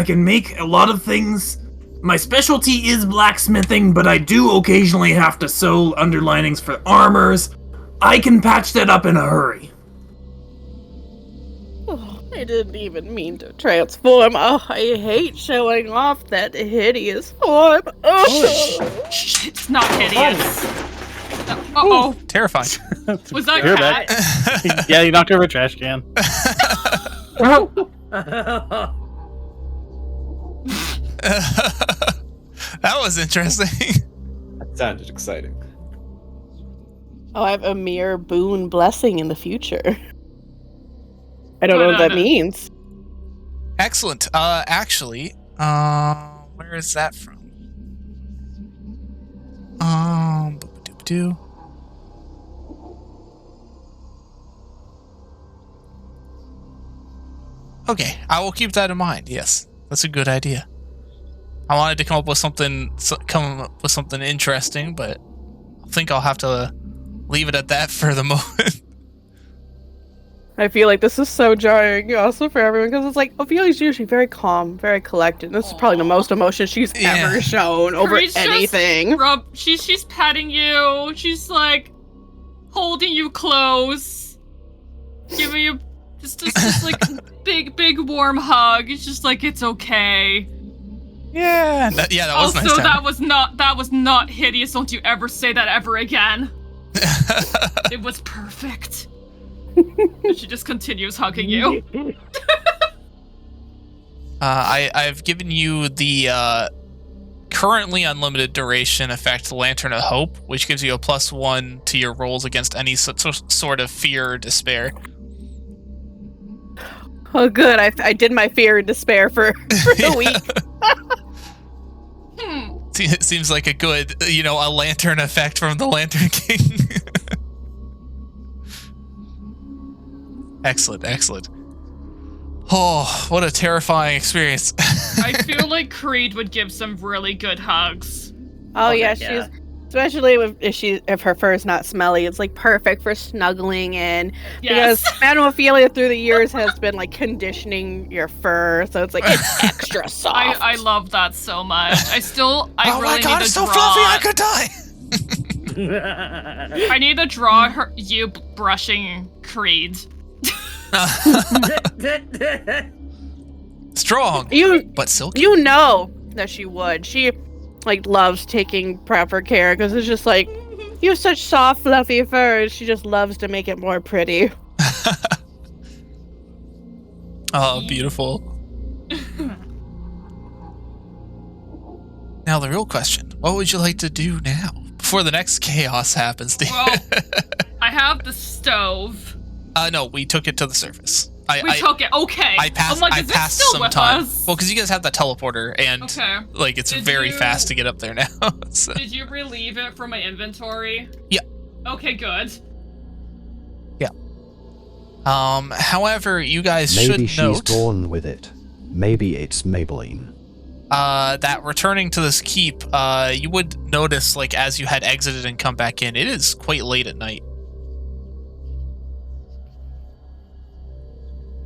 can make a lot of things. My specialty is blacksmithing, but I do occasionally have to sew underlinings for armors. I can patch that up in a hurry. Oh, I didn't even mean to transform. Oh, I hate showing off that hideous form. Oh. It's not hideous. Uh-oh. Terrifying. Was that Hear cat? that? Yeah, you knocked over a trash can. That was interesting. That sounded exciting. Oh, I have a mere boon blessing in the future. I don't know what that means. Excellent. Actually, where is that from? Boop-a-doop-doo. Okay, I will keep that in mind. Yes, that's a good idea. I wanted to come up with something interesting, but I think I'll have to leave it at that for the moment. I feel like this is so jarring also for everyone because it's like Ophelia's usually very calm, very collected. This is probably the most emotion she's ever shown over Creed's anything. She's patting you. She's like holding you close, giving you just like big warm hug. It's just like it's okay. Yeah, that was nice. Also, that was not hideous. Don't you ever say that ever again. It was perfect. And she just continues hugging you. I've given you the currently unlimited duration effect, Lantern of Hope, which gives you a +1 to your rolls against any sort of fear or despair. Oh, good. I did my fear and despair for the week. It seems like a good, a lantern effect from the Lantern King. Excellent. Oh, what a terrifying experience. I feel like Creed would give some really good hugs. Oh yeah, she's especially if her fur is not smelly, it's like perfect for snuggling in. Yes. Because Madame Ophelia through the years has been like conditioning your fur, so it's like it's extra soft. I love that so much. I oh really my god, need it's to so draw. fluffy, I could die. I need to draw you brushing Creed. Strong, but silky. You know that she would. She loves taking proper care because it's just like you have such soft, fluffy fur. And she just loves to make it more pretty. Oh, beautiful. Now the real question: what would you like to do now before the next chaos happens? Well, I have the stove. No, we took it to the surface. We took it. Okay. I passed. I'm like, I is passed it still some with time. us? Well, because you guys have that teleporter, and it's very fast to get up there now. So. Did you relieve it from my inventory? Yeah. Okay, good. Yeah. However, you guys Maybe should she's note gone with it. Maybe it's Maybelline. that returning to this keep, you would notice, as you had exited and come back in, it is quite late at night.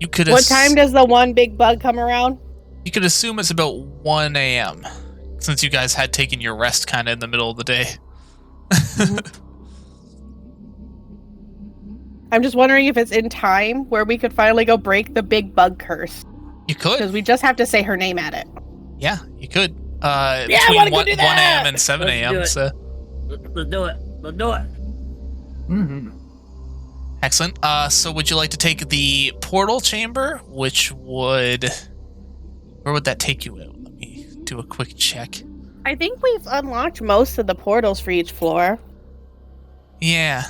You could What time does the one big bug come around? You could assume it's about 1 a.m. since you guys had taken your rest kind of in the middle of the day. I'm just wondering if it's in time where we could finally go break the big bug curse. You could. Because we just have to say her name at it. Yeah, you could. I Between wanna go 1 do that! a.m. and 7 Let's a.m. do it. So Let's do it. Let's do it. Mm-hmm. excellent. So would you like to take the portal chamber, which would... Where would that take you out? Let me do a quick check. I think we've unlocked most of the portals for each floor. Yeah.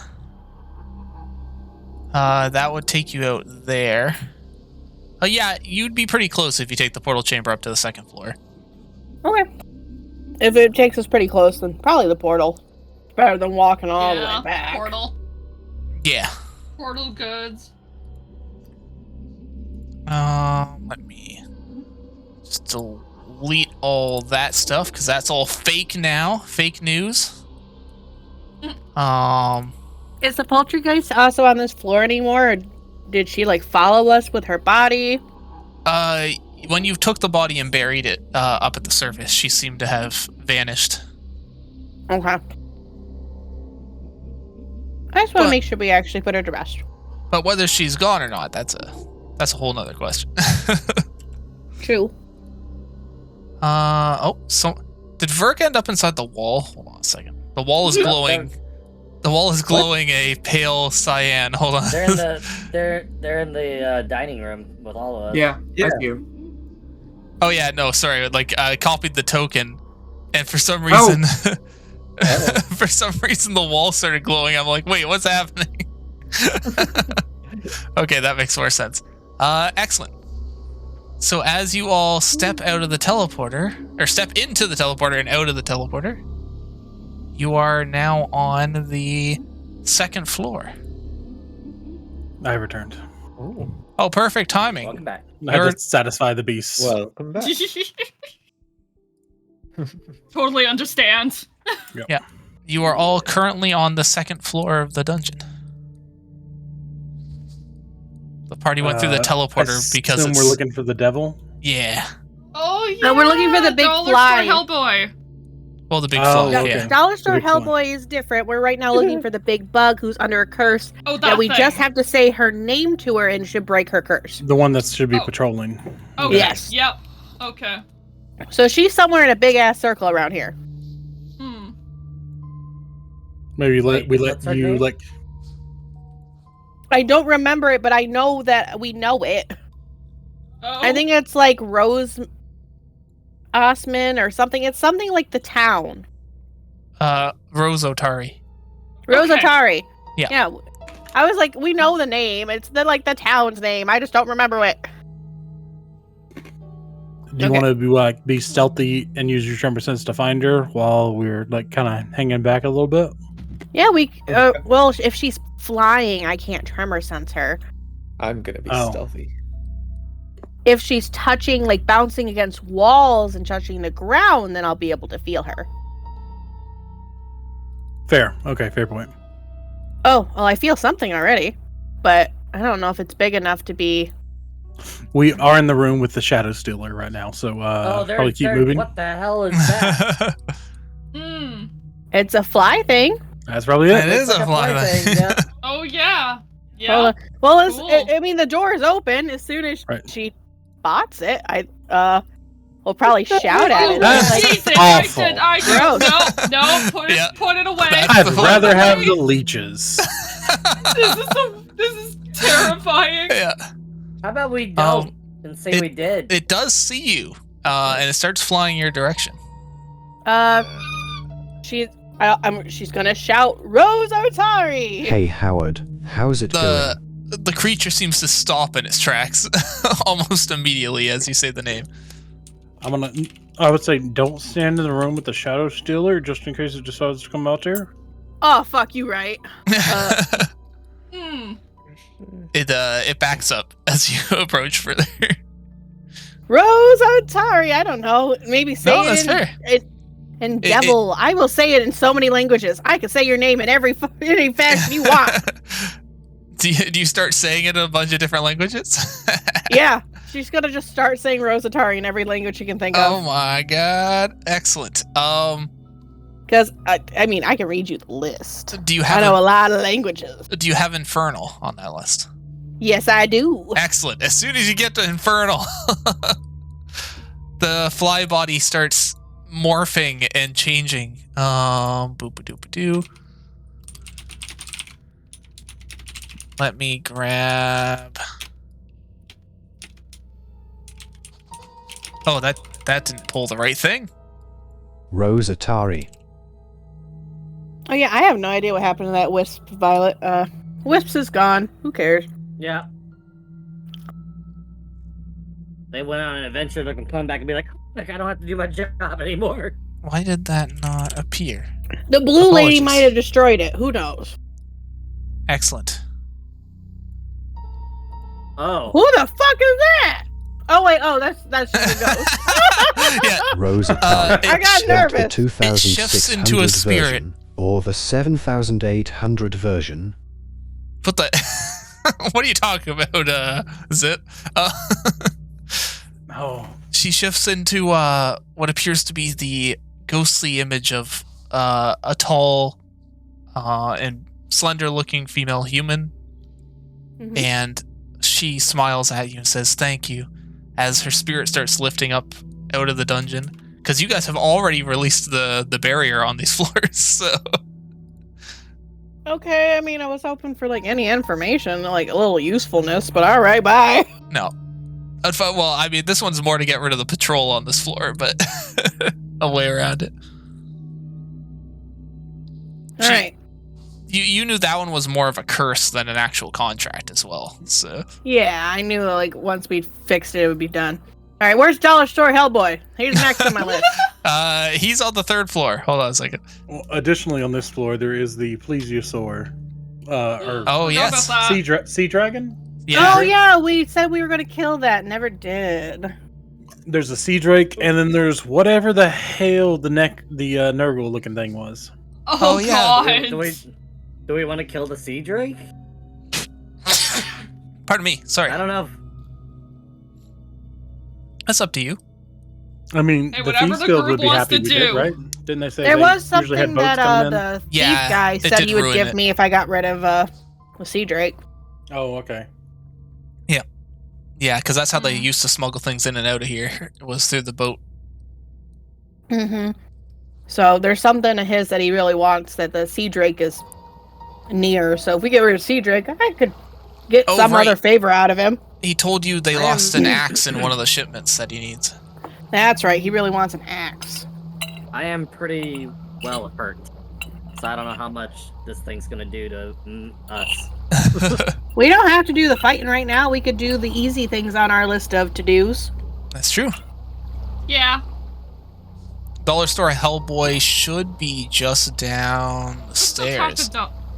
That would take you out there. Oh yeah, you'd be pretty close if you take the portal chamber up to the 2nd floor. Okay. If it takes us pretty close, then probably the portal. It's better than walking all the way back. Portal. Yeah. Portal goods. Let me just delete all that stuff because that's all fake now. Fake news. Is the poltergeist also on this floor anymore, or did she like follow us with her body? When you took the body and buried it up at the surface, she seemed to have vanished. Okay. I just want to make sure we actually put her to rest. But whether she's gone or not, that's a whole nother question. True. So did Verk end up inside the wall? Hold on a second. The wall is glowing. The wall is glowing a pale cyan. Hold on. They're in the dining room with all of us. Yeah, I do. Oh yeah, no, sorry. Like I copied the token, and for some reason, for some reason the wall started glowing. I'm like, wait, what's happening? Okay, that makes more sense. Excellent. So as you all step out of the teleporter, or step into the teleporter and out of the teleporter, you are now on the 2nd floor. I returned. Ooh. Oh, perfect timing. Welcome back. I had to satisfy the beasts. Welcome back. Totally understand. Yep. Yeah. You are all currently on the 2nd floor of the dungeon. The party went through the teleporter because we're looking for the devil. Yeah. Oh yeah. No, we're looking for the big Dollar fly. Store Hellboy. Well, the big Oh, fly. okay. Yeah. Dollar Store Big fly. Hellboy is different. We're right now looking for the big bug who's under a curse. Oh, That we thing. just have to say her name to her and should break her curse. The one that should be Oh. patrolling. Okay. Yes. Yep. Okay. So she's somewhere in a big ass circle around here. Maybe Wait, we what's her let you name? like. I don't remember it, but I know that we know it. Oh. I think it's like Rose Osman or something. It's something like the town. Rose Otari. Rose Okay. Otari. Yeah. Yeah. I was like, we know the name. It's the town's name. I just don't remember it. Do you Okay. want to be stealthy and use your tremor sense to find her while we're like kind of hanging back a little bit? Yeah, well, if she's flying, I can't tremor sense her. I'm gonna be Oh. stealthy. If she's touching, like bouncing against walls and touching the ground, then I'll be able to feel her. Fair. Okay, fair point. Oh, well, I feel something already, but I don't know if it's big enough to be. We are in the room with the Shadow Stealer right now, so probably keep moving. What the hell is that? It's a fly thing. That's probably it. It is a fly thing. Yeah. Oh yeah. Hold Yeah. on. Well, Cool. I mean, the door is open. As soon as Right. she spots it, we'll probably shout at it. That's Like, Jesus, awful. I said, Gross. no, put it, Yeah. put it away. That's I'd the rather have Please. the leeches. This is terrifying. Yeah. How about we don't and say we did? It does see you, and it starts flying your direction. she's gonna shout, "Rose Otari!" Hey Howard, how's it going? The creature seems to stop in its tracks almost immediately as you say the name. I would say don't stand in the room with the Shadow Stealer just in case it decides to come out there. Oh, fuck you, right? It backs up as you approach further. Rose Otari. I don't know. Maybe say No, it that's in, fair. in devil. I will say it in so many languages. I can say your name in any fashion you want. Do you start saying it in a bunch of different languages? Yeah, she's gonna just start saying Rose Otari in every language she can think Oh of. my god! Excellent. Because I mean, I can read you the list. Do you have I know a lot of languages. Do you have Infernal on that list? Yes, I do. Excellent. As soon as you get to Infernal, the fly body starts morphing and changing. Boop-a-doop-a-doo. Let me grab... Oh, that didn't pull the right thing. Rose Atari. Oh yeah, I have no idea what happened to that Wisp, Violet. Wisps is gone. Who cares? Yeah. They went on an adventure. They can come back and be like, I don't have to do my job anymore. Why did that not appear? The blue lady Apologies. might have destroyed it. Who knows? Excellent. Oh. Who the fuck is that? Oh wait, that's just a ghost. Yeah. Rose Atari. I got Want nervous. the 2600 shifts into a spirit. version or the 7800 version? Put the... What are you talking about, Zit? Oh. She shifts into what appears to be the ghostly image of a tall and slender-looking female human. Mhm. And she smiles at you and says thank you as her spirit starts lifting up out of the dungeon. Because you guys have already released the barrier on these floors, so... Okay, I mean, I was hoping for like any information, like a little usefulness, but all right, bye. No. Well, I mean, this one's more to get rid of the patrol on this floor, but a way around it. All right. You knew that one was more of a curse than an actual contract as well, so... Yeah, I knew like once we fixed it, it would be done. All right, where's Dollar Store Hellboy? He's next on my list. He's on the 3rd floor. Hold on a second. Well, additionally, on this floor, there is the plesiosaur. Oh, yes. Sea dragon? Yeah. Oh yeah, we said we were going to kill that. Never did. There's a sea drake, and then there's whatever the hell the Nurgle looking thing was. Oh, yeah. God. Do we want to kill the sea drake? Pardon me. Sorry. I don't know. That's up to you. I mean, Hey, the whatever Thieves the Guild group would be wants happy to we did, do. right? Didn't they say There they was usually had something boats that coming in? the thief Yeah, guy it said did he would ruin give it. me if I got rid of the sea drake. Oh, okay. Yeah, because that's how they used to smuggle things in and out of here. It was through the boat. Mm-hmm. So there's something of his that he really wants that the sea drake is near. So if we get rid of sea drake, I could get some other favor out of him. He told you they lost an axe in one of the shipments that he needs. That's right. He really wants an axe. I am pretty well hurt, so I don't know how much this thing's gonna do to us. We don't have to do the fighting right now. We could do the easy things on our list of to-dos. That's true. Yeah. Dollar Store Hellboy should be just down the stairs.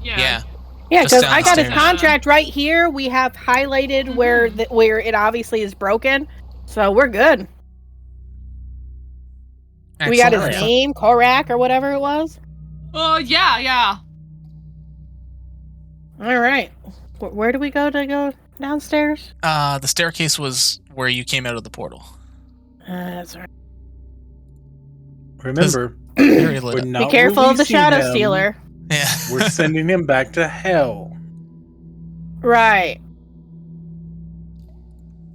Yeah. Yeah, Just because down I the got his stairs. contract right here. We have highlighted where it obviously is broken. So we're good. We got his Excellent. name, Korak, or whatever it was. Yeah. All right. Where do we go to go downstairs? The staircase was where you came out of the portal. That's right. Remember, Very lit we're up. not Be careful of the releasing Shadow him. Stealer. Yeah. We're sending him back to hell. Right.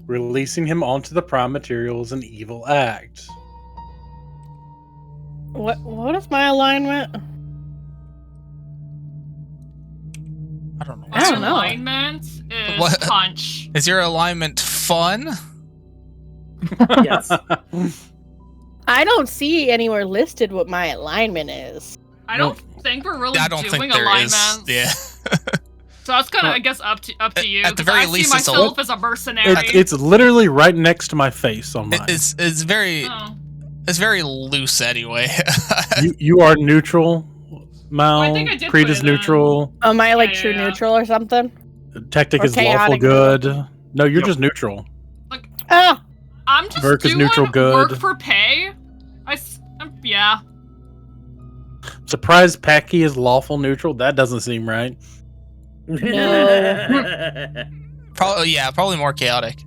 Releasing him onto the prime material is an evil act. What is my alignment? I don't know. I don't know. Alignment is What? punch. Is your alignment fun? Yes. I don't see anywhere listed what my alignment is. I don't think we're really I don't doing think there is. alignments. Yeah. So that's kind of, I guess, up to you. At the 'cause very I least, see it's a myself as a mercenary. It's literally right next to my face on mine. It's very Oh. it's very loose anyway. You are neutral, Mal. Well, I think I did Creed put is it in. neutral. Am I like Yeah, true yeah. neutral or something? Tactic Or is lawful chaotic good. No, you're just neutral. Ah! I'm just Merc is doing neutral good. work for pay. Yeah. Surprised Packy is lawful neutral? That doesn't seem right. Probably more chaotic.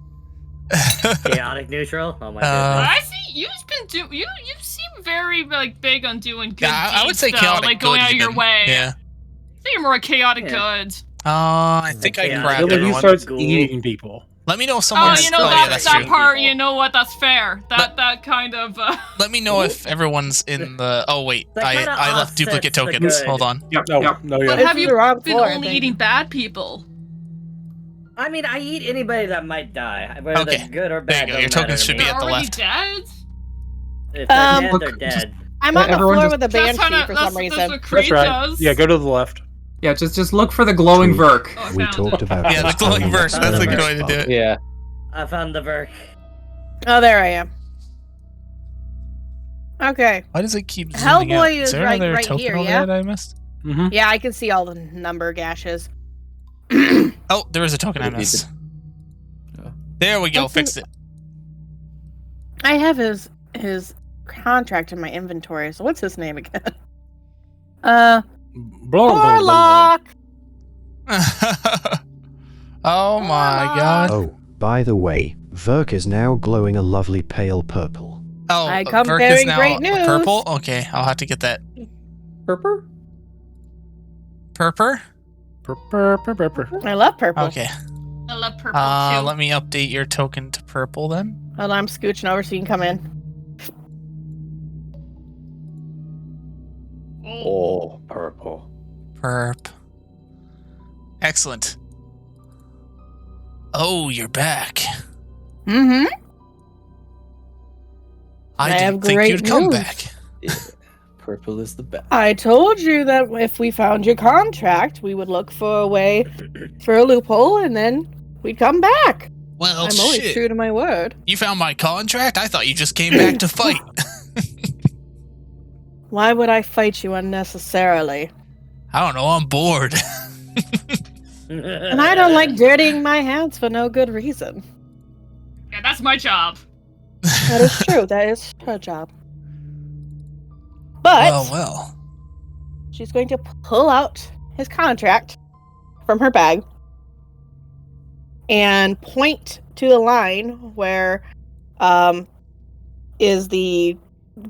Chaotic neutral? Oh my But goodness. I see you've been you seem very like big on doing good Yeah, I would deeds, say though, chaotic like going good out of your even. way. Yeah. I think you're more chaotic Yeah. good. I think I grabbed Until he everyone. starts eating people. Let me know if someone's... that, that's that true. part, you know what, that's fair. That kind of... Let me know if everyone's in the... Oh, wait. I left duplicate tokens. Hold on. No, But have you been only eating bad people? I mean, I eat anybody that might die, whether they're good or bad. There you go. Your tokens should be at the left. Dead? If they're dead, they're dead. I'm on the floor with a banshee for some reason. That's right. Yeah, go to the left. Yeah, just look for the glowing Verk. We talked about yeah, the glowing Verk. That's a good way to do it. Yeah. I found the Verk. Oh, there I am. Okay. Why does it keep zooming out? Hellboy is there right token here, over yeah? there that I missed? Yeah, I can see all the number gashes. Oh, there is a token I missed. There we go. Fixed it. I have his contract in my inventory. So what's his name again? Warlock. Oh my god. Oh, by the way, Verk is now glowing a lovely pale purple. Oh, I come Verk bearing is now great news. purple? Okay, I'll have to get that. Purper? Purper? Purper. I love purple. Okay. I love purple too. Let me update your token to purple then. Hold on, I'm scooching over so you can come in. Oh, purple. Perp. Excellent. Oh, you're back. Mm-hmm. I didn't have think great you'd come news. back. Yeah. Purple is the best. I told you that if we found your contract, we would look for a way, for a loophole, and then we'd come back. Well, I'm always shit. true to my word. You found my contract? I thought you just came back to fight. Why would I fight you unnecessarily? I don't know, I'm bored. And I don't like dirtying my hands for no good reason. Yeah, that's my job. That is true. That is her job. But well. she's going to pull out his contract from her bag and point to the line where is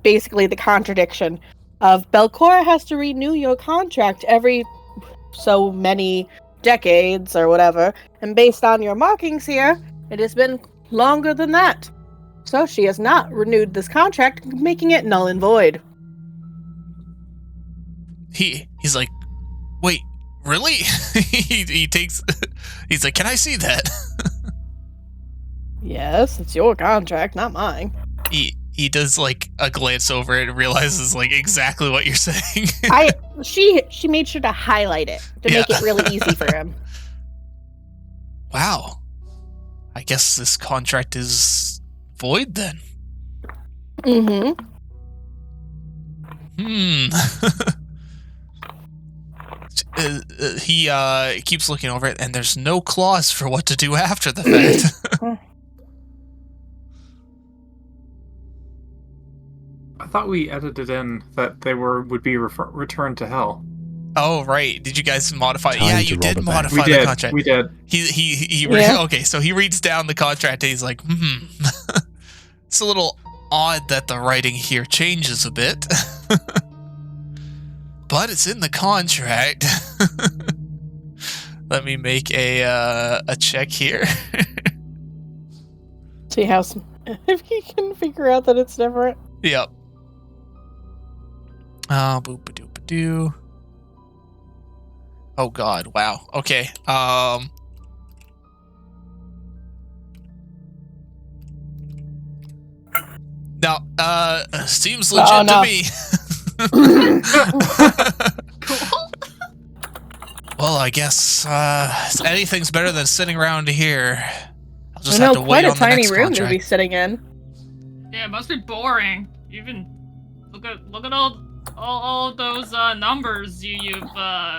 basically the contradiction of Belcora has to renew your contract every so many decades or whatever, and based on your markings here, it has been longer than that. So she has not renewed this contract, making it null and void. He's like, wait, really? He's like, can I see that? Yes, it's your contract, not mine. He does like a glance over it and realizes like exactly what you're saying. She made sure to highlight it to make it really easy for him. Wow. I guess this contract is void then. Mm-hmm. He keeps looking over it, and there's no clause for what to do after the fact. I thought we edited in that they would be returned to hell. Oh right, did you guys modify? Time Yeah, to you rob did a bank. modify We the did, contract. we did. Okay, so he reads down the contract and he's like, It's a little odd that the writing here changes a bit. But it's in the contract. Let me make a check here. See how if you can figure out that it's different. Yep. Boop-a-doop-a-doo. Oh god, wow. Okay. Now, seems legit to me. Well, I guess anything's better than sitting around here. I'll just have to wait on the next quite a tiny room contract. to be sitting in. Yeah, it must be boring. Even look at all those numbers you've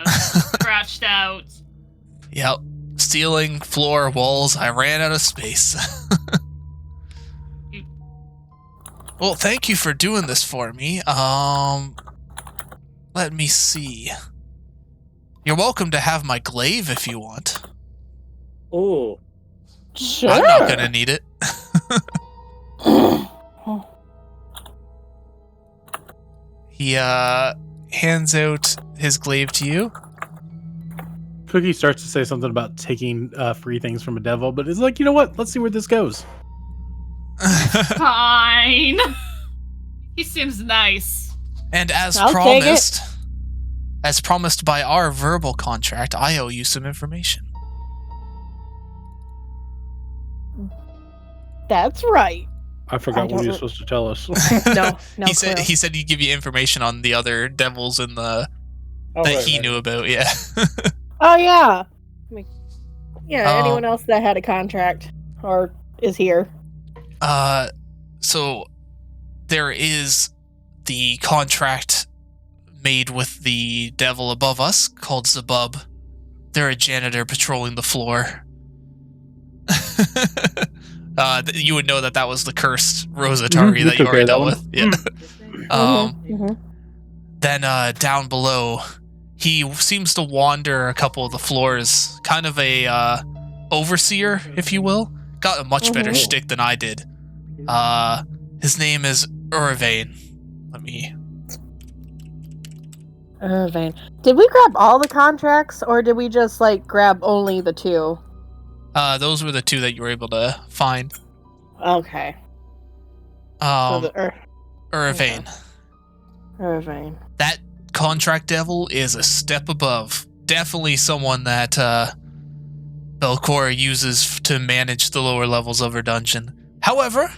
scratched out. Yep. Ceiling, floor, walls. I ran out of space. Well, thank you for doing this for me. Let me see. You're welcome to have my glaive if you want. Ooh. Sure. I'm not gonna need it. He hands out his glaive to you. Cookie starts to say something about taking free things from a devil, but it's like, you know what? Let's see where this goes. Fine. He seems nice. And as I'll promised by our verbal contract, I owe you some information. That's right. I forgot what he was supposed to tell us. No. He said he'd give you information on the other devils in the he knew about. Yeah. Oh yeah. Anyone else that had a contract or is here? So there is the contract made with the devil above us called Zabub. They're a janitor patrolling the floor. You would know that was the cursed Rosatari that you already dealt with. Yeah. Then down below, he seems to wander a couple of the floors, kind of a overseer, if you will. Got a much better shtick than I did. His name is Urvain. Irvine. Did we grab all the contracts, or did we just grab only the 2? Those were the 2 that you were able to find. Okay. Irvain. Okay. Irvine. That contract devil is a step above. Definitely someone that Belcora uses to manage the lower levels of her dungeon. However,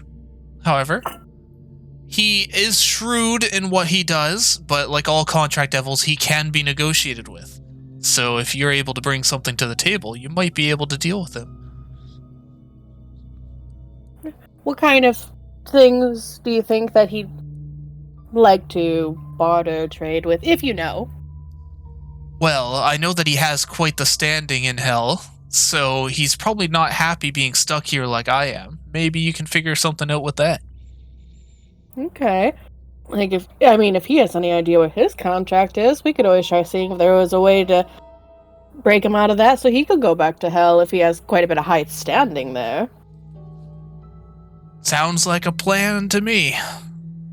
he is shrewd in what he does, but like all contract devils, he can be negotiated with. So if you're able to bring something to the table, you might be able to deal with him. What kind of things do you think that he'd like to barter trade with, if you know? Well, I know that he has quite the standing in hell, so he's probably not happy being stuck here like I am. Maybe you can figure something out with that. Okay. If he has any idea what his contract is, we could always try seeing if there was a way to break him out of that so he could go back to hell if he has quite a bit of high standing there. Sounds like a plan to me.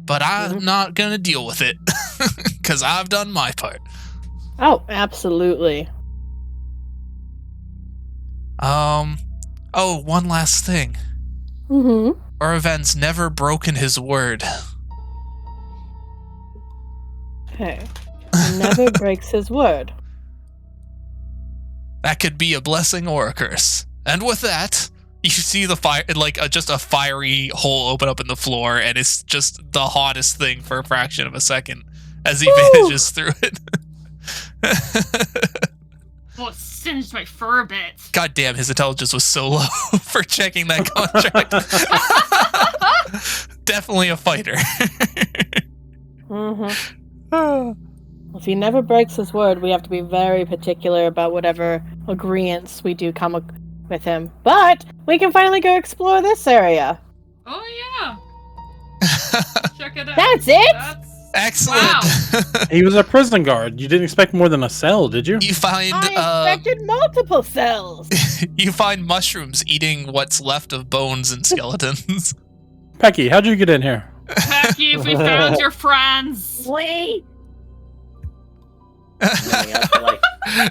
But I'm not gonna deal with it. Because I've done my part. Oh, absolutely. One last thing. Urvan's never broken his word. Okay. He never breaks his word. That could be a blessing or a curse. And with that, you see the fire, just a fiery hole open up in the floor, and it's just the hottest thing for a fraction of a second as he manages through it. Well, it singed my fur a bit. God damn, his intelligence was so low for checking that contract. Definitely a fighter. If he never breaks his word, we have to be very particular about whatever agreements we do come with him. But we can finally go explore this area. Oh, yeah. Check it out. That's it? Excellent. Wow. He was a prison guard. You didn't expect more than a cell, did you? You find I expected multiple cells. You find mushrooms eating what's left of bones and skeletons. Pecky, how'd you get in here? Pecky, if we found your friends. Wait. Running up,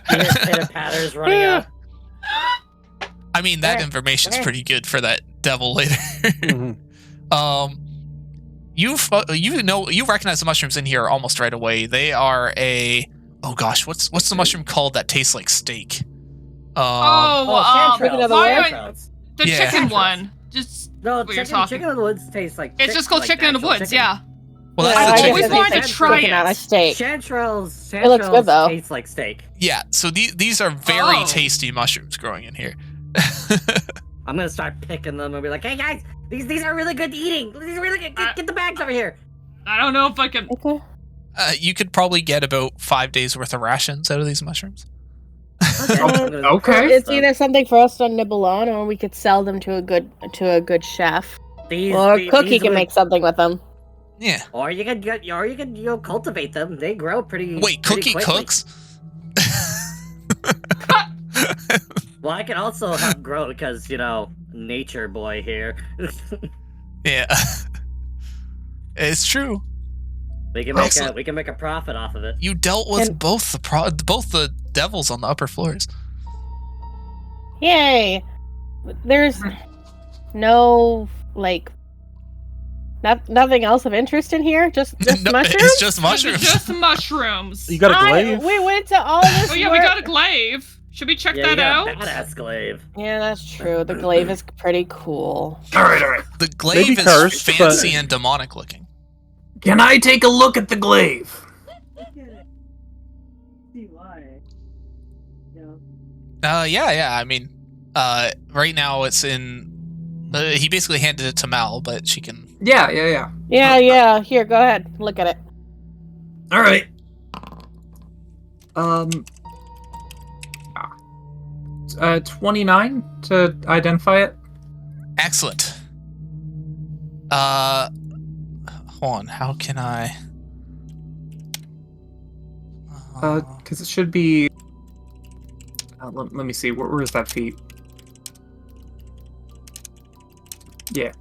pitter-patters running up. I mean, that information's pretty good for that devil later. You recognize the mushrooms in here almost right away. They are what's the mushroom called that tastes like steak? The chicken one. Just chicken in the woods tastes like. It's just called chicken in the woods, yeah. Well, that's the chicken. I always wanted to try it. Steak. Chanterelles it looks good though. Tastes like steak. Yeah, so these are very tasty mushrooms growing in here. I'm gonna start picking them and be like, "Hey guys, these are really good eating. These are really good. Get the bags over here." I don't know if I can. Okay. You could probably get about 5 days worth of rations out of these mushrooms. Okay. It's either something for us to nibble on, or we could sell them to a good chef. Cookie can make something with them. Yeah. Or you could cultivate them. They grow pretty. Wait, pretty Cookie quickly. cooks? Well, I can also help grow because nature boy here. Yeah. It's true. We can make a profit off of it. You dealt with both the devils on the upper floors. Yay! There's no nothing else of interest in here. Just No, mushrooms. it's just mushrooms. Just mushrooms. You got a glaive? We went to all this. Oh yeah, we got a glaive. Should we check that out? Badass glaive. Yeah, that's true. The glaive is pretty cool. All right. The glaive Maybe is cursed, fancy and demonic looking. Can I take a look at the glaive? Yeah. I mean, right now it's in. He basically handed it to Mal, but she can. Yeah. Yeah. Here, go ahead. Look at it. All right. 29 to identify it. Excellent. Hold on. How can I? Because it should be. Let me see. Where is that feat? Yeah.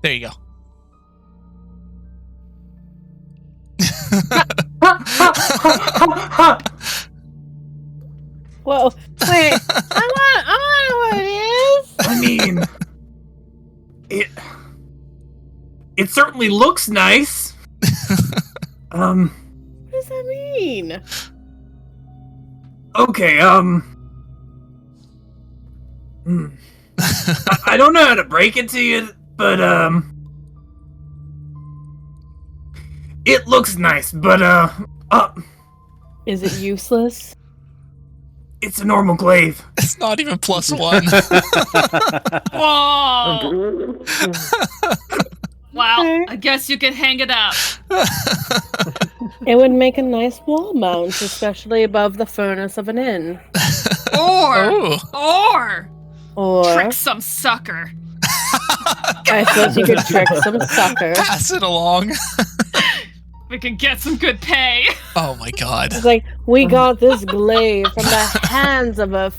There you go. Whoa! Wait, I want to know what it is. I mean, it certainly looks nice. What does that mean? Okay, I don't know how to break it to you, but, it looks nice, but, Is it useless? it's a normal glaive. It's not even +1. Whoa! Wow, I guess you could hang it up. It would make a nice wall mount, especially above the furnace of an inn. Or Or trick some sucker. I suppose you could trick some sucker. Pass it along. We can get some good pay. Oh my god. It's like, we got this glaive from the hands of a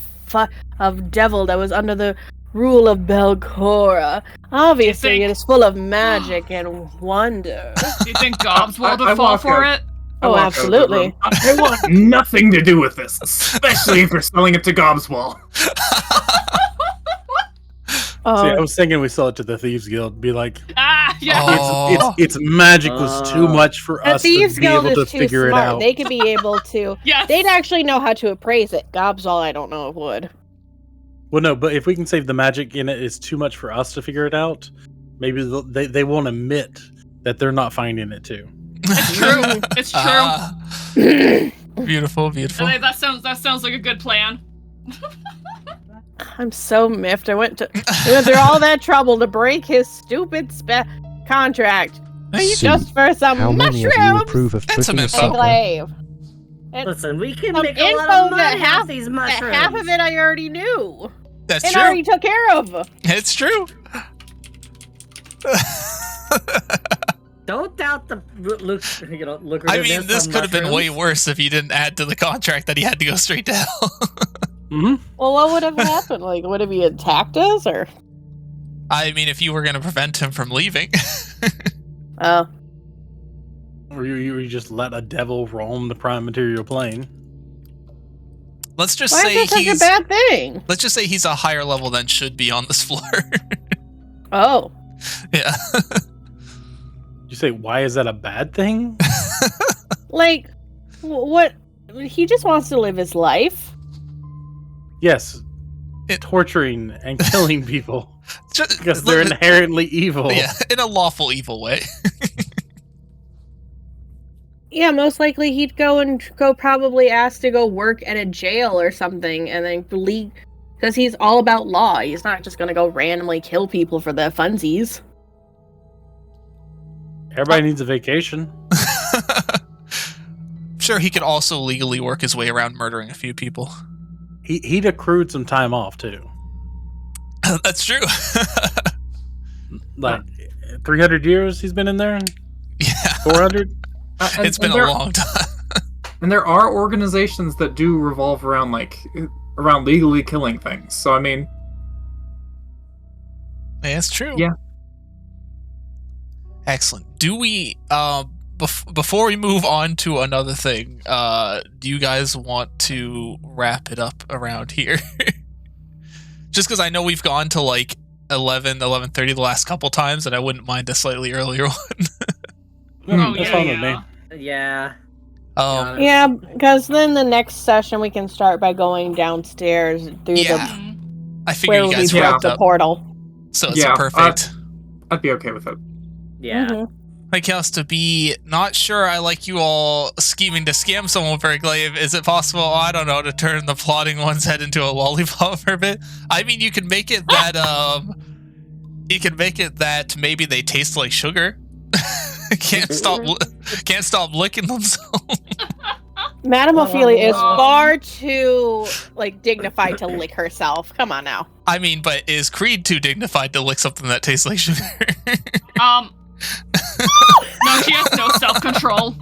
devil that was under the rule of Belcora. Obviously, it is full of magic and wonder. Do you think Gobswold I would fall walk for out. it? Oh, absolutely. I want nothing to do with this, especially if you're selling it to Gobswall. See, I was thinking we sell it to the Thieves Guild. Be like, yeah. Its magic was too much for The us to Thieves be Guild able to is too figure it smart. out. They could be able to. Yes. They'd actually know how to appraise it. Gobsall, I don't know if would. Well, no, but if we can save the magic in it, it's too much for us to figure it out. Maybe they won't admit that they're not finding it too. It's true. It's true. Beautiful. That sounds like a good plan. I'm so miffed. I went through all that trouble to break his stupid contract just for some How many of you mushrooms approve of tricking a and sucker? glaive. Listen, we can Some make a lot info of money that off these mushrooms. half of it I already knew. That's and true. already took care of. It's true. Don't doubt the lucrative. I mean, this could have been way worse if you didn't add to the contract that he had to go straight to hell. Mm-hmm. Well, what would have happened? Like, would have he attacked us, or? I mean, if you were going to prevent him from leaving. Oh. Or you just let a devil roam the prime material plane. Let's just Why say is that such a bad thing? Let's just say he's a higher level than should be on this floor. Oh. Yeah. You say, why is that a bad thing? Like, what? He just wants to live his life. Yes. Torturing and killing people. Because they're look, inherently evil. Yeah, in a lawful evil way. Yeah, most likely he'd go probably ask to go work at a jail or something and then leave. Because he's all about law. He's not just going to go randomly kill people for the funsies. Everybody needs a vacation. Sure, he could also legally work his way around murdering a few people. He'd accrued some time off, too. That's true. Like, 300 years he's been in there? Yeah. 400? It's been a long time. And there are organizations that do revolve around, around legally killing things. So, I mean... Yeah, it's true. Yeah. Excellent. Do we, before we move on to another thing, do you guys want to wrap it up around here? Just because I know we've gone to like 11:30 the last couple times, and I wouldn't mind a slightly earlier one. That's fine with me. Yeah. Yeah, because then the next session we can start by going downstairs through I figure you guys wrapped the portal. So it's perfect. I'd be okay with it. Yeah. Like, has to be not sure. I like you all scheming to scam someone for a glaive. Is it possible? I don't know, to turn the plotting one's head into a lollipop for a bit. I mean, you can make it that maybe they taste like sugar. can't stop licking themselves. Madame Ophelia is far too dignified to lick herself. Come on now. I mean, but is Creed too dignified to lick something that tastes like sugar? No, she has no self-control.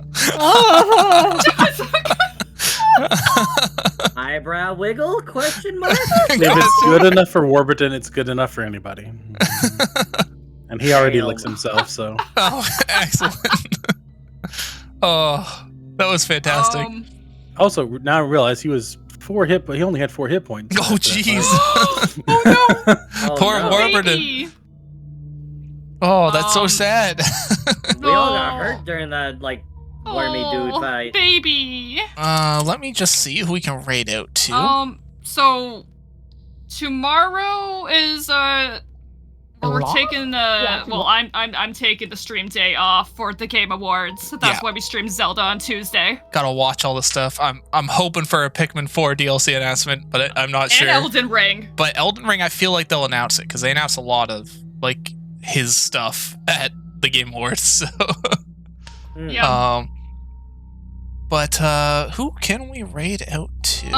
Eyebrow wiggle? Question mark? If it's good enough for Warburton, it's good enough for anybody. And he already licks himself, so. Oh, excellent. Oh, that was fantastic. Also, now I realize he was 4 hit, but he only had 4 hit points. Oh, jeez. Oh, no. Poor Warburton. Oh, that's so sad. We all got hurt during that, wormy dude fight. Baby. Let me just see who we can raid out to. So tomorrow is we're taking I'm taking the stream day off for the Game Awards. That's why we stream Zelda on Tuesday. Gotta watch all the stuff. I'm hoping for a Pikmin 4 DLC announcement, but I'm not sure. And Elden Ring. But Elden Ring, I feel like they'll announce it because they announce a lot of his stuff at the Game Awards. So. Yeah. But who can we raid out to?